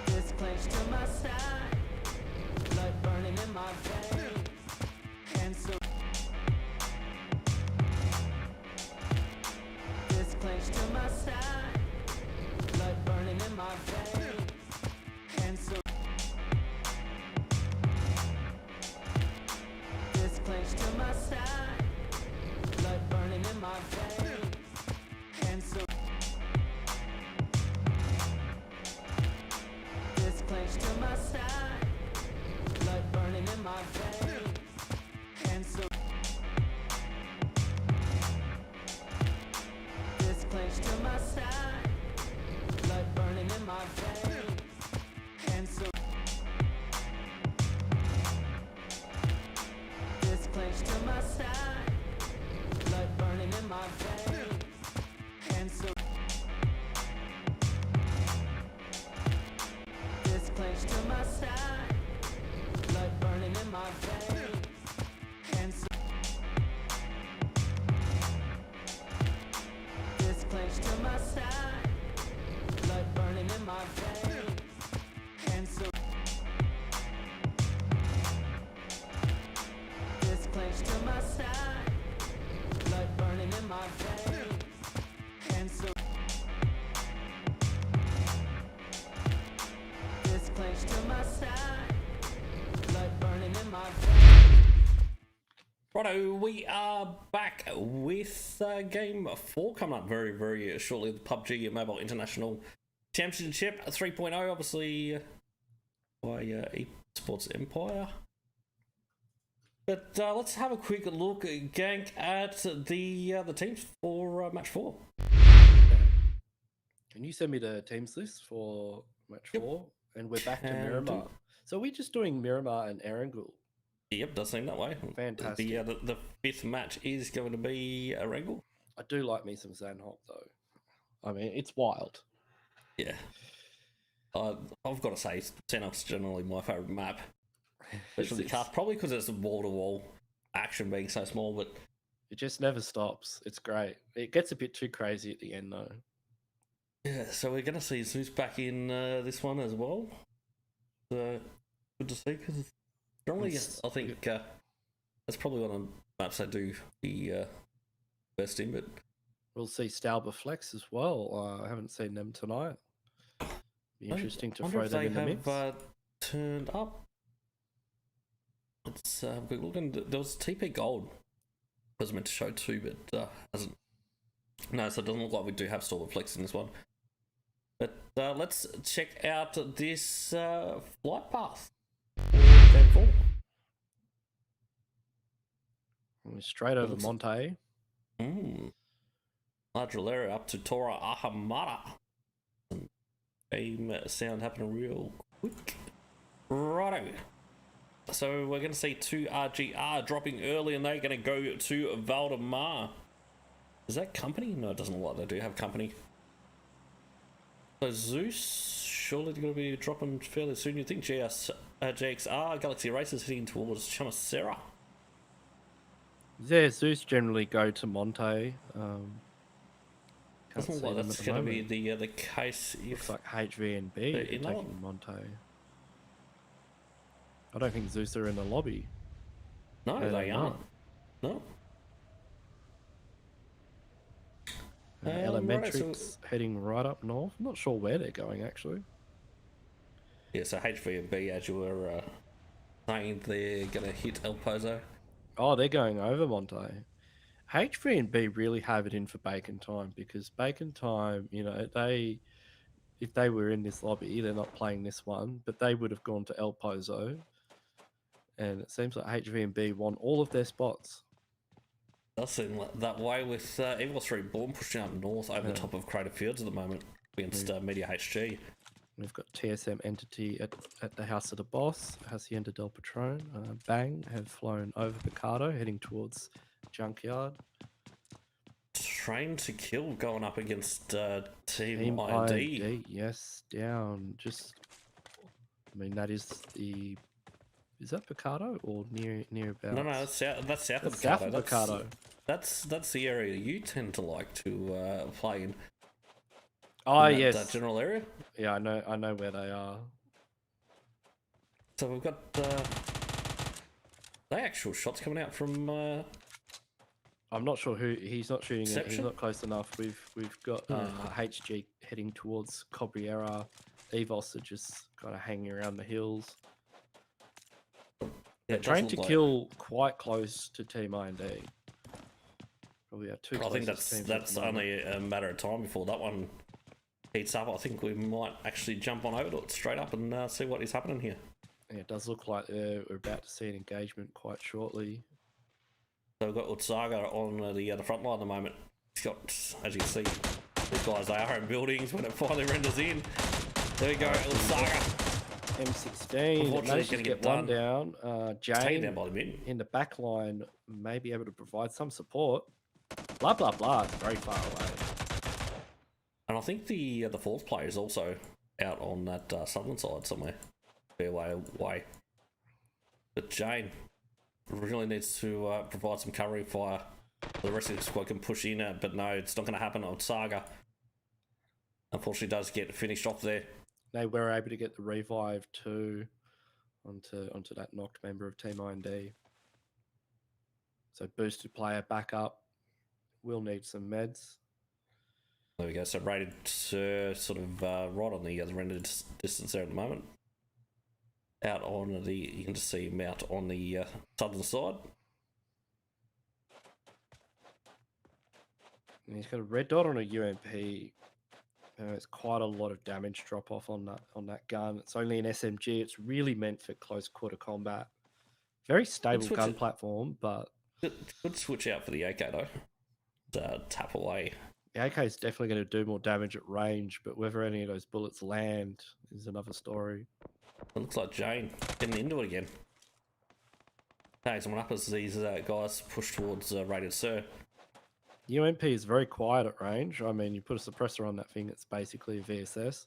C: this clench to my side, blood burning in my veins, and so this clench to my side, blood burning in my veins, and so this clench to my side, blood burning in my veins, and so this my veins. And so this clench to my side, blood burning in my veins. And so this clench to my side, blood burning in my veins.
A: Righto, we are back with game 4 coming up very, very shortly. The PUBG Mobile International Championship 3.0, obviously by eSports Empire. But let's have a quick look, Gank, at the teams for match 4.
B: Can you send me the teams list for match
A: Yep.
B: 4? And we're back to
A: Can
B: Miramar.
A: do.
B: So we're just doing Miramar and Erangel.
A: Yep, does seem that way.
B: Fantastic.
A: The 5th match is going to be a wrangle.
B: I do like me some Zanhop though. I mean, it's wild.
A: Yeah. I've got to say, Xenop's generally my favourite map. Especially
B: It's-
A: cast, probably because it's wall-to-wall action being so small, but
B: It just never stops. It's great. It gets a bit too crazy at the end though.
A: yeah, so we're going to see ZEUS back in this one as well. Good to see, because generally,
B: It's-
A: I think that's probably one of the maps I do the best in, but
B: We'll see Stauber Flex as well. I haven't seen them tonight. Be interesting to
A: wonder
B: throw
A: if
B: them
A: they
B: in the mix.
A: have turned up. Let's have a quick look. And there was TP Gold. Was meant to show too, but hasn't. No, so it doesn't look like we do have Stauber Flex in this one. But let's check out this flight path. Game 4.
B: We're straight over
A: looks-
B: Monte.
A: Larger area up to Tora Ahamada. Game sound happening real quick. Righto. So we're going to see 2 RGR dropping early, and they're going to go to Valdemar. Is that company? No, it doesn't look like they do have company. So ZEUS, surely they're going to be dropping fairly soon. You think GXR, Galaxy Racers heading towards Chamasera.
B: Yeah, Zeus generally go to Monte.
A: Doesn't
B: Can't
A: look
B: see
A: like
B: them
A: that's
B: at the
A: going to be
B: moment.
A: the case
B: Looks
A: if...
B: like HVNB
A: They're
B: are
A: in the
B: taking Monte. I don't think Zeus are in the lobby.
A: No,
B: Yeah,
A: they
B: they're
A: aren't.
B: not.
A: No. Right,
B: ELEMENTRIX
A: so-
B: heading right up north. I'm not sure where they're going actually.
A: Yeah, so HVNB, as you were saying, they're going to hit El Pozo.
B: Oh, they're going over Monte. HVNB really have it in for Bacon Time because Bacon Time, you know, if they were in this lobby, they're not playing this one, but they would have gone to El Pozo. And it seems like HVNB won all of their spots.
A: Does seem like that way with EVOS REBORN pushing up north over the top of Crater Fields at the moment against Media HG.
B: We've got TSM Entity at the House of the Boss, Hacienda del Patron. Bang have flown over Picardo, heading towards Junkyard.
A: Train to Kill going up against Team
B: Team
A: IND.
B: IND, yes, down. Just, I mean, that is the. Is that Picardo or nearabouts?
A: No, that's south of
B: That's
A: Picardo.
B: south of Picardo.
A: That's the area you tend to like to play in.
B: Oh
A: in that,
B: yes,
A: that general area.
B: yeah, I know where they are.
A: So we've got the actual shots coming out from.
B: I'm not sure who he's not shooting. He's
A: Inception?
B: not close enough. We've got HG heading towards Cabrera. EVOS are just kind of hanging around the hills.
A: Yeah, it does
B: Train
A: look
B: to
A: like-
B: Kill quite close to Team IND. Probably our two.
A: I think
B: closest teams at the
A: that's
B: moment.
A: only a matter of time before that one heats up. I think we might actually jump on over to it straight up and see what is happening here.
B: Yeah, it does look like we're about to see an engagement quite shortly.
A: So we've got Utsaga on the front line at the moment. He's got, as you can see, these guys, they are in buildings when it finally renders in. There we go, Utsaga.
B: M16
A: Unfortunately,
B: managed to
A: gonna
B: get
A: get
B: one
A: done.
B: down.
A: Taken
B: Jane
A: down by the mid.
B: in the back line may be able to provide some support. Blah blah blah. It's very far away.
A: And I think the fourth player is also out on that southern side somewhere. Fair way away. But Jane really needs to provide some covering fire. The rest of the squad can push in, but no, it's not going to happen on Saga. unfortunately does get finished off there.
B: They were able to get the revive too onto that knocked member of Team IND. So boosted player back up. Will need some meds.
A: There we go. So rated sort of right on the other end of the distance there at the moment. Out on the, you can just see him out on the southern side.
B: And he's got a red dot on a UMP. It's quite a lot of damage drop off on that gun. It's only an SMG. It's really meant for close quarter combat. Very stable gun platform, but
A: good switch out for the AK though. Tap away.
B: The AK is definitely going to do more damage at range, but whether any of those bullets land is another story.
A: It looks like Jane getting into it again. Hey, someone up as these guys push towards rated Sir.
B: UMP is very quiet at range. I mean, you put a suppressor on that thing, it's basically a VSS.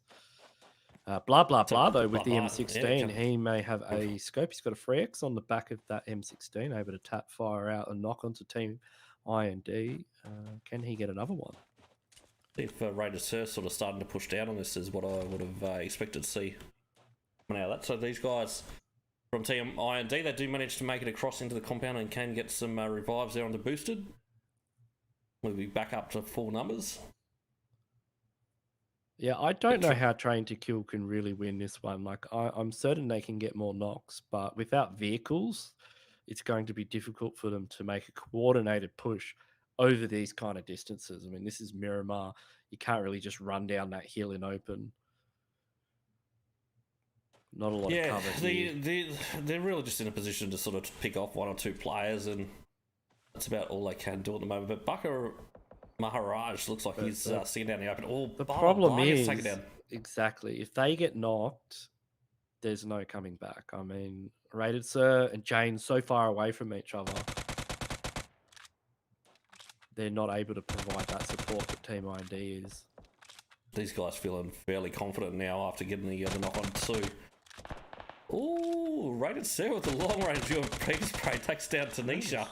B: Blah, blah, blah, though, with the M16, yeah, he may have a scope. He's got a 3X on the back of that M16, able to tap, fire out, and knock onto Team IND. Can he get another one?
A: If Rated Sir sort of starting to push down on this is what I would have expected to see coming out of that. So these guys from Team IND, they do manage to make it across into the compound and can get some revives there on the boosted. We'll be back up to full numbers.
B: Yeah, I don't know how Train to Kill can really win this one. Like, I'm certain they can get more knocks, but without vehicles, it's going to be difficult for them to make a coordinated push over these kind of distances. I mean, this is Miramar. You can't really just run down that hill in open. Not a lot of cover here.
A: They're really just in a position to sort of pick off one or two players, and that's about all they can do at the moment. But Bakar Maharaj looks like he's sitting down the open.
B: The problem is, exactly, if they get knocked, there's no coming back. I mean, Rated Sir and Jane so far away from each other, they're not able to provide that support that Team IND is.
A: These guys feeling fairly confident now after getting the knock on two. Ooh, Rated Sir with the long range UMP spray takes down Tanisha.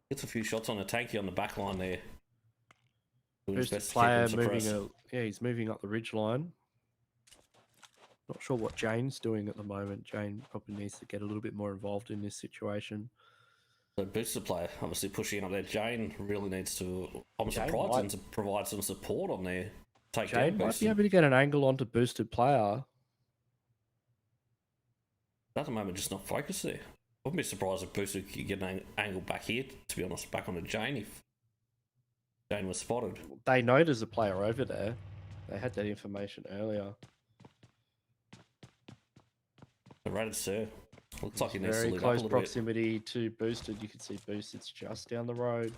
A: Gets a few shots on a tanky on the back line there.
B: Who's the player moving? He's moving up the ridge line. Not sure what Jane's doing at the moment. Jane probably needs to get a little bit more involved in this situation.
A: The booster player obviously pushing up there. Jane really needs to, I'm surprised, and to provide some support on there.
B: Jane might be able to get an angle onto boosted player.
A: At the moment, just not focused there. I wouldn't be surprised if Boosted could get an angle back here, to be honest, back onto Jane if Jane was spotted.
B: They know there's a player over there. They had that information earlier.
A: The Rated Sir looks like he needs to
B: very
A: lead
B: close
A: up a
B: proximity to Boosted. You can see Boosted's just down the road.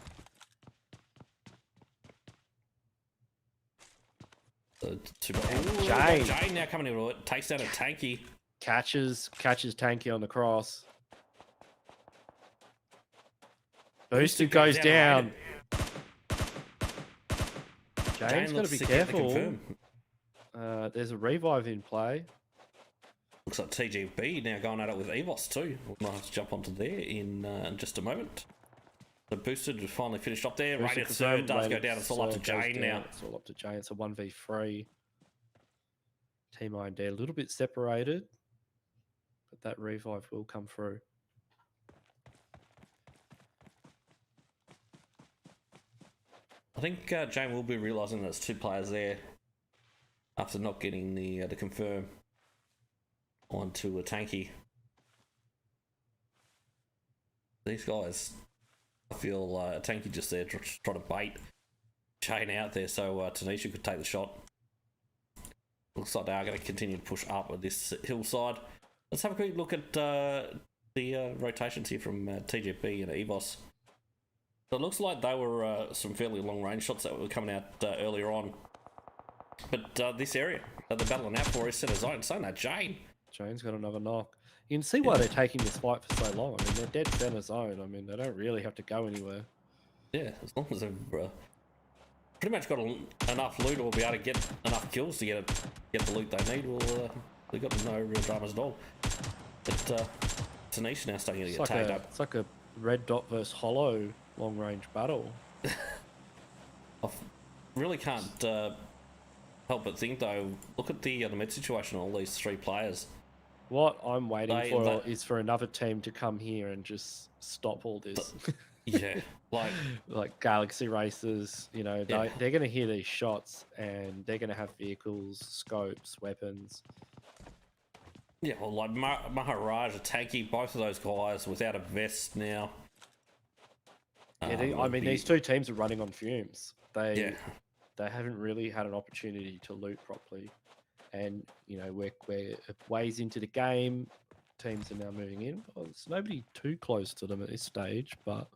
A: Jane now coming into it, takes down a tanky.
B: Catches Tanky on the cross. Boosted goes down. Jane's got to be careful. There's a revive in play.
A: Looks like TGB now going at it with EVOS too. We might have to jump onto there in just a moment. The Boosted finally finished up there. Rated Sir does go down. It's all up to Jane now.
B: It's all up to Jane. It's a 1v3. Team IND a little bit separated, but that revive will come through.
A: I think Jane will be realising there's two players there after not getting the confirm onto a tanky. These guys, I feel tanky just there trying to bait Jane out there so Tanisha could take the shot. Looks like they are going to continue to push up at this hillside. Let's have a quick look at the rotations here from TGB and EVOS. So it looks like they were some fairly long range shots that were coming out earlier on. But this area that they're battling out for is center zone. So now Jane's
B: got another knock. You can see why they're taking this fight for so long. I mean, they're dead center zone. I mean, they don't really have to go anywhere.
A: Yeah, as long as they've pretty much got enough loot or be able to get enough kills to get the loot they need, well, they've got no real dramas at all. But Tanisha now starting to get tagged up.
B: It's like a red dot versus hollow long range battle.
A: really can't help but think though. Look at the mid situation. All these three players.
B: What I'm waiting for is for another team to come here and just stop all this.
A: Yeah,
B: like Galaxy Racers, you know,
A: Yeah.
B: they're going to hear these shots and they're going to have vehicles, scopes, weapons.
A: Yeah, well, like Maharaj, Tanky, both of those guys without a vest now.
B: Yeah, I mean, these two teams are running on fumes. They haven't really had an opportunity to loot properly. And, you know, we're ways into the game. Teams are now moving in. Well, there's nobody too close to them at this stage, but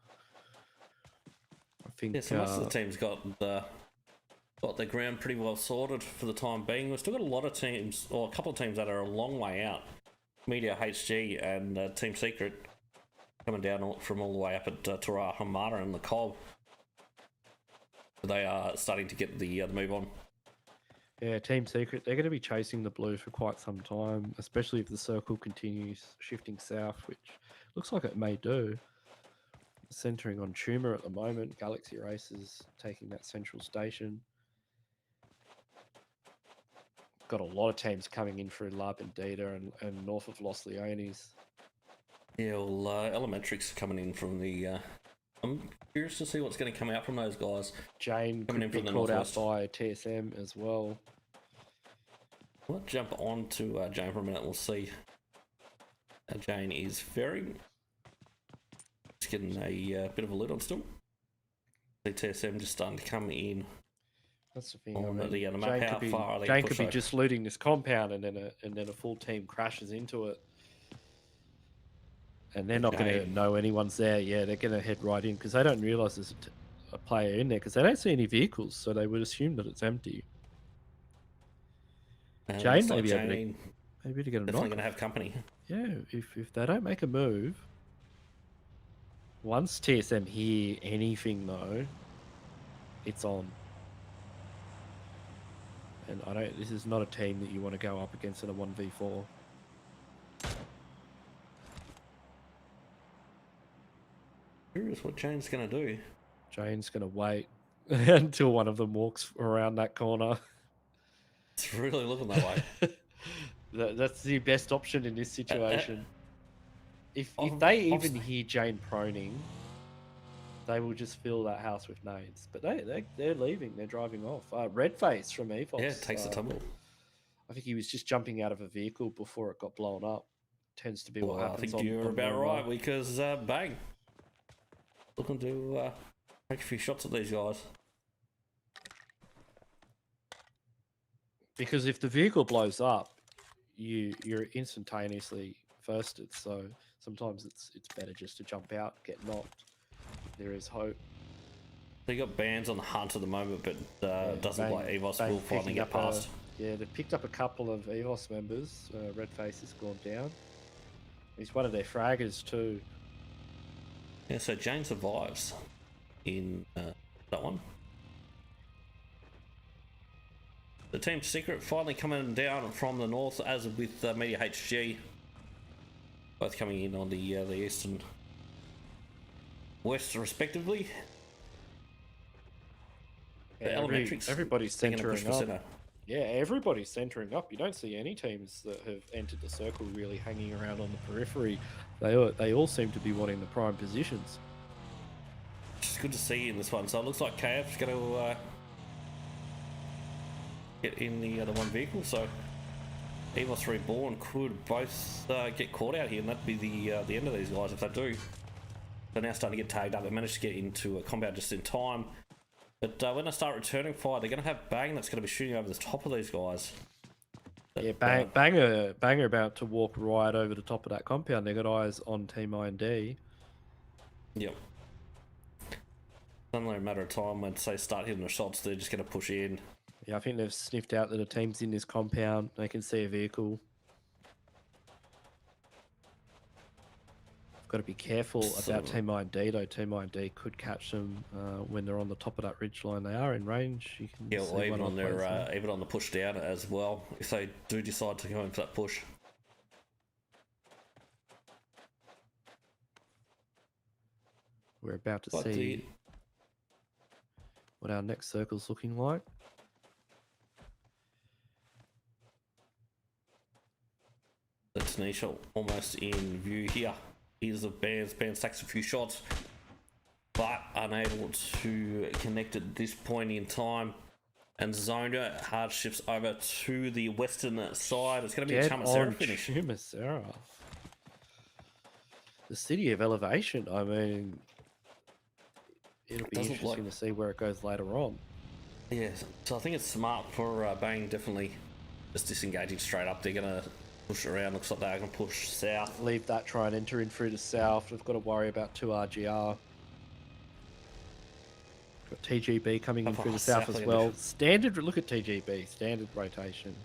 B: I think...
A: Yeah, so most of the teams got their ground pretty well sorted for the time being. We've still got a lot of teams, or a couple of teams that are a long way out. METEORHG and Team Secret coming down from all the way up at Tora Hamada and the Cobb. They are starting to get the move on.
B: Yeah, Team Secret, they're going to be chasing the blue for quite some time, especially if the circle continues shifting south, which looks like it may do. Centering on Tumor at the moment, Galaxy Racers taking that central station. Got a lot of teams coming in through Lab and Data and north of Los Leones.
A: Yeah, well, ELEMENTRIX coming in from the... I'm curious to see what's going to come out from those guys.
B: Jane
A: coming in
B: could
A: from
B: be
A: the
B: called out
A: northwest.
B: by TSM as well.
A: Let's jump on to Jane for a minute. We'll see. Jane is very... Just getting a bit of a lid on still. The TSM just starting to come in.
B: That's the thing.
A: On
B: I mean,
A: the map, how far are they
B: Jane
A: push
B: could be
A: out?
B: just looting this compound and then a full team crashes into it. And they're not going to know anyone's there. Yeah, they're going to head right in because they don't realise there's a player in there because they don't see any vehicles, so they would assume that it's empty. Jane may be able to get a
A: definitely
B: knock.
A: going to have company.
B: Yeah, if they don't make a move, once TSM hear anything though, it's on. And this is not a team that you want to go up against in a 1v4.
A: Curious what Jane's going to do.
B: Jane's going to wait until one of them walks around that corner.
A: It's really looking that way.
B: That's the best option in this situation. If they even hear Jane proning, they will just fill that house with nades. But they're leaving. They're driving off. Redface from EVOS.
A: Yeah, takes the tumble.
B: I think he was just jumping out of a vehicle before it got blown up. Tends to be what happens.
A: I think you're about right because bang. Looking to make a few shots at these guys.
B: Because if the vehicle blows up, you're instantaneously firsted. So sometimes it's better just to jump out, get knocked. There is hope.
A: They got bans on the hunt at the moment, but doesn't look like EVOS will finally get past.
B: Yeah, they've picked up a couple of EVOS members. Redface has gone down. He's one of their fraggers too.
A: Yeah, so Jane survives in that one. The Team Secret finally coming down from the north, as with METEORHG. Both coming in on the east and west, respectively.
B: Yeah, everybody's centering up. Yeah, everybody's centering up. You don't see any teams that have entered the circle really hanging around on the periphery. They all seem to be wanting the prime positions.
A: It's good to see in this one. So it looks like KF's going to get in the one vehicle. So EVOS REBORN could both get caught out here, and that'd be the end of these guys if they do. They're now starting to get tagged up. They managed to get into a combat just in time. But when they start returning fire, they're going to have Bang that's going to be shooting over the top of these guys.
B: Yeah, Banger about to walk right over the top of that compound. They got eyes on Team IND.
A: Yep. It's only a matter of time when they start hitting the shots, they're just going to push in.
B: Yeah, I think they've sniffed out that a team's in this compound. They can see a vehicle. Got to be careful about Team IND though. Team IND could catch them when they're on the top of that ridge line. They are in range. You can see
A: even on their even on the push down as well. If they do decide to go in for that push.
B: We're about to see what our next circle's looking like.
A: The Tanisha almost in view here. Here's the Bands. Bands takes a few shots, but unable to connect at this point in time. And Zona hard shifts over to the western side. It's going to be a Chamasera finish.
B: Chamasera. The city of elevation. I mean, it'll be interesting to see where it goes later on.
A: Yeah, so I think it's smart for Bang, definitely just disengaging straight up. They're going to push around. Looks like they're going to push south.
B: Leave that, try and enter in through the south. We've got to worry about 2 RGR. Got TGB coming in through the south as well. Standard, look at TGB, standard rotation.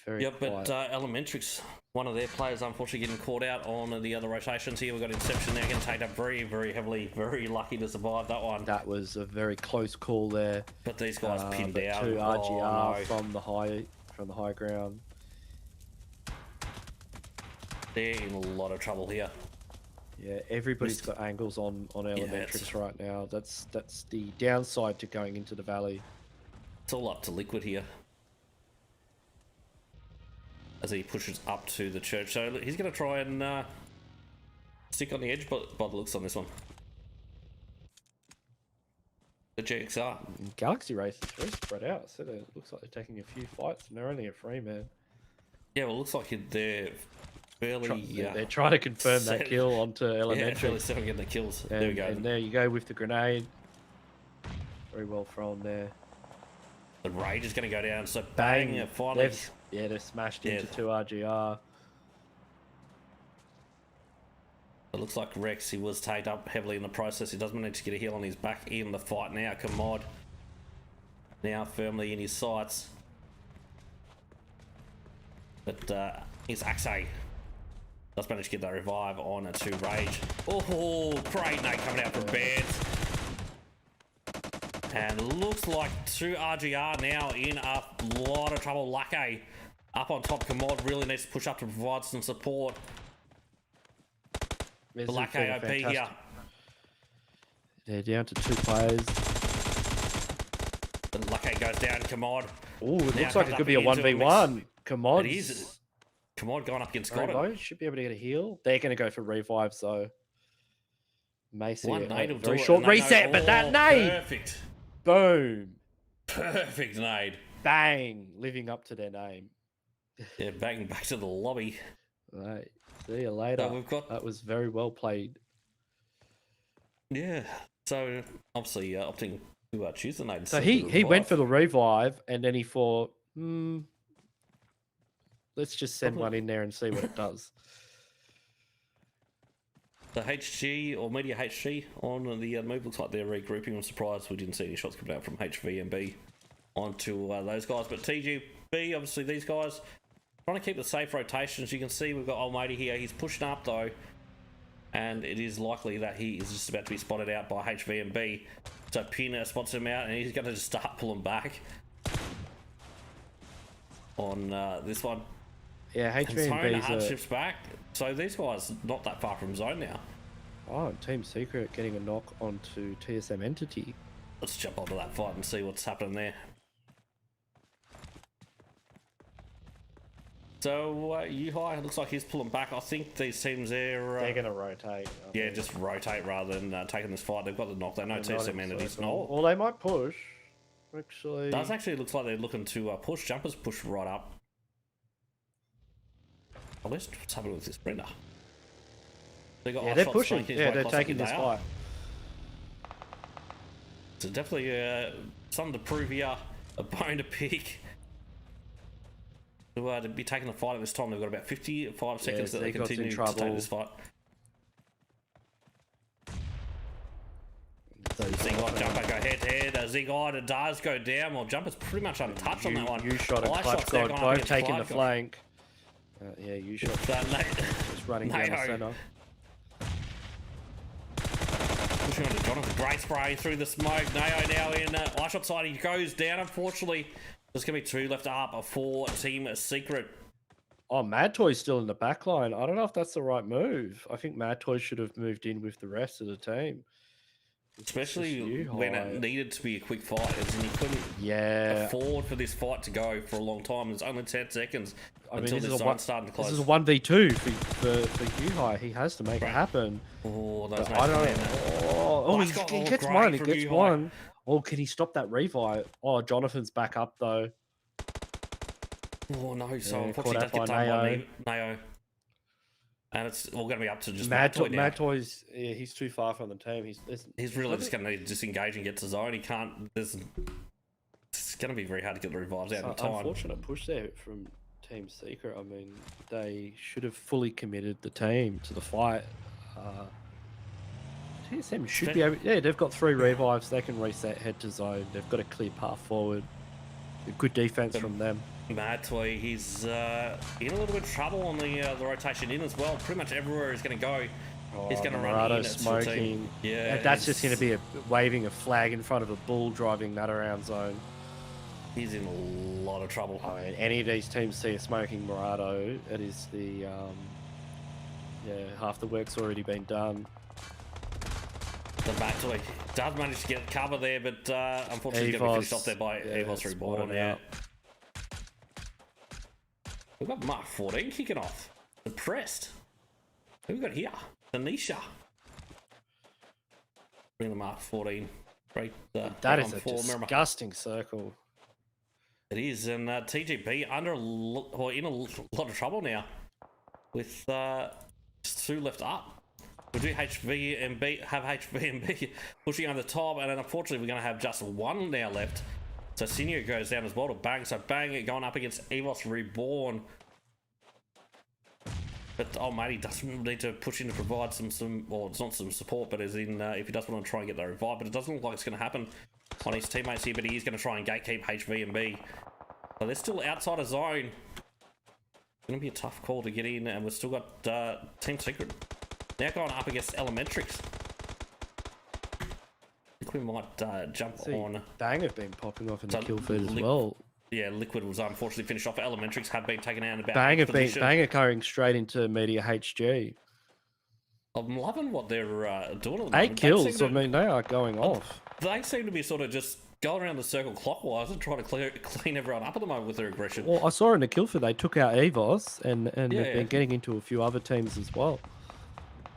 B: Very
A: yep, but ELEMENTRIX, one of their players, unfortunately getting caught out on the other rotations here. We've got Inception now getting taken up very, very heavily. Very lucky to survive that one.
B: That was a very close call there.
A: But these guys pinned out.
B: 2 RGR from the high ground.
A: They're in a lot of trouble here.
B: Yeah, everybody's got angles on ELEMENTRIX right now. That's the downside to going into the valley.
A: It's all up to Liquid here as he pushes up to the church. So he's going to try and stick on the edge, but by the looks on this one, the GXR.
B: Galaxy Race is very spread out, so it looks like they're taking a few fights, and they're only a 3-man.
A: Yeah, well, it looks like they're fairly...
B: they're trying to confirm that kill onto ELEMENTRIX.
A: Yeah, fairly set on getting the kills.
B: And,
A: there we go.
B: And there you go with the grenade. Very well thrown there.
A: The Rage is going to go down, so bang, finally...
B: They've smashed into 2 RGR.
A: It looks like Rex, he was tagged up heavily in the process. He does manage to get a heal on his back in the fight now. Commod now firmly in his sights. But his Axe does manage to get that revive on to Rage. Oh, great nade coming out from Bands. And looks like 2 RGR now in a lot of trouble. Lucky up on top. Commod really needs to push up to provide some support. Black AOP here.
B: They're down to 2 players.
A: And Lucky goes down. Commod.
B: Oh, it looks like it could be a 1v1. Commod.
A: It is. Commod going up against
B: Scott. Should be able to get a heal. They're going to go for revive, so may see a very short reset, but that nade.
A: Perfect.
B: Boom.
A: Perfect nade.
B: Bang. Living up to their name.
A: Yeah, bang back to the lobby.
B: Right. See you later.
A: So we've got...
B: That was very well played.
A: Yeah. So obviously opting to choose the nade.
B: So he went for the revive, and then he thought, let's just send one in there and see what it does.
A: The HG or Media HG on the move looks like they're regrouping. I'm surprised we didn't see any shots coming out from HVNB onto those guys. But TGB, obviously these guys trying to keep the safe rotations. You can see we've got Almighty here. He's pushing up though, and it is likely that he is just about to be spotted out by HVNB. So Pina spots him out, and he's going to just start pulling back on this one.
B: Yeah, HVNB
A: shifts back. So these guys not that far from zone now.
B: Oh, Team Secret getting a knock onto TSM Entity.
A: Let's jump onto that fight and see what's happening there. So Yuhai looks like he's pulling back. I think these teams are...
B: they're going to rotate.
A: Yeah, just rotate rather than taking this fight. They've got the knock. They know TSM Entity's not.
B: Or they might push. Actually...
A: Does actually looks like they're looking to push. Jumpers push right up. Oh, what's happening with this Brenda?
B: They're pushing. Yeah, they're taking this fight.
A: So definitely something to prove here. A bone to pick. To be taking the fight at this time. They've got about 55 seconds that they continue to take this fight. Zigod jumper go head to head. Zigod does go down. Well, Jumper's pretty much untouched on that one.
B: You shot a clutch god, both taking the flank. Yeah, you shot just running down the center.
A: Pushing on to Jonathan. Great spray through the smoke. Nao now in eyeshot side. He goes down, unfortunately. There's going to be 2 left up for Team Secret.
B: Oh, Mad Toy's still in the back line. I don't know if that's the right move. I think Mad Toy should have moved in with the rest of the team.
A: Especially
B: just
A: when
B: high.
A: it needed to be a quick fight, as in you couldn't afford for this fight to go for a long time. There's only 10 seconds until this zone started to close.
B: This is a 1v2 for Yuhai. He has to make it happen.
A: Oh, that's
B: I don't know. He gets one. He gets one. Oh, can he stop that revive? Oh, Jonathan's back up though.
A: Oh no, so
B: Yeah,
A: unfortunately
B: caught
A: does get
B: out
A: done
B: by
A: by Nao. And it's all going to be up to just
B: Mad
A: Mad Toy now.
B: Toy's he's too far from the team.
A: He's really just going to need to disengage and get to zone. He can't. It's going to be very hard to get the revives out in time.
B: Unfortunate push there from Team Secret. I mean, they should have fully committed the team to the fight. TSM should be able. Yeah, they've got 3 revives. They can reset, head to zone. They've got a clear path forward. Good defense from them.
A: Mad Toy, he's in a little bit of trouble on the rotation in as well. Pretty much everywhere he's going to go, he's going to run in.
B: Smoking.
A: Yeah,
B: and that's just going to be waving a flag in front of a bull driving that around zone.
A: He's in a lot of trouble.
B: I mean, any of these teams see a smoking Murado, it is the half the work's already been done.
A: The Mad Toy does manage to get cover there, but unfortunately he's going to be finished off there by EVOS REBORN. Yeah. We've got Mark 14 kicking off. Impressed. Who we got here? Tanisha. Bring the Mark 14. Great.
B: That is a disgusting circle.
A: It is, and TGP in a lot of trouble now with just 2 left up. We do have HVNB pushing over the top, and then unfortunately we're going to have just 1 now left. So Senior goes down as well to Bang. So Bang going up against EVOS REBORN. But oh mate, he doesn't need to push in to provide some well, it's not some support, but as in if he does want to try and get that revive, but it doesn't look like it's going to happen on his teammates here, but he is going to try and gatekeep HVNB. So they're still outside of zone. It's going to be a tough call to get in, and we've still got Team Secret now going up against ELEMENTRIX. I think we might jump on.
B: Bang have been popping off in the kill feed as well.
A: Yeah, Liquid was unfortunately finished off. ELEMENTRIX have been taken out in about
B: Bang are going straight into METEORHG.
A: I'm loving what they're doing at the
B: 8
A: moment.
B: kills. I mean, they are going off.
A: They seem to be sort of just going around the circle clockwise and trying to clean everyone up at the moment with their aggression.
B: Well, I saw in the kill feed they took out EVOS and they've been getting into a few other teams as well.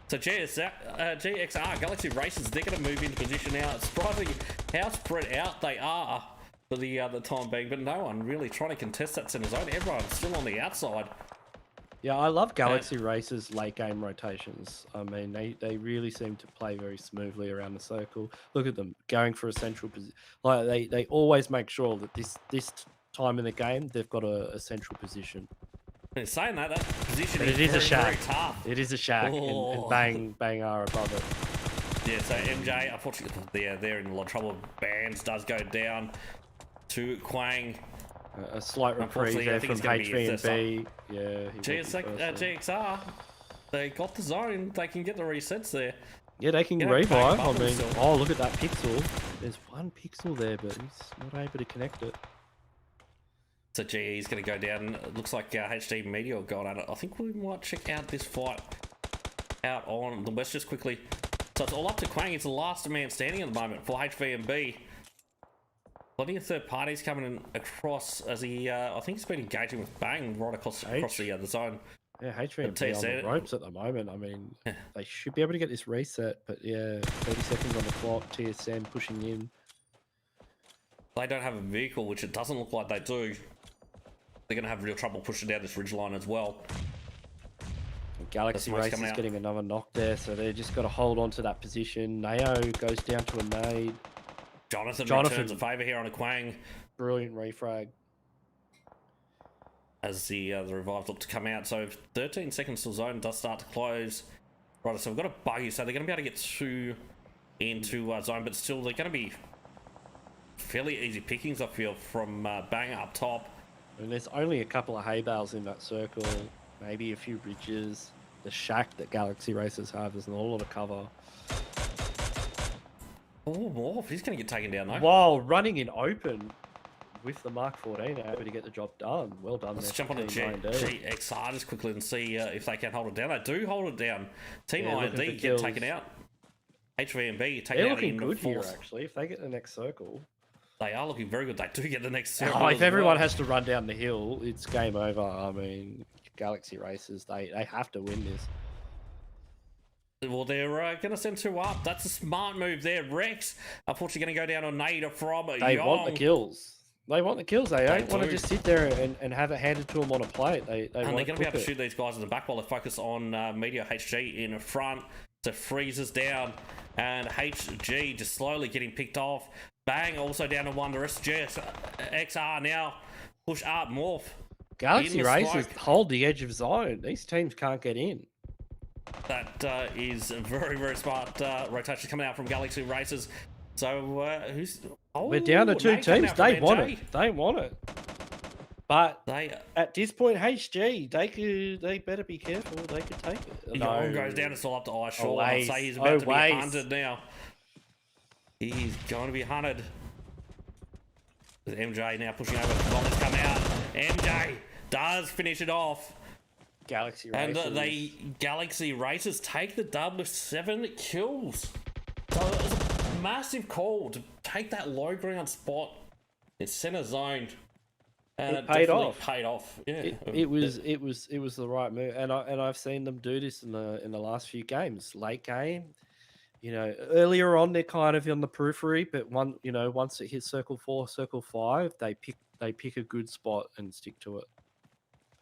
A: So GXR, Galaxy Races, they're going to move into position now. It's surprising how spread out they are for the time being, but no one really trying to contest that center zone. Everyone's still on the outside.
B: Yeah, I love Galaxy Races late game rotations. I mean, they really seem to play very smoothly around the circle. Look at them going for a central position. Like they always make sure that this time in the game they've got a central position.
A: And saying that position
B: but
A: is
B: it is
A: very,
B: a shack.
A: very tough.
B: It is a shack, and Bang are above it.
A: Yeah, so MJ, unfortunately, they're in a lot of trouble. Bands does go down to Quang.
B: A slight reprieve there from HVNB. Yeah.
A: GXR, they got the zone. They can get the resets there.
B: Yeah, they can revive. I mean, oh, look at that pixel. There's 1 pixel there, but he's not able to connect it.
A: So GE's going to go down. It looks like HD Meteor got at it. I think we might check out this fight out on the West just quickly. So it's all up to Quang. He's the last man standing at the moment for HVNB. Plenty of third parties coming in across as he, I think he's been engaging with Bang right across the zone.
B: Yeah, HVNB on the ropes at the moment. I mean, they should be able to get this reset, but yeah, 30 seconds on the clock. TSM pushing in.
A: They don't have a vehicle, which it doesn't look like they do. They're going to have real trouble pushing down this ridgeline as well.
B: Galaxy Race is getting another knock there, so they just got to hold on to that position. Nao goes down to a nade.
A: Jonathan returns a favour here on a Quang.
B: Brilliant refrag.
A: As the revive look to come out. So 13 seconds till zone does start to close. Right, so we've got a buggy, so they're going to be able to get 2 into zone, but still they're going to be fairly easy pickings, I feel, from Bang up top.
B: And there's only a couple of hay bales in that circle, maybe a few ridges. The shack that Galaxy Racers have, there's not a lot of cover.
A: Oh, he's going to get taken down though.
B: While running in open with the Mark 14, able to get the job done. Well done.
A: Let's jump on the GXR just quickly and see if they can hold it down. They do hold it down. Team IND get taken out. HVNB taking
B: They're
A: out
B: looking
A: in
B: good here,
A: fourth.
B: actually. If they get the next circle.
A: They are looking very good. They do get the next circle.
B: Oh,
A: as
B: if everyone
A: well.
B: has to run down the hill, it's game over. I mean, Galaxy Racers, they have to win this.
A: Well, they're going to send 2 up. That's a smart move there. Rex, unfortunately, going to go down on Nada from
B: They
A: Young.
B: want the kills. They want the kills. They don't want to
A: do.
B: just sit there and have it handed to them on a plate. They
A: And they're
B: want
A: going to be able to shoot these guys in the back while they focus on METEORHG in front to freeze us down. And HG just slowly getting picked off. Bang, also down to 1. The rest of GXR now push up, morph.
B: Galaxy
A: in the
B: Racers
A: smoke.
B: hold the edge of zone. These teams can't get in.
A: That is very, very smart rotation coming out from Galaxy Racers. So who's... Oh,
B: We're down to 2
A: Nate coming
B: teams.
A: out from
B: They want
A: NJ.
B: it. They want it. But
A: They...
B: at this point, HG, they better be careful. They could take it.
A: Young goes down and still up to ice short.
B: Oh,
A: I'd
B: Ace.
A: say he's about to be
B: Ace.
A: hunted now. He's going to be hunted. With MJ now pushing over. Volleys come out. MJ does finish it off.
B: Galaxy
A: And
B: Racers.
A: the Galaxy Racers take the dub with 7 kills. So it was a massive call to take that low ground spot in center zone. And
B: It paid
A: definitely
B: off.
A: Paid off. Yeah.
B: It was the right move, and I've seen them do this in the last few games. Late game, earlier on they're kind of on the periphery, but once it hits circle 4, circle 5, they pick a good spot and stick to it.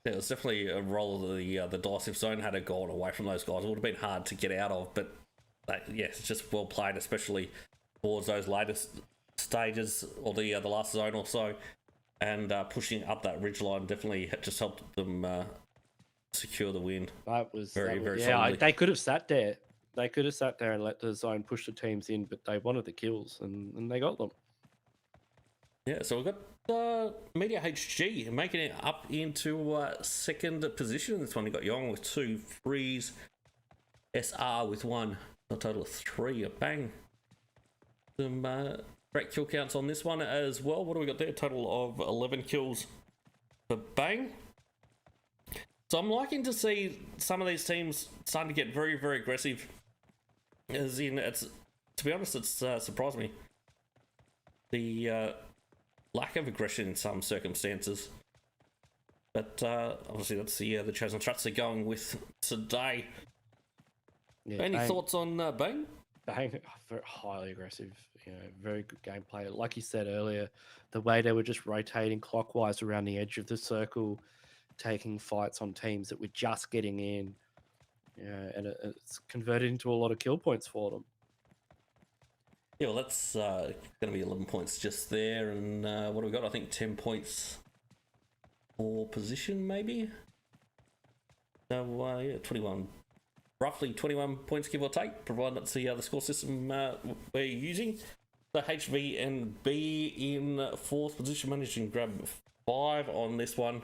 A: Yeah, it was definitely a roll of the dice. If Zone had gone away from those guys, it would have been hard to get out of. But it's just well played, especially towards those latest stages or the last zone or so, and pushing up that ridge line definitely just helped them secure the win.
B: That was
A: Very
B: yeah.
A: solidly.
B: They could have sat there. They could have sat there and let the zone push the teams in, but they wanted the kills and they got them.
A: Yeah, so we've got METEORHG making it up into second position in this one. You've got Young with 2, Freeze, SR with 1, a total of 3. Bang. Some great kill counts on this one as well. What do we got there? A total of 11 kills for Bang. So I'm liking to see some of these teams starting to get very, very aggressive. As in, to be honest, it's surprised me. The lack of aggression in some circumstances. But obviously that's the chosen strats they're going with today.
B: Yeah,
A: Any thoughts on Bang?
B: Bang, very highly aggressive, very good gameplay. Like you said earlier, the way they were just rotating clockwise around the edge of the circle, taking fights on teams that were just getting in, and it's converted into a lot of kill points for them.
A: Yeah, well, that's going to be 11 points just there. And what have we got? I think 10 points for position, maybe? So, yeah, 21. Roughly 21 points, give or take, provided that's the score system we're using. So HVNB in 4th position, managing to grab 5 on this one.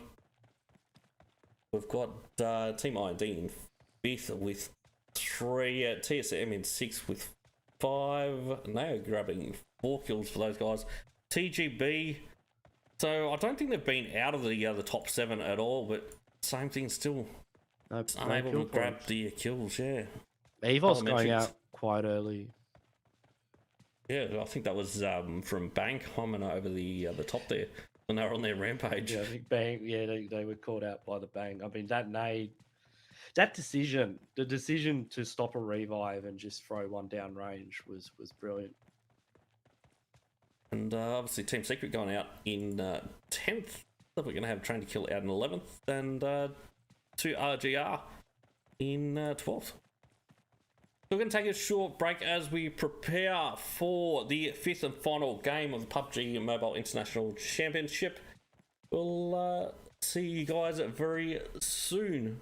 A: We've got Team IND in 5th with 3, TSM in 6th with 5, and they are grabbing 4 kills for those guys. TGB, so I don't think they've been out of the top 7 at all, but same thing still. Unable to grab the kills, yeah.
B: EVOS going
A: ELEMENTRIX.
B: out quite early.
A: Yeah, I think that was from Bank homing over the top there when they were on their rampage.
B: Yeah, I think Bang. Yeah, they were caught out by the Bang. I mean, that decision, the decision to stop a revive and just throw one down range was brilliant.
A: And obviously Team Secret going out in 10th. We're going to have Train to Kill out in 11th. And 2 RGR in 12th. We're going to take a short break as we prepare for the 5th and final game of the PUBG Mobile International Championship. We'll see you guys very soon.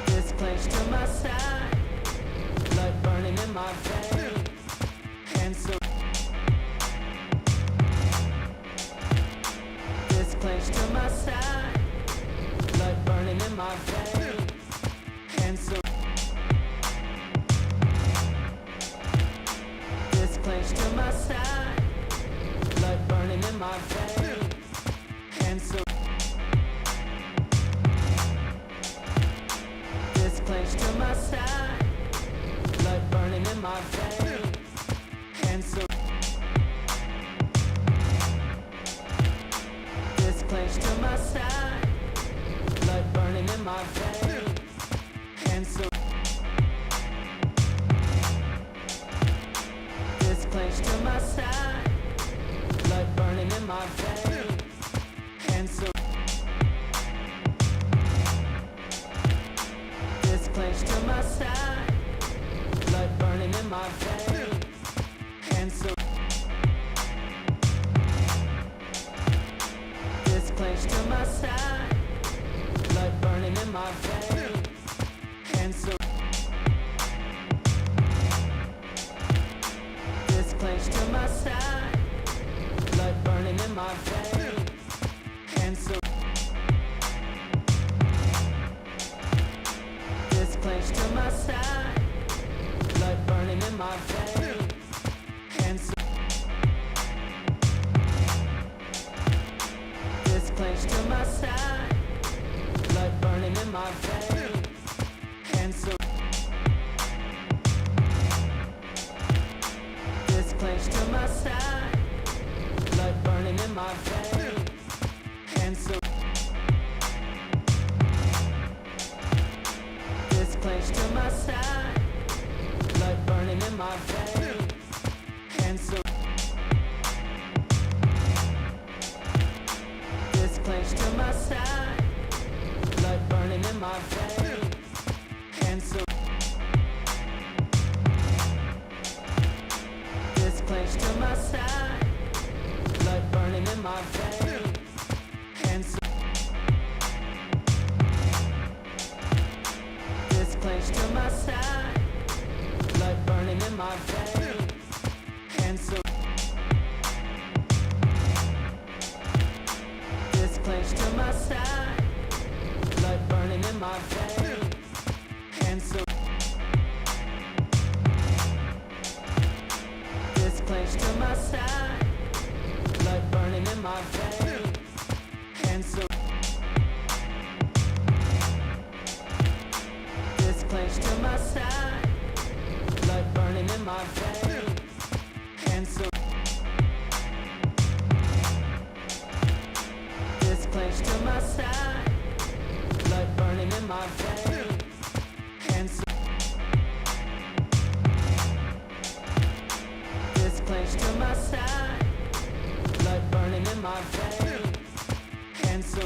C: This clench to my side, blood burning in my veins, and so this clench to my side, blood burning in my veins, and so this clench to my side, blood burning in my veins, and so this clench burning in my veins. And so this clenched to my side, blood burning in my veins. And so this clenched to my side, blood burning in my veins. And so this clenched to my side, blood burning in my veins. And so this clenched to my side, blood burning in my veins. And so this clenched to my side, blood burning in my veins. And so this clenched to my side, blood burning in my veins. And so this clenched to my side, blood burning in my veins. And so this clenched to my side, blood burning in my veins. And so this clenched to my side, blood burning in my veins. And so this clenched to my side, blood burning in my veins. And so this clenched to my side, blood burning in my veins. And so this clenched to my side, blood burning in my veins. And so this clenched to my side, blood burning in my veins. And so this clenched to my side, blood burning in my veins. And so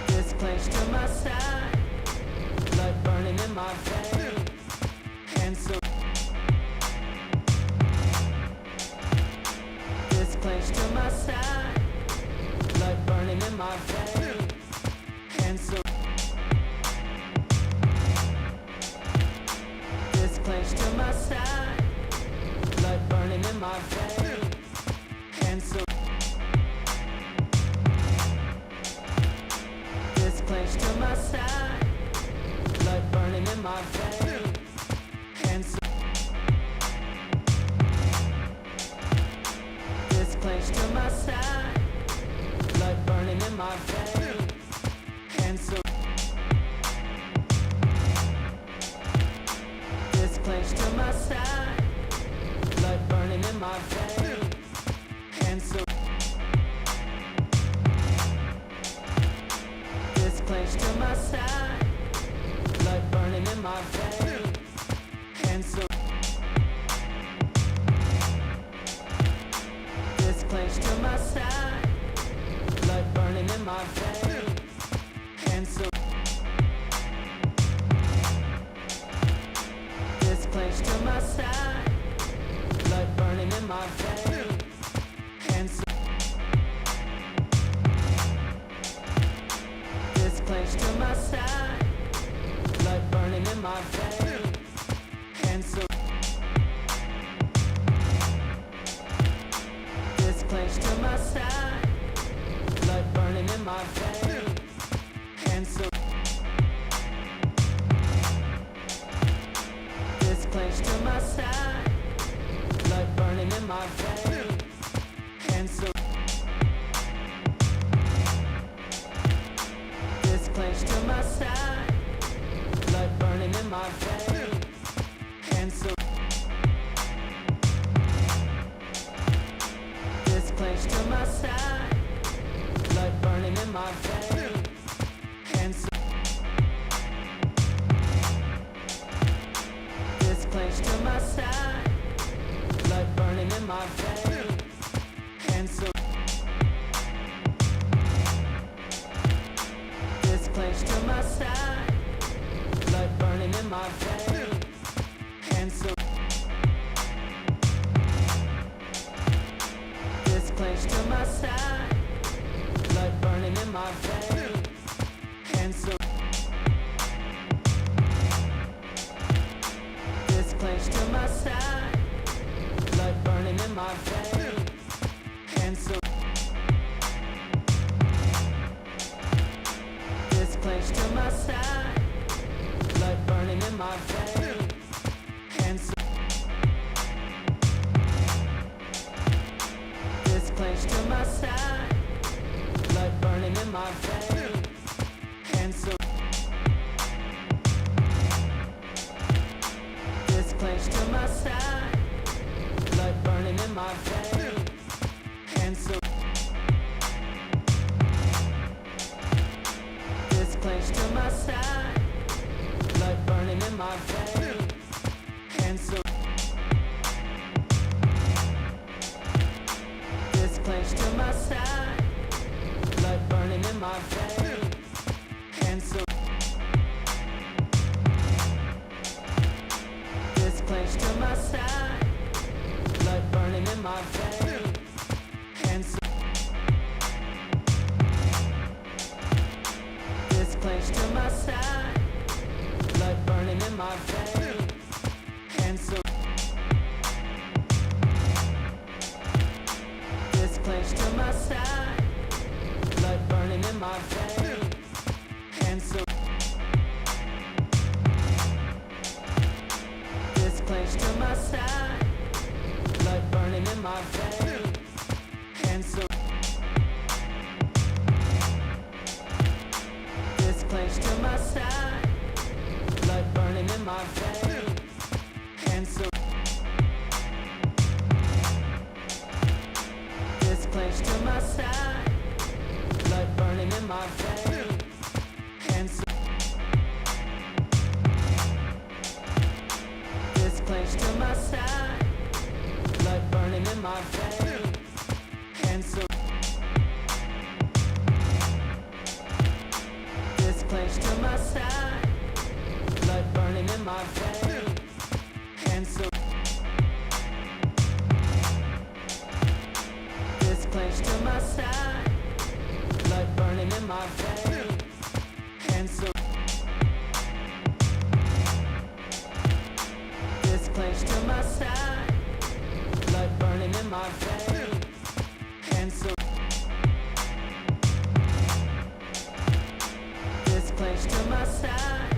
C: this clenched to my side, blood burning in my veins. And so this clenched to my side, blood burning in my veins. And so this clenched to my side, blood burning in my veins. And so this clenched to my side, blood burning in my veins. And so this clenched to my side, blood burning in my veins. And so this clenched to my side, blood burning in my veins. And so this clenched to my side, blood burning in my veins. And so this clenched to my side, blood burning in my veins. And so this clenched to my side, blood burning in my veins. And so this clenched to my side, blood burning in my veins. And so this clenched to my side, blood burning in my veins. And so this clenched to my side, blood burning in my veins. And so this clenched to my side, blood burning in my veins. And so this clenched to my side, blood burning in my veins. And so this clenched to my side, blood burning in my veins. And so this clenched to my side, blood my veins. And so this clench to my side, blood burning in my veins. And so this clench to my side, blood burning in my veins. And so this clench to my side, blood burning in my veins. And so this clench to my side, blood burning in my veins. And so this clench to my side, blood burning in my veins. And so this clench to my side, blood burning in my veins. And so this clench to my side, blood burning in my veins. And so this clench to my side, blood burning in my veins. And so this clench to my side, blood burning in my veins. And so this clench to my side, blood burning in my veins. And so this clench to my side, blood burning in my veins. And so this clench to my side, blood burning in my veins. And so this clench to my side, blood burning in my veins. And so this clench to my side, blood burning in my veins. And so this clench to my side, blood burning in my veins. And so this clench to my side, blood burning in my veins. And so this clench to my side, blood burning in my veins. And so this clench to my side,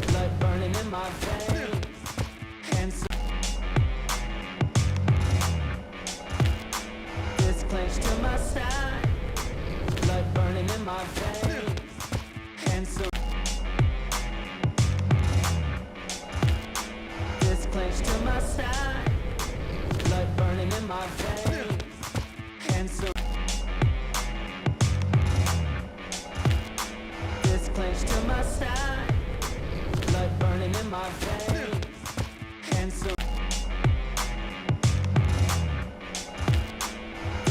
C: blood burning in my veins. And so this clench to my side, blood burning in my veins. And so this clench to my side, blood burning in my veins. And so this clench to my side, blood burning in my veins. And so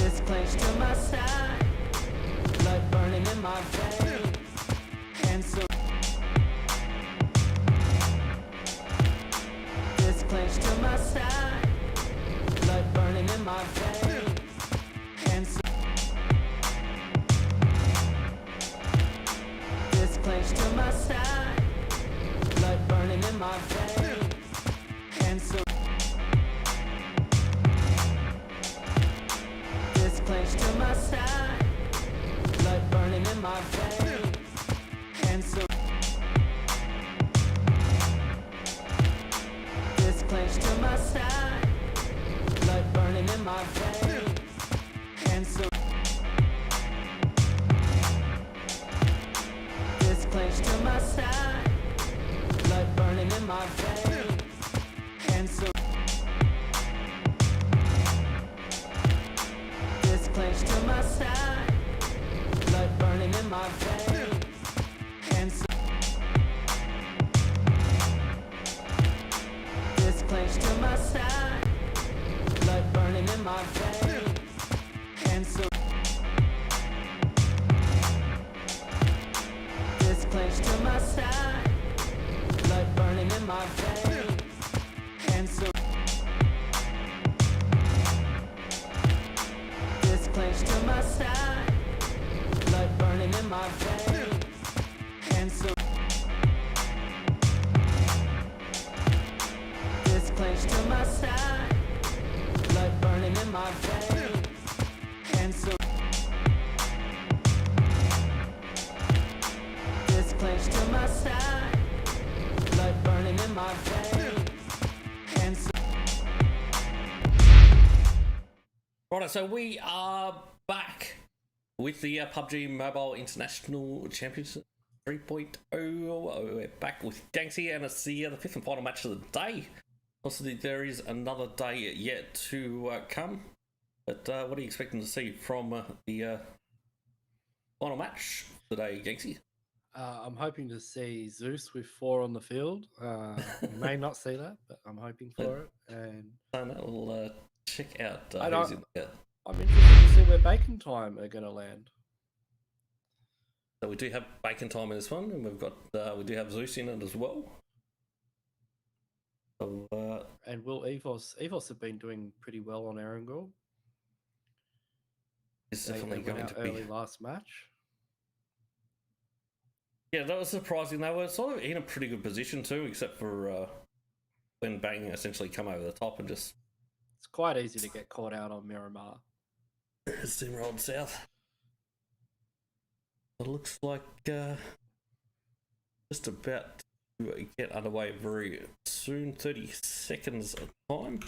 C: this clench to my side, blood burning in my veins. And so this clench to my side, blood burning in my veins. And so this clench to my side, blood burning in my veins. And so this clench to my side, blood burning in my veins. And so this clench to my side, blood burning in my veins. And so this clench to my side, blood burning in my veins. And so this clench to my side, blood burning in my veins. And so this clench to my side, blood burning in my veins. And so this clench to my side, blood burning my side, blood burning in my veins, and so this clenched to my side, blood burning in my veins, and so
A: Right, so we are back with the PUBG Mobile International Championship 3.0. We're back with Gangsy, and it's the fifth and final match of the day. Obviously, there is another day yet to come. But what are you expecting to see from the final match today, Gangsy?
B: I'm hoping to see ZEUS with 4 on the field. We may not see that, but I'm hoping for it. And
A: We'll check out who's in there.
B: I'm interested to see where Bacon Time are going to land.
A: So we do have Bacon Time in this one, and we've got we do have ZEUS in it as well. So,
B: and will EVOS have been doing pretty well on Erangel?
A: It's definitely
B: they
A: going to be
B: early last match.
A: Yeah, that was surprising. They were sort of in a pretty good position too, except for when Bang essentially come over the top and just...
B: It's quite easy to get caught out on Miramar.
A: Steamrolled south. It looks like just about to get underway very soon. 30 seconds of time.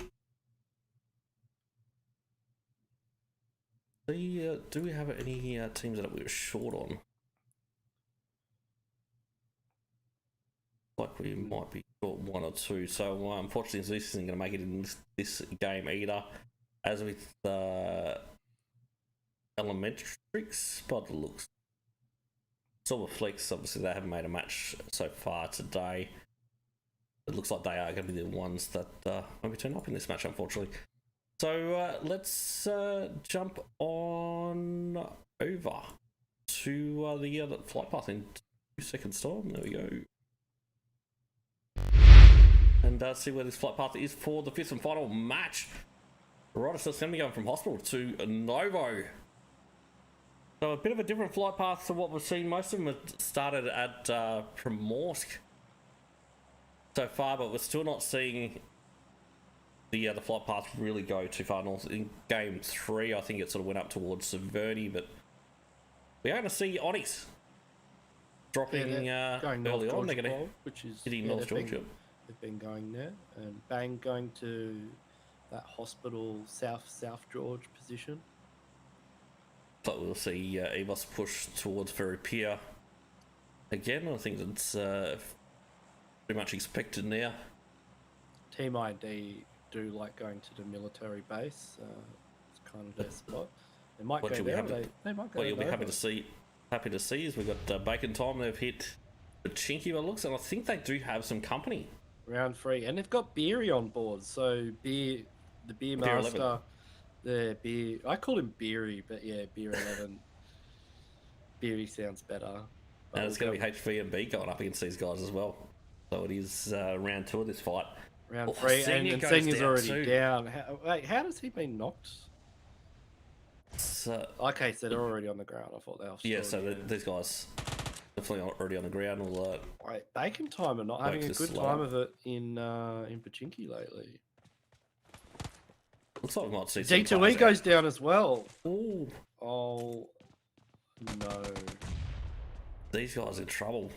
A: Do we have any teams that we were short on? Like we might be short 1 or 2, so unfortunately this isn't going to make it in this game either. As with ELEMENTRIX, but it looks Silver Flex, obviously they haven't made a match so far today. It looks like they are going to be the ones that maybe turn up in this match, unfortunately. So let's jump on over to the flight path in 2 seconds time. There we go. And see where this flight path is for the fifth and final match. Right, so it's going to be going from Hospital to Novo. So a bit of a different flight path to what we've seen. Most of them have started at Primorsk so far, but we're still not seeing the flight path really go too far north. In game 3, I think it sort of went up towards Severny, but we're going to see ONYX dropping early on. They're going to
B: which is
A: hitting North Georgia.
B: They've been going there, and Bang going to that hospital South George position.
A: But we'll see EVOS push towards Veripia again. I think that's pretty much expected now.
B: Team ID do like going to the military base. It's kind of their spot. They might go there. They might go.
A: What you'll be happy to see is we've got Bacon Time. They've hit Pochinki by looks, and I think they do have some company.
B: Round 3, and they've got Beery on board. So the beer master, the beer. I call him Beery, but yeah, Beer 11. Beery sounds better.
A: And it's going to be HVNB going up against these guys as well. So it is round 2 of this fight.
B: Round 3, and Senior's already down. How does he been knocked? Okay, so they're already on the ground. I thought they were.
A: Yeah, so these guys definitely already on the ground. We'll,
B: wait, Bacon Time are not having a good time of it in Pochinki lately.
A: Looks like we might see
B: D2E goes down as well.
A: Ooh.
B: Oh no.
A: These guys are in trouble.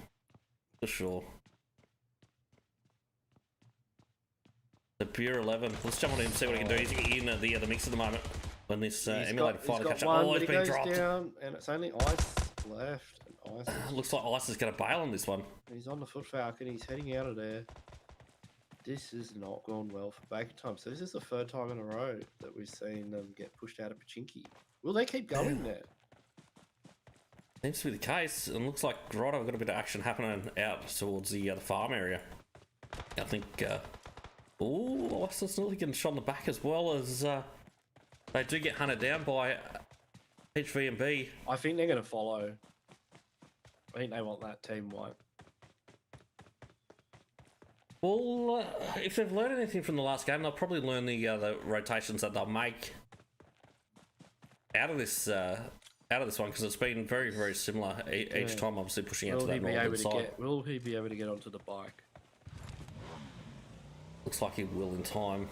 A: For sure. The Beer 11. Let's jump on in and see what he can do. He's in the mix at the moment. When this emulator finally catches up. Oh, he's been dropped.
B: Down, and it's only Ice left. And Ice
A: looks like Ice is going to bail on this one.
B: He's on the Foot Falcon. He's heading out of there. This has not gone well for Bacon Time. So this is the 3rd time in a row that we've seen them get pushed out of Pochinki. Will they keep going there?
A: Seems to be the case. And looks like Grotto got a bit of action happening out towards the farm area. I think... oh, Ice's nearly getting shot in the back as well as... they do get hunted down by HVNB.
B: I think they're going to follow. I think they want that team wipe.
A: Well, if they've learned anything from the last game, they'll probably learn the rotations that they'll make out of this one, because it's been very, very similar each time. Obviously, pushing out to that northern side.
B: Will he be able to get onto the bike?
A: Looks like he will in time.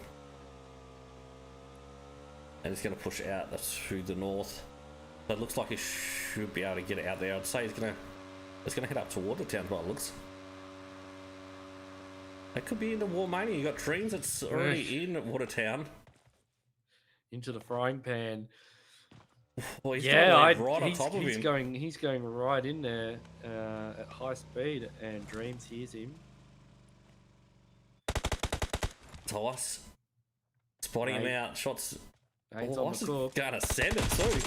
A: And he's going to push out to the north. So it looks like he should be able to get out there. I'd say he's going to head up to Watertown by it looks. It could be into War Mania. You got Dreams that's already in Watertown.
B: Into the frying pan.
A: Well, he's
B: Yeah,
A: right on top of
B: he's
A: him.
B: he's going right in there at high speed, and Dreams hears him.
A: Tice. Spotting him out. Shots.
B: Eight's
A: Oh,
B: on the cook.
A: going to send it too.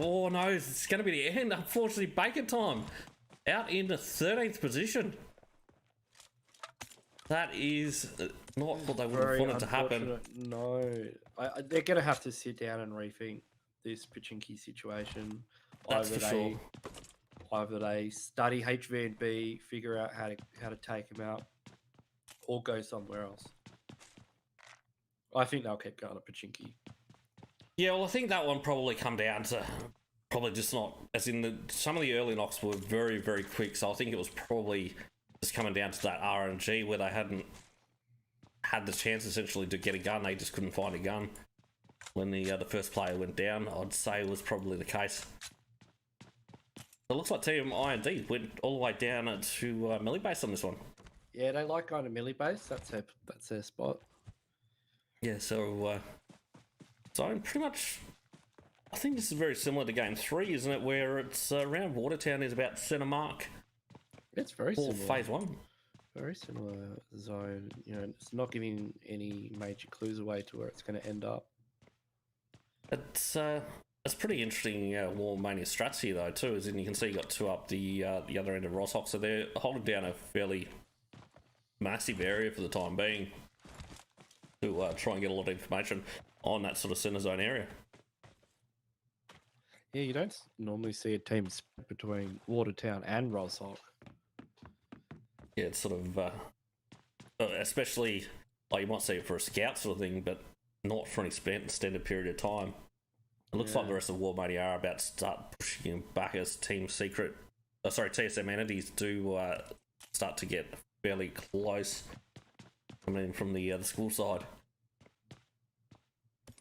A: Oh no, it's going to be the end. Unfortunately, Baker time. Out in the 13th position. That is not what they would have wanted to happen.
B: No, they're going to have to sit down and rethink this Pochinki situation.
A: That's for sure.
B: Either they study HVNB, figure out how to take him out, or go somewhere else. I think they'll keep going at Pochinki.
A: Yeah, well, I think that one probably come down to probably just not, as in some of the early knocks were very, very quick. So I think it was probably just coming down to that RNG where they hadn't had the chance essentially to get a gun. They just couldn't find a gun when the first player went down. I'd say was probably the case. It looks like Team IND went all the way down to melee base on this one.
B: Yeah, they like going to melee base. That's their spot.
A: Yeah, so pretty much, I think this is very similar to Game 3, isn't it? Where it's around Watertown is about centre mark.
B: It's very similar.
A: Phase 1.
B: Very similar zone. You know, it's not giving any major clues away to where it's going to end up.
A: It's pretty interesting War Mania strats here though too, as in you can see you got two up the other end of Roshock, so they're holding down a fairly massive area for the time being to try and get a lot of information on that sort of centre zone area.
B: Yeah, you don't normally see a team split between Watertown and Roshock.
A: Yeah, it's sort of especially like you might see it for a scout sort of thing, but not for an extended period of time. It looks like the rest of War Mania are about to start pushing back as TSM entities do start to get fairly close. I mean, from the school side.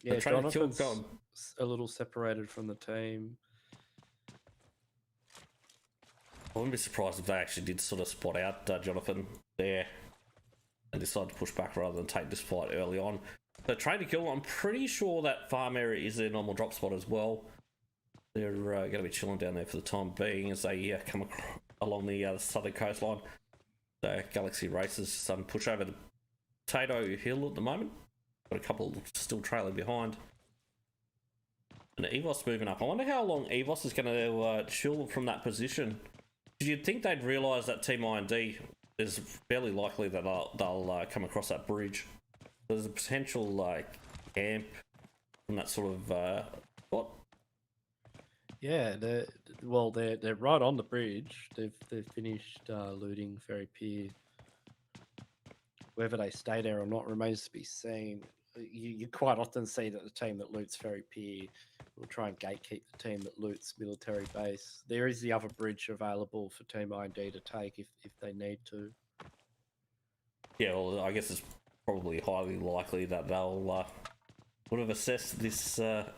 B: Yeah, Jonathan's a little separated from the team.
A: I wouldn't be surprised if they actually did sort of spot out Jonathan there and decide to push back rather than take this fight early on. So trade to kill, I'm pretty sure that farm area is their normal drop spot as well. They're going to be chilling down there for the time being as they come along the southern coastline. The Galaxy Racers push over the Potato Hill at the moment. Got a couple still trailing behind. And EVOS moving up. I wonder how long EVOS is going to chill from that position. You'd think they'd realise that Team IND is fairly likely that they'll come across that bridge. There's a potential camp from that sort of spot.
B: Yeah, they're right on the bridge. They've finished looting Ferry Pier. Whether they stay there or not remains to be seen. You quite often see that the team that loots Ferry Pier will try and gatekeep the team that loots military base. There is the other bridge available for Team IND to take if they need to.
A: Yeah, well, I guess it's probably highly likely that they'll would have assessed this zone,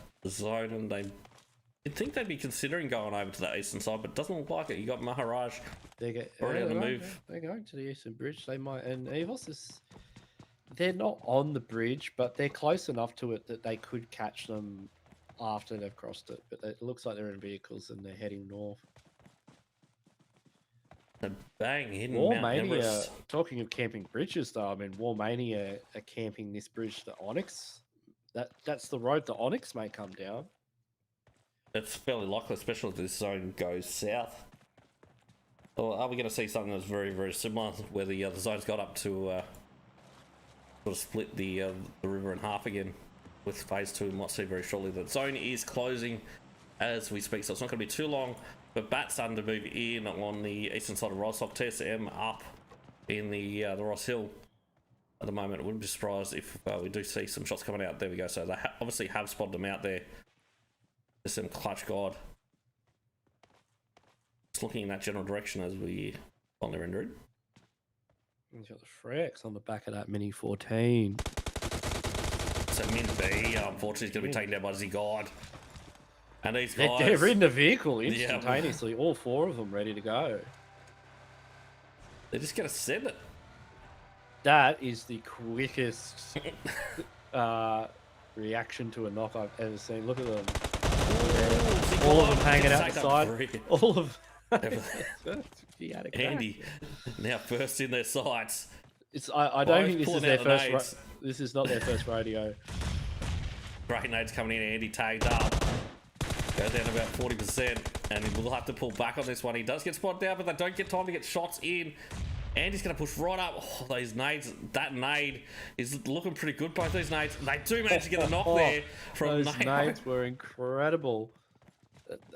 A: and you'd think they'd be considering going over to the eastern side, but it doesn't look like it. You got Maharaj already on the move.
B: They're going to the eastern bridge. They might, and EVOS they're not on the bridge, but they're close enough to it that they could catch them after they've crossed it. But it looks like they're in vehicles and they're heading north.
A: The bang hidden
B: War
A: Mount
B: Mania.
A: Everest.
B: Talking of camping bridges, though, I mean, War Mania are camping this bridge to ONYX. That's the road that ONYX may come down.
A: It's fairly likely, especially if this zone goes south. Or are we going to see something that's very, very similar, where the zone's got up to sort of split the river in half again with phase 2? We might see very shortly that zone is closing as we speak, so it's not going to be too long. But Bat's starting to move in on the eastern side of Roshock. TSM up in the Ross Hill at the moment. I wouldn't be surprised if we do see some shots coming out. There we go. So they obviously have spotted them out there. There's some clutch guard. Just looking in that general direction as we finally render it.
B: He's got the Frex on the back of that Mini 14.
A: So Min B, unfortunately, is going to be taken down by Z-God. And these guys...
B: They're in the vehicle instantaneously, all 4 of them ready to go.
A: They're just going to send it.
B: That is the quickest reaction to a knock I've ever seen. Look at them. All of them hanging out the side. All of
A: Andy, now first in their sights.
B: I don't think this is their first. This is not their first rodeo.
A: Great nades coming in. Andy tagged up. Goes down about 40%, and he will have to pull back on this one. He does get spotted down, but they don't get time to get shots in. Andy's going to push right up. Oh, those nades. That nade is looking pretty good. Both those nades. They do manage to get a knock there from
B: those nades were incredible.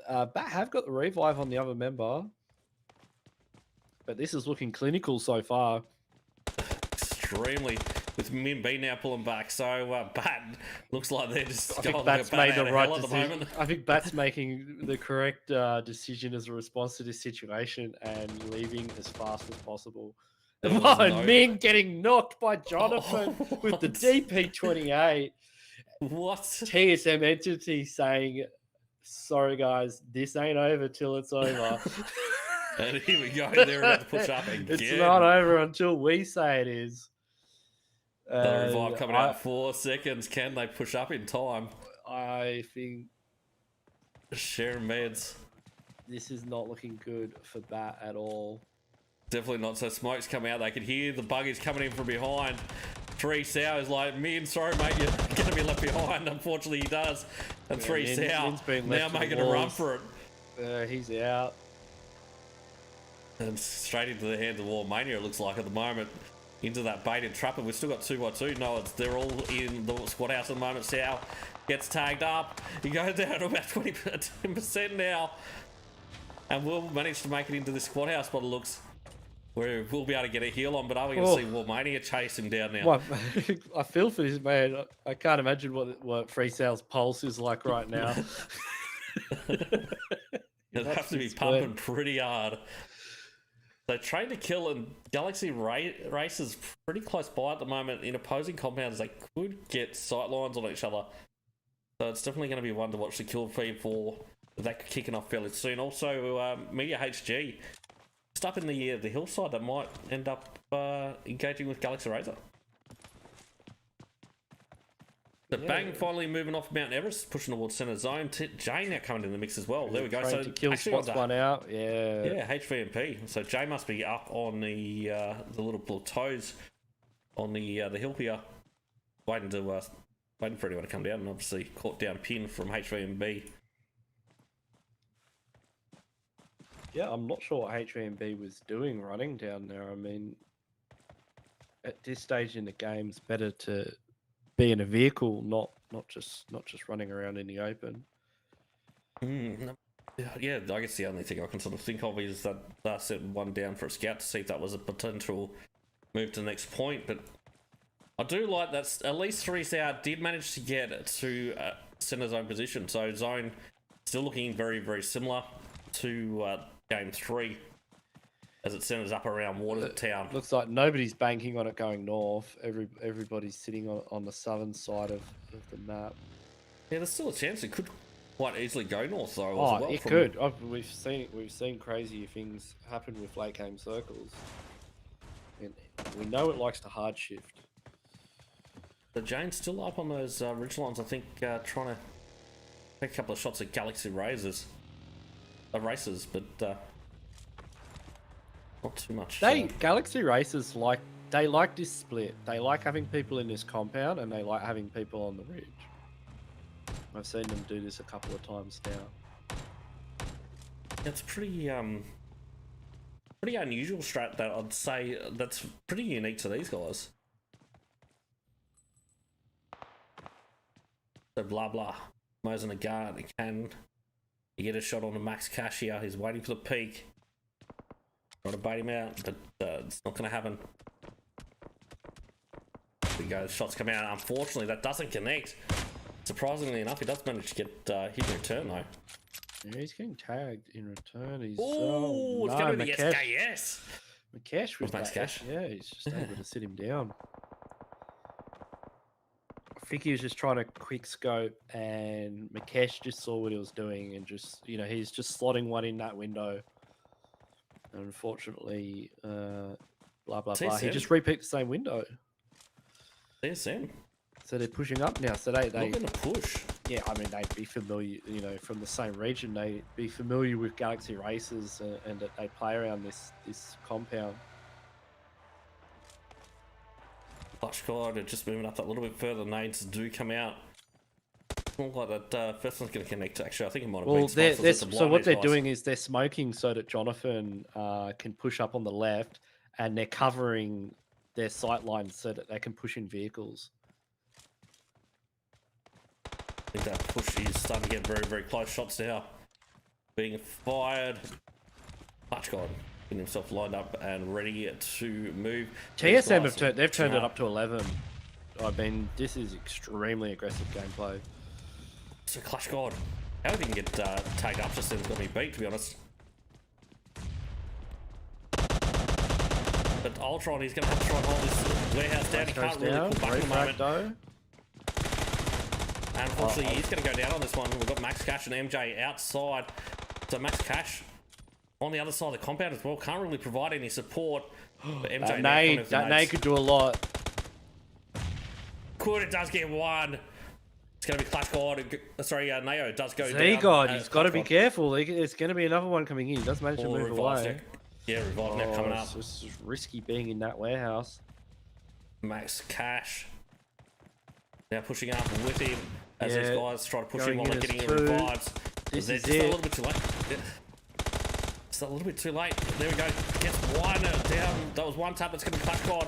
B: Bat have got the revive on the other member, but this is looking clinical so far.
A: Extremely, with Min B now pulling back, so Bat looks like they're just.
B: I think Bat's made the right decision. I think Bat's making the correct decision as a response to this situation and leaving as fast as possible. And Ming getting knocked by Jonathan with the DP28.
A: What?
B: TSM entity saying, "Sorry guys, this ain't over till it's over."
A: And here we go. They're about to push up again.
B: It's not over until we say it is.
A: The revive coming out in 4 seconds. Can they push up in time?
B: I think
A: sharing meds.
B: This is not looking good for Bat at all.
A: Definitely not. So smoke's coming out. They could hear the buggies coming in from behind. 3 Sow is like, Min, sorry mate, you're going to be left behind. Unfortunately he does. And 3 Sow now making a run for it.
B: He's out.
A: And straight into the hands of War Mania, it looks like at the moment. Into that baited trap, and we've still got 2x2. No, they're all in the squad house at the moment. Sow gets tagged up. He goes down to about 20% now. And we'll manage to make it into the squad house by the looks. Where we'll be able to get a heal on, but are we going to see War Mania chase him down now?
B: Well, I feel for this man. I can't imagine what Free Sow's pulse is like right now.
A: It'll have to be pumping pretty hard. So Train to Kill and Galaxy Race is pretty close by at the moment in opposing compounds. They could get sight lines on each other. So it's definitely going to be one to watch the kill feed for. That kicking off fairly soon. Also, METEORHG, just up in the hillside, that might end up engaging with Galaxy Razor. The Bang finally moving off Mount Everest, pushing towards centre zone. Jay now coming in the mix as well. There we go.
B: So
A: to
B: kill spots one out.
A: Yeah, HVNB. So Jay must be up on the little plateaus on the hill here, waiting for anyone to come down, and obviously caught down pin from HVNB.
B: Yeah, I'm not sure what HVNB was doing running down there. I mean, at this stage in the game, it's better to be in a vehicle, not just running around in the open.
A: Yeah, I guess the only thing I can sort of think of is that they set one down for a scout to see if that was a potential move to the next point. But I do like that at least 3 Sow did manage to get to centre zone position. So zone still looking very, very similar to game 3 as it centers up around Watertown.
B: Looks like nobody's banking on it going north. Everybody's sitting on the southern side of the map.
A: Yeah, there's still a chance it could quite easily go north though.
B: Oh,
A: as well
B: it could. We've seen crazy things happen with late game circles, and we know it likes to hard shift.
A: The Jane's still up on those ridge lines. I think trying to take a couple of shots at Galaxy races, but. Not too much.
B: Galaxy Racers like this split. They like having people in this compound, and they like having people on the ridge. I've seen them do this a couple of times now.
A: It's pretty unusual strat that I'd say that's pretty unique to these guys. So blah blah. Mo's in a guard. You get a shot on the Max Cash here. He's waiting for the peak. Trying to bait him out, but it's not going to happen. There we go, shots come out. Unfortunately, that doesn't connect. Surprisingly enough, he does manage to get hit in return, though.
B: Yeah, he's getting tagged in return. He's
A: it's going to be the SKS.
B: Cash with
A: Max
B: that.
A: Cash.
B: Yeah, he's just able to sit him down. I think he was just trying to quick scope, and Mikesh just saw what he was doing, and just he's just slotting one in that window. And unfortunately, blah blah blah. He
A: TSM.
B: just repeat the same window.
A: TSM.
B: So they're pushing up now. So they
A: Not going to push.
B: yeah, I mean they'd be familiar, from the same region. They'd be familiar with Galaxy Races, and that they play around this compound.
A: Clutch squad are just moving up that little bit further. Nades do come out. Not like that first one's going to connect. Actually, I think it might have
B: Well,
A: been.
B: so what they're doing is they're smoking so that Jonathan can push up on the left, and they're covering their sight lines so that they can push in vehicles.
A: I think that push is starting to get very, very close. Shots now being fired. Clutch squad getting himself lined up and ready to move.
B: TSM they've turned it up to 11. I mean, this is extremely aggressive gameplay.
A: So Clutch squad, how do they get tagged up just then got me beat, to be honest. But Ultron, he's going to have to try and hold this warehouse down. He can't really pull back at the moment. And unfortunately, he's going to go down on this one. We've got Max Cash and MJ outside. So Max Cash on the other side of the compound as well. Can't really provide any support. But MJ
B: that nade could do a lot.
A: It does get one. It's going to be Clutch God. Sorry, Neo does go down.
B: Z-God, he's got to be careful. There's going to be another one coming in. He does manage to move away.
A: Yeah, Revive now coming up.
B: It's just risky being in that warehouse.
A: Max Cash now pushing up with him as these guys try to push him while they're getting revives.
B: This is
A: just a little bit too late. Just a little bit too late. There we go. Gets one down. That was one tap. That's going to be Clutch God.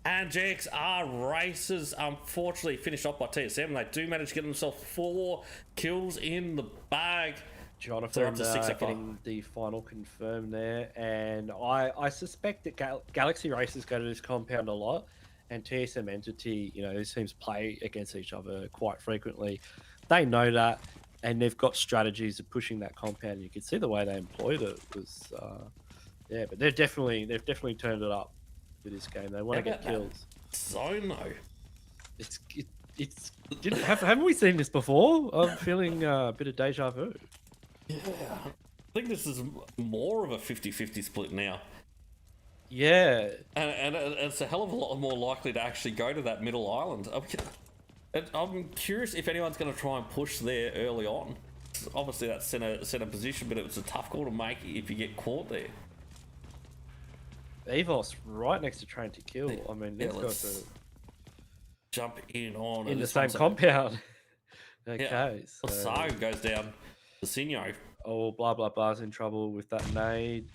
A: And GXR Races unfortunately finished off by TSM. They do manage to get themselves 4 kills in the bag.
B: Jonathan getting the final confirmed there, and I suspect that Galaxy Races go to this compound a lot, and TSM Entity, these teams play against each other quite frequently. They know that, and they've got strategies of pushing that compound. You can see the way they employed it was, but they've definitely turned it up for this game. They want to get kills.
A: Zone though,
B: haven't we seen this before? I'm feeling a bit of deja vu.
A: Yeah, I think this is more of a 50-50 split now.
B: Yeah.
A: And it's a hell of a lot more likely to actually go to that middle island. I'm curious if anyone's going to try and push there early on. Obviously, that's center position, but it was a tough call to make if you get caught there.
B: EVOS right next to Train to Kill. I mean, let's
A: jump in
B: the same compound. Okay,
A: yeah. So goes down. Sinyo.
B: Oh, blah blah blah's in trouble with that nade.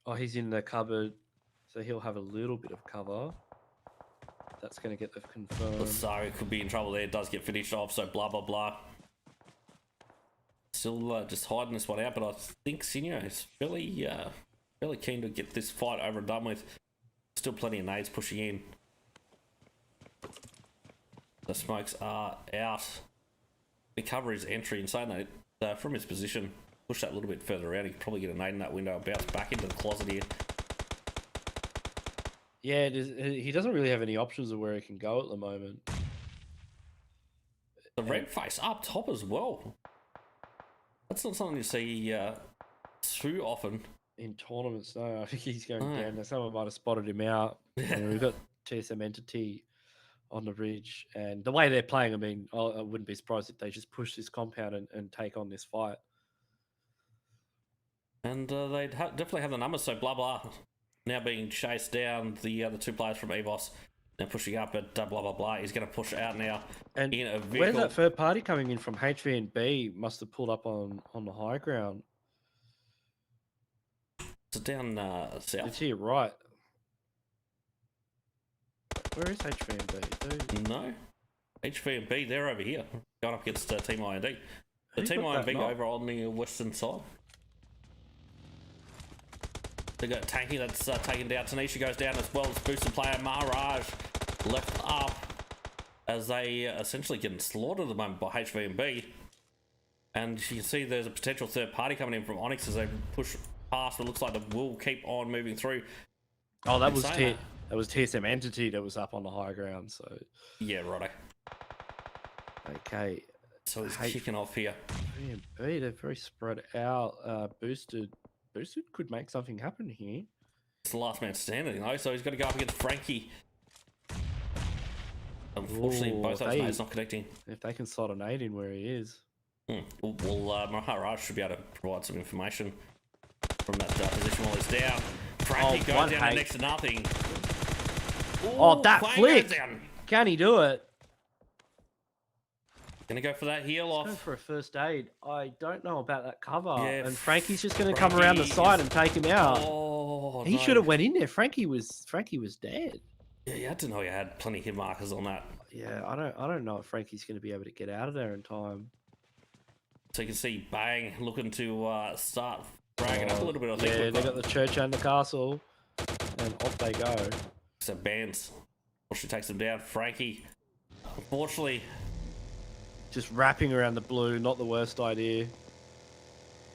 B: Oh, he's in the cupboard, so he'll have a little bit of cover. That's going to get the confirmed.
A: So could be in trouble there. Does get finished off. So blah blah blah. Still just hiding this one out, but I think Sinyo is fairly keen to get this fight over and done with. Still plenty of nades pushing in. The smokes are out. We cover his entry and saying that from his position, push that a little bit further out. He could probably get a nade in that window and bounce back into the closet here.
B: Yeah, he doesn't really have any options of where he can go at the moment.
A: The red face up top as well. That's not something you see too often.
B: In tournaments, no. I think he's going down there. Someone might have spotted him out. We've got TSM Entity on the ridge, and the way they're playing, I mean, I wouldn't be surprised if they just push this compound and take on this fight.
A: And they'd definitely have the numbers. So blah blah now being chased down. The other 2 players from EVOS now pushing up, but blah blah blah. He's going to push out now.
B: And
A: in a vehicle.
B: Where's that third party coming in from? HVNB must have pulled up on the high ground.
A: So down south.
B: It's here, right? Where is HVNB?
A: No. HVNB, they're over here. Going up against Team IND. The Team IND over on the western side. They got Tanky that's taken down. Tanisha goes down as well as boosted player Mirage left up as they essentially getting slaughtered at the moment by HVNB. And you can see there's a potential third party coming in from ONYX as they push past, but it looks like they will keep on moving through.
B: Oh, that was TSM Entity that was up on the high ground. So
A: yeah, righto.
B: Okay.
A: So he's kicking off here.
B: They're very spread out. Boosted could make something happen here.
A: It's the last man standing, though, so he's got to go up against Frankie. Unfortunately, both those mates not connecting.
B: If they can slot an 8 in where he is.
A: Well, Maharaj should be able to provide some information from that position while he's down. Frankie goes down to next to nothing.
B: Oh, that flick! Can he do it?
A: Gonna go for that heal off.
B: Go for a first aid. I don't know about that cover.
A: Yeah,
B: and Frankie's just going to come around the side and take him out.
A: Oh,
B: he should have went in there. Frankie was dead.
A: Yeah, you had to know you had plenty of hit markers on that.
B: Yeah, I don't know if Frankie's going to be able to get out of there in time.
A: So you can see Bang looking to start bragging up a little bit. I think.
B: Yeah, they got the church and the castle, and off they go.
A: So Bands, she takes him down. Frankie, unfortunately,
B: just wrapping around the blue, not the worst idea.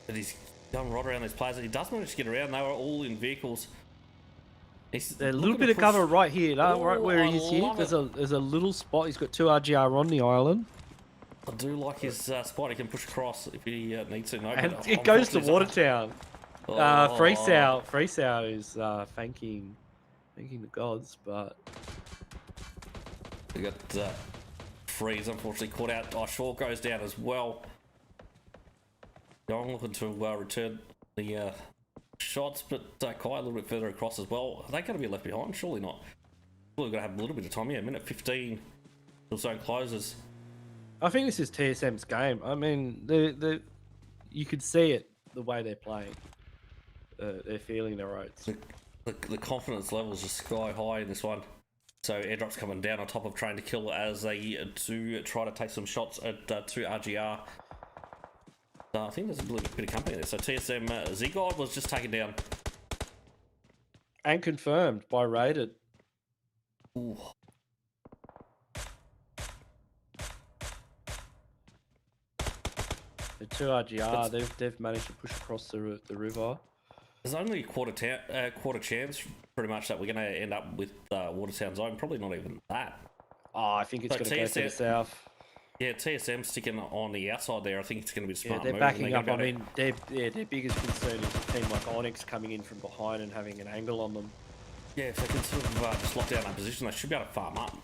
A: But he's going right around these players. He does manage to get around. They were all in vehicles.
B: There's a little bit of cover right here, right where he is here. There's a little spot. He's got 2 RGR on the island.
A: I do like his spot. He can push across if he needs to. No,
B: and it goes to Watertown. Freesow is thanking the gods, but
A: we got Freeze unfortunately caught out. Oh, Shaw goes down as well. I'm looking to return the shots, but Kai a little bit further across as well. Are they going to be left behind? Surely not. We're going to have a little bit of time. Yeah, minute 15 till zone closes.
B: I think this is TSM's game. I mean, you could see it the way they're playing. They're feeling their oats.
A: The confidence levels are sky high in this one. So airdrop's coming down on top of trying to kill as they do try to take some shots at 2 RGR. I think there's a little bit of company there. So TSM Zigod was just taken down.
B: And confirmed by Rated.
A: Ooh.
B: The 2 RGR, they've managed to push across the river.
A: There's only a quarter chance, pretty much, that we're going to end up with Watertown zone. Probably not even that.
B: Oh, I think it's going to go to the south.
A: Yeah, TSM sticking on the outside there. I think it's going to be a smart
B: they're
A: move.
B: Backing up. I mean, their biggest concern is a team like ONYX coming in from behind and having an angle on them.
A: Yeah, if they can sort of just lock down that position, they should be able to farm up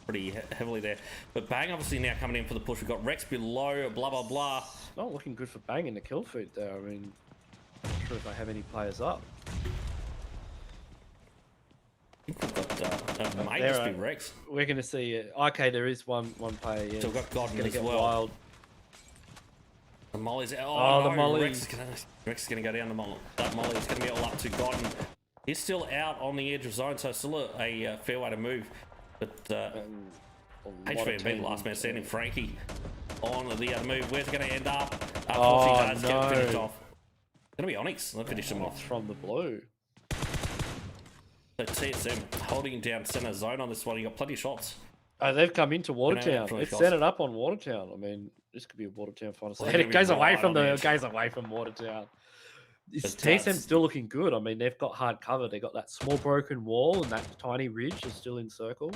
A: pretty heavily there. But Bang obviously now coming in for the push. We've got Rex below, blah, blah, blah.
B: It's not looking good for Bang in the kill feed there. I mean, I'm not sure if they have any players up.
A: I think we've got might just be Rex.
B: We're going to see okay, there is one player. Yeah,
A: so we've got Godden as
B: get
A: well.
B: Wild.
A: The Molly's out.
B: Oh,
A: no,
B: the Molly.
A: Rex is going to go down the Molly. That Molly is going to be all up to Godden. He's still out on the edge of zone, so still a fair way to move. But HVNB, last man standing, Frankie on the other move. Where's it going to end up? Unfortunately, does get finished off. It's going to be ONYX. They'll finish him off.
B: From the blue.
A: So TSM holding down center zone on this one. You got plenty of shots.
B: Oh, they've come into Watertown. It's set it up on Watertown. I mean, this could be a Watertown final. And it goes away from Watertown. TSM's still looking good. I mean, they've got hard cover. They've got that small broken wall and that tiny ridge is still in circle.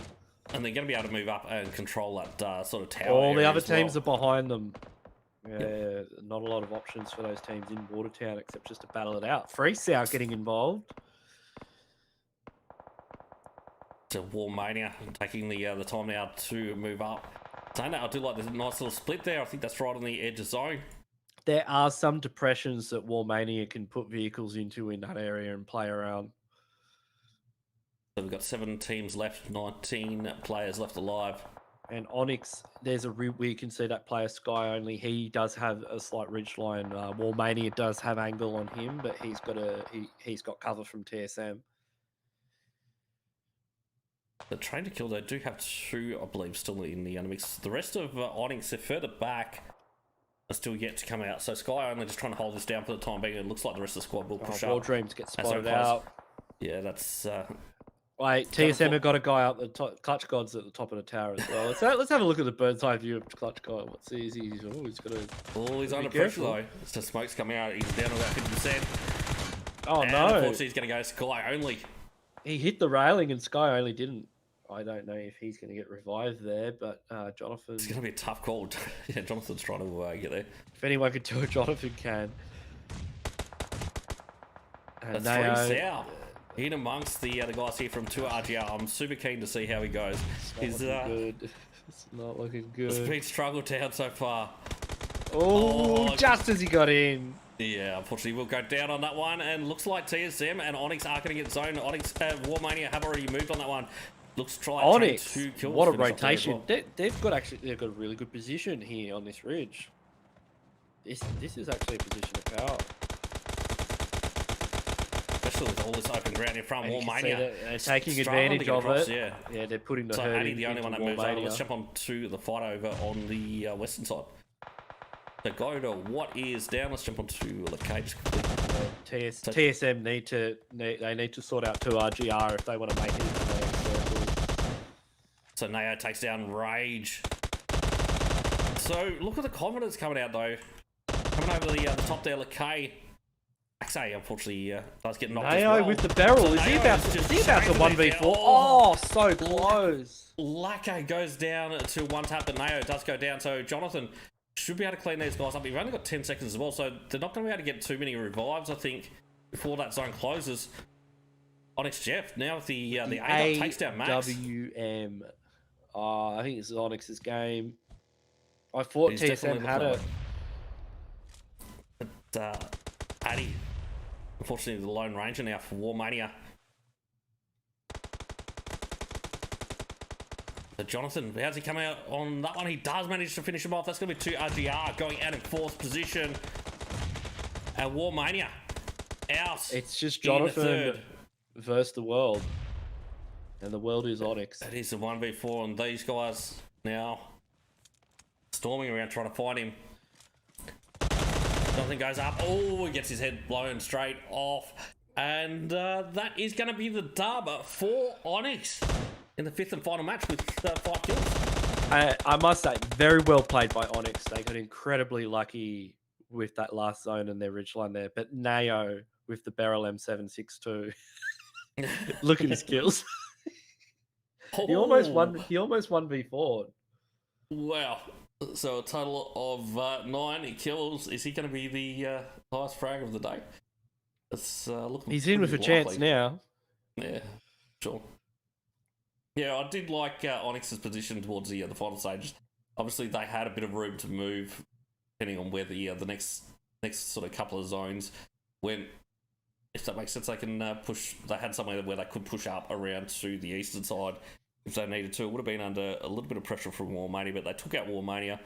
A: And they're going to be able to move up and control that sort of tower.
B: All the other teams are behind them. Yeah, not a lot of options for those teams in Watertown except just to battle it out. Freesow getting involved.
A: To Mania taking the time now to move up. Saying that, I do like this nice little split there. I think that's right on the edge of zone.
B: There are some depressions that Warmania can put vehicles into in that area and play around.
A: So we've got 7 teams left, 19 players left alive.
B: And ONYX, there's we can see that player Sky only. He does have a slight ridge line. Warmania does have angle on him, but he's got cover from TSM.
A: The train to kill, they do have 2, I believe, still in the mix. The rest of ONYX, they're further back, are still yet to come out. So Sky only just trying to hold this down for the time being. It looks like the rest of the squad will push up.
B: War Dreams get spotted out.
A: Yeah, that's...
B: Wait, TSM have got a guy up the top. Clutch God's at the top of the tower as well. Let's have a look at the bird's eye view of Clutch God. What's he's got a...
A: Oh, he's under pressure though. So smoke's coming out. He's down to about 50%.
B: Oh
A: And
B: no!
A: unfortunately, he's going to go Sky only.
B: He hit the railing and Sky only didn't. I don't know if he's going to get revived there, but Jonathan.
A: It's going to be a tough call. Yeah, Jonathan's trying to get there.
B: If anyone can do it, Jonathan can.
A: The three Sao in amongst the guys here from 2RGR. I'm super keen to see how he goes.
B: It's not looking good. It's not looking good.
A: It's been struggle town so far.
B: Oh, just as he got in.
A: Yeah, unfortunately, we'll go down on that one. And looks like TSM and ONYX are going to get zoned. ONYX, Warmania have already moved on that one. Looks like
B: ONYX,
A: 2 kills.
B: what a rotation. They've got a really good position here on this ridge. This is actually a position of power.
A: Especially with all this open ground in front. Warmania.
B: They're taking advantage of it.
A: Yeah,
B: they're putting the
A: so
B: herd
A: Addy, the only one that
B: into
A: moves over.
B: Warmania.
A: Let's jump on to the fight over on the western side. So go to what is down. Let's jump on to the cage quickly.
B: TSM need to sort out 2RGR if they want to make it into the next circle.
A: So Nao takes down Rage. So look at the confidence coming out though. Coming over the top there, Lakay. Axay unfortunately does get knocked as
B: Nao
A: well.
B: with the barrel.
A: So
B: Is he
A: Nao
B: about to
A: just
B: 1v4?
A: down.
B: Oh, so close.
A: Lakay goes down to one tap, but Nao does go down. So Jonathan should be able to clean these guys up. You've only got 10 seconds as well, so they're not going to be able to get too many revives, I think, before that zone closes. ONYX Jeff, now with the A takes down Max.
B: WM. I think this is ONYX's game. I thought
A: He's
B: TSM had it.
A: But Addy, unfortunately, the Lone Ranger now for Warmania. So Jonathan, how's he come out on that one? He does manage to finish him off. That's going to be 2RGR going out in 4th position. And Warmania out.
B: It's just
A: in
B: Jonathan
A: 3rd.
B: versus the world. And the world is ONYX.
A: It is a 1v4, and these guys now storming around trying to find him. Jonathan goes up. Oh, he gets his head blown straight off. And that is going to be the dub for ONYX in the 5th and final match with 5 kills.
B: I must say, very well played by ONYX. They got incredibly lucky with that last zone and their ridgeline there. But Nao with the barrel M762. Look at his kills. He almost won. He almost 1v4.
A: Wow. So a total of 9 kills. Is he going to be the highest frag of the day? It's looking.
B: He's in with a chance now.
A: Yeah, sure. Yeah, I did like ONYX's position towards the final stages. Obviously, they had a bit of room to move, depending on where the next sort of couple of zones went. If that makes sense, they can push. They had somewhere where they could push up around to the eastern side if they needed to. It would have been under a little bit of pressure from Warmania, but they took out Warmania.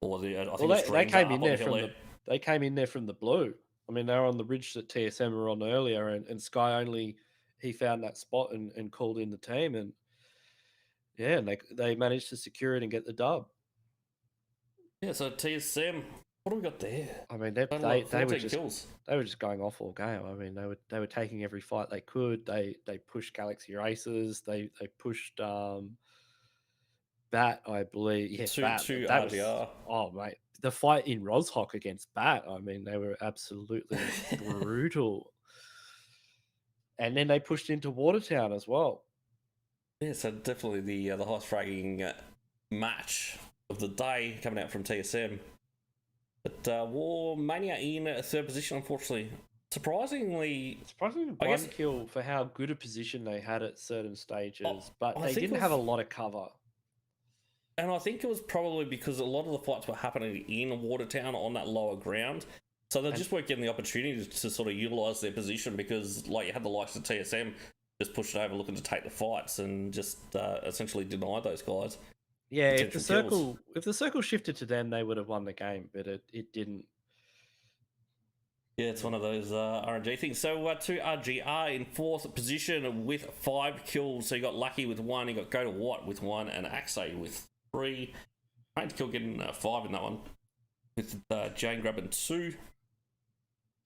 A: Or the I think
B: they came in there from they came in there from the blue. I mean, they were on the ridge that TSM were on earlier, and Sky only he found that spot and called in the team, and yeah, and they managed to secure it and get the dub.
A: Yeah, so TSM, what do we got there?
B: I mean, they were just going off all game. I mean, they were taking every fight they could. They pushed Galaxy Racers. They pushed Bat, I believe. Yeah, Bat. That was, oh mate, the fight in Rozhok against Bat. I mean, they were absolutely brutal. And then they pushed into Watertown as well.
A: Yeah, so definitely the highest fragging match of the day coming out from TSM. But Warmania in 3rd position, unfortunately. Surprisingly
B: one kill for how good a position they had at certain stages, but they didn't have a lot of cover.
A: And I think it was probably because a lot of the fights were happening in Watertown on that lower ground. So they just weren't getting the opportunity to sort of utilise their position because, like, you had the likes of TSM just pushed over looking to take the fights and just essentially denied those guys.
B: Yeah, if the circle shifted to them, they would have won the game, but it didn't.
A: Yeah, it's one of those RNG things. So 2RGR in 4th position with 5 kills. So you got Lucky with 1, you got Go to What with 1, and Axay with 3. Paint Kill getting 5 in that one with Jane grabbing 2.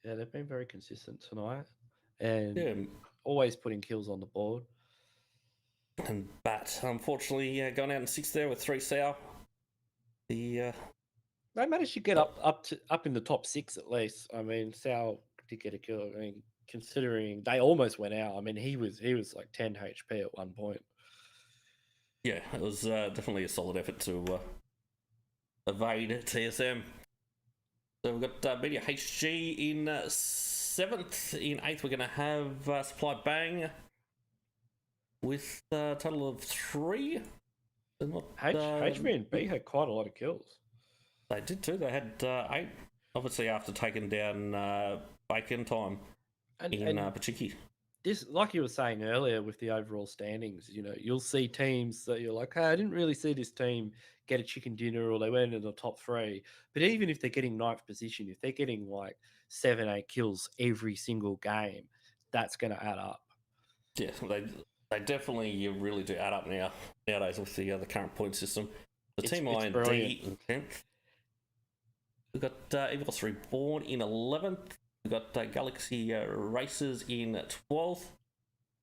B: Yeah, they've been very consistent tonight, and always putting kills on the board.
A: And Bat, unfortunately, going out in 6th there with 3 Sow. They
B: managed to get up in the top 6 at least. I mean, Sow did get a kill. I mean, considering they almost went out. I mean, he was like 10 HP at one point.
A: Yeah, it was definitely a solid effort to evade TSM. So we've got METEORHG in 7th. In 8th, we're going to have Supply Bang with a total of 3.
B: HVNB had quite a lot of kills.
A: They did too. They had 8, obviously after taking down Bacon Time in Pochinki.
B: This, like you were saying earlier with the overall standings, you know, you'll see teams that you're like, hey, I didn't really see this team get a chicken dinner or they went into the top 3. But even if they're getting 9th position, if they're getting like 7, 8 kills every single game, that's going to add up.
A: Yeah, they definitely really do add up nowadays with the current point system. The team IND in 10th. We've got EVOS Reborn in 11th. We've got Galaxy Racers in 12th.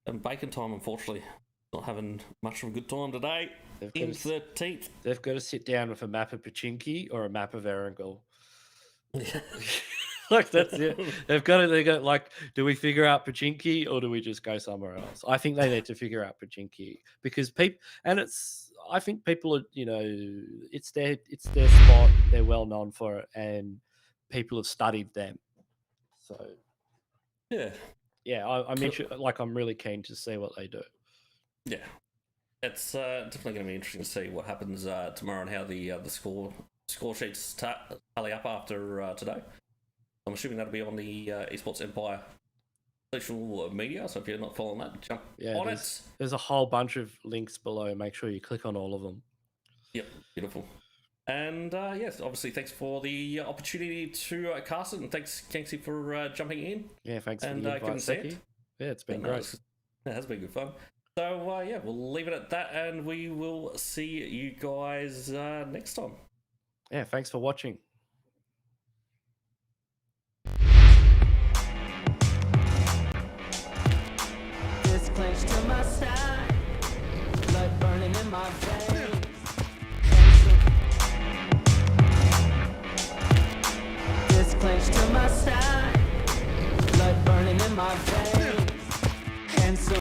A: And Bacon Time, unfortunately, not having much of a good time today. In 13th.
B: They've got to sit down with a map of Pochinki or a map of Erangel. Like, that's it. They got like, do we figure out Pochinki or do we just go somewhere else? I think they need to figure out Pochinki because I think people are, you know, it's their spot. They're well known for it and people have studied them. So, yeah, I'm really keen to see what they do.
A: Yeah, it's definitely going to be interesting to see what happens tomorrow and how the score sheets tally up after today. I'm assuming that'll be on the Esports Empire social media. So if you're not following that, jump on it.
B: There's a whole bunch of links below. Make sure you click on all of them.
A: Yep, beautiful. And yes, obviously, thanks for the opportunity to cast it, and thanks, Ganksy, for jumping in.
B: Yeah, thanks for the invite, Seki. Yeah, it's been great.
A: It has been good fun. So, yeah, we'll leave it at that, and we will see you guys next time.
B: Yeah, thanks for watching.
C: This clench to my side, blood burning in my veins. This clench to my side, blood burning in my veins. And so